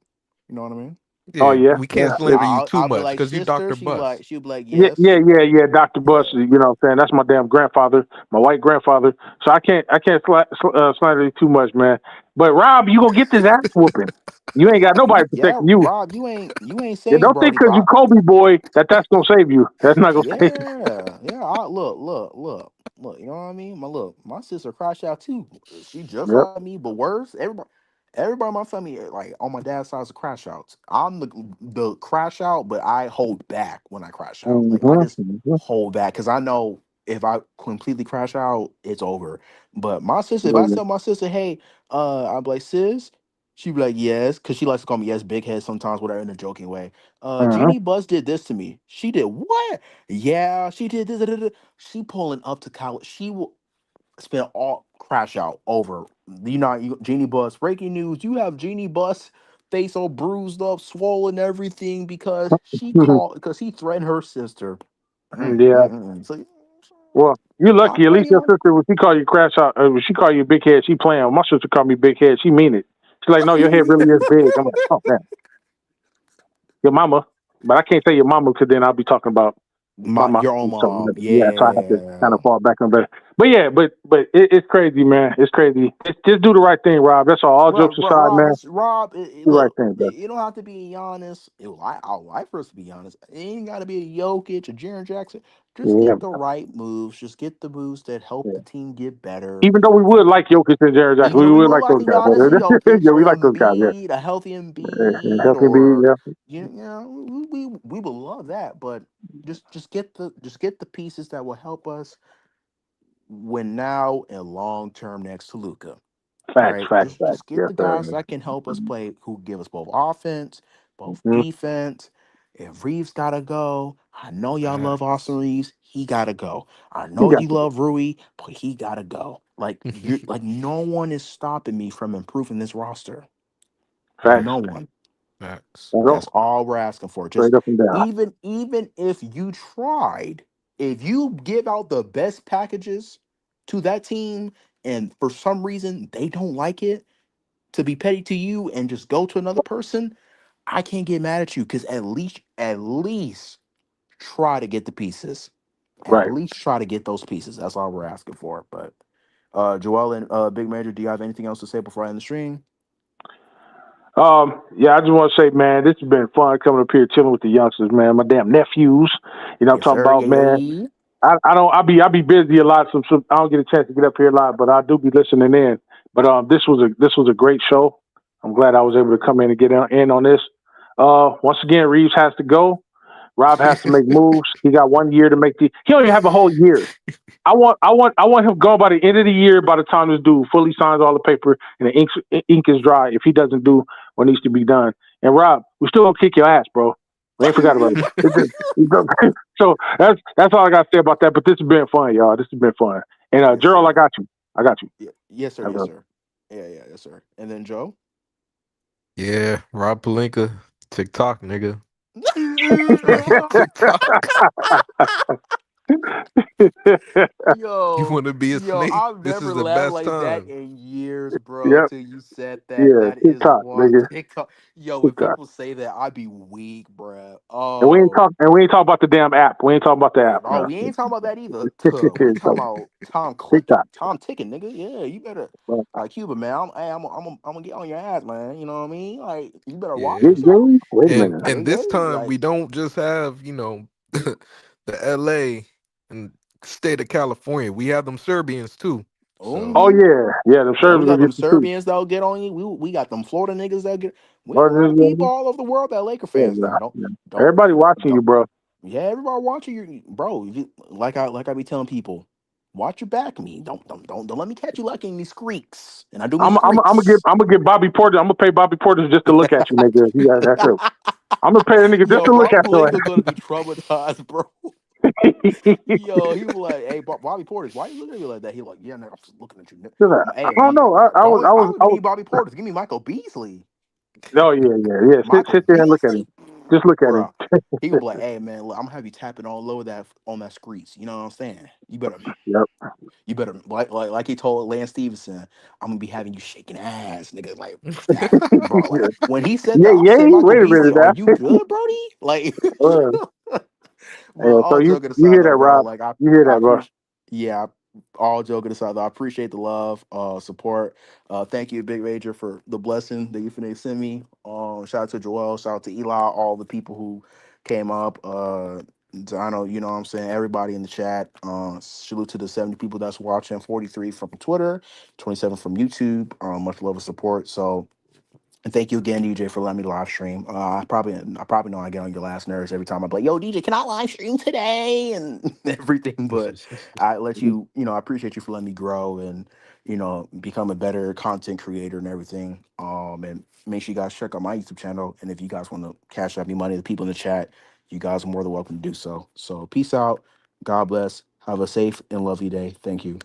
You know what I mean? Oh Yeah, yeah, we can't yeah, slander you too I'll be much like because you sister. Dr. Bus. She'll be like yeah, yes. yeah, yeah, yeah. Dr. Bush, Yeah. you know what I'm saying? That's my damn grandfather, my white grandfather. So I can't slander you too much, man. But Rob, you gonna get this ass whooping. You ain't got nobody Yeah, protecting you. Rob, you ain't Yeah, saved don't think Brody, because you but Kobe boy that's gonna save you. That's not gonna save you. yeah. Look. You know what I mean? My sister crashed out too. She just Yep. like me, but worse. Everybody in my family, like on my dad's side, is crash outs. I'm the crash out, but I hold back when I crash out. Like I just Mm-hmm. hold back because I know if I completely crash out, it's over. But my sister, if I Mm-hmm. tell my sister, hey, I'm like, sis, she be like, yes, because she likes to call me yes, big head sometimes, whatever, in a joking way. Uh-huh. Jeannie Buzz did this to me. She did what? Yeah, she did this. Da, da, da. She pulling up to college. She will spend all crash out over. Jeannie Buzz. Breaking news: you have Jeannie Buzz face all bruised up, swollen, everything because he threatened her sister. Yeah. So Well, you my lucky. At least buddy, your sister, when she call you crash out, when she call you big head, she playing. My sister call me big head. She mean it. She's like, no, your head really is big. I'm like, oh man, your mama. But I can't say your mama because then I'll be talking about mama. your own So mom, yeah, so I have to kind yeah. of fall back on that. But yeah, it's crazy, man. It's crazy. Just do the right thing, Rob. That's all. All jokes aside, Rob, man. Do the right look, thing, bro. you don't have to be honest. I'll like for us to be honest. It ain't got to be a Jokic, a Jaren Jackson. Just Yeah, get the right moves. Just get the moves that help yeah. the team get better. Even though we would like Jokic and Jared Jackson, Even we though we would would like like those a guys. Giannis and Jokic Yeah, we or like those guys. Yeah, Embiid, a healthy Embiid, healthy be. or Yeah, we would love that. But just get the pieces that will help us win now and long term next to Luca. All facts, right, facts, facts. just get Yes, the sir. guys that can help us play, who give us both offense, both Mm-hmm. defense. If Reeves gotta go, I know y'all love Austin Facts. Reeves. He gotta go. I You know got you love Rui, but he gotta go. Like no one is stopping me from improving this roster. facts. No one. Facts. That's Go all we're asking for. straight Just up and down. even if you tried, if you give out the best packages to that team, and for some reason they don't like it, to be petty to you and just go to another person, I can't get mad at you because at least try to get the pieces. At Right. least try to get those pieces. That's all we're asking for. But Joel and Big Major, do you have anything else to say before I end the stream? Yeah, I just want to say, man, this has been fun coming up here chilling with the youngsters, man. My damn nephews. You know what I'm Yes, talking sir. about, Yeah, man. yeah. I be busy a lot, so I don't get a chance to get up here a lot, but I do be listening in. But this was a great show. I'm glad I was able to come in and get in on this. Once again, Reeves has to go. Rob has to make moves. He got 1 year to make the. He don't even have a whole year. I want him gone by the end of the year. By the time this dude fully signs all the paper and the ink is dry, if he doesn't do what needs to be done. And Rob, we still gonna kick your ass, bro. We ain't forgot about it. So that's all I got to say about that. But this has been fun, y'all. This has been fun. And Yes, Gerald, I sir. got you. I got you. Yes, sir. I Yes, will. sir. Yeah, yes, sir. And then Joe. Yeah, Rob Palinka, TikTok, nigga. TikTok. You Yo, want to be a yo, snake? I've This is never the laughed best like that time. in years, bro. Yep. Till you said that. Yeah. That is TikTok, one nigga. TikTok. Yo, when TikTok. people say that, I'd be weak, bro. And we ain't Oh, talk. And we ain't talking about the damn app. We ain't talking about the app. oh, No. we ain't talking about that either. Tuh, we talking about Tom clicking, TikTok. Tom ticking, nigga. Yeah, you better. Well, Cuba, man. I'm gonna get on your ass, man. You know what I mean? Like, you better watch Yeah. Big yourself. game. Wait a And minute. and Big this A, time like, we don't just have, the LA and state of California. We have them Serbians too. So Oh mhm. yeah, yeah. The Yeah, we Serbs got will them get you too. Serbians that'll get on you. We got them Florida niggas that get. We got a But lot of people all over the world that Laker yeah, fans now. yeah. Don't Everybody watching you, don't. bro. Yeah, everybody watching you, bro. Like I be telling people, watch your back. Me, don't let me catch you lacking these streaks. And I do mean streaks. I'm gonna get Bobby Porter. I'm gonna pay Bobby Porter just to look at you, nigga. Yeah, that's it. I'm gonna pay a nigga just Yo, to look Bobby at you. Palinka's gonna be traumatized, bro. Yo, he was like, "Hey, Bobby Portis, why you looking at me like that?" He like, "Yeah, nigga, I'm just looking at you." Nigga. I Hey, don't know. I don't even need Bobby Portis. Give me Michael Beasley. Oh yeah, yeah, yeah. Michael Sit there and look at him. Beasley, Just look at him. bro. He gonna be like, "Hey, man, look, I'm gonna have you tapping all over that on that screens." You know what I'm saying? Yep. You better like he told Lance Stevenson, "I'm gonna be having you shaking ass, nigga." Like, bro, like when he said Yeah, that, I yeah. said, "Michael Wait a Beasley, minute are now. you good, Brody?" Like, Uh, well, yeah, so all joking you aside, hear though, that, bro. Rob? Like, You hear I that, bro? appreciate. Yeah, all joking aside, though, I appreciate the love, support. Thank you, Big Major, for the blessing that you finna send me. Shout out to Joel, shout out to Eli, all the people who came up. I know, you know what I'm saying, everybody in the chat. Salute to the 70 people that's watching, 43 from Twitter, 27 from YouTube. Much love and support. So, and thank you again, DJ, for letting me live stream. I probably know I get on your last nerves every time I'm like, "Yo, DJ, can I live stream today?" and everything. But I let you, I appreciate you for letting me grow and become a better content creator and everything. And make sure you guys check out my YouTube channel. And if you guys want to cash out me money, the people in the chat, you guys are more than welcome to do so. So peace out. God bless. Have a safe and lovely day. Thank you.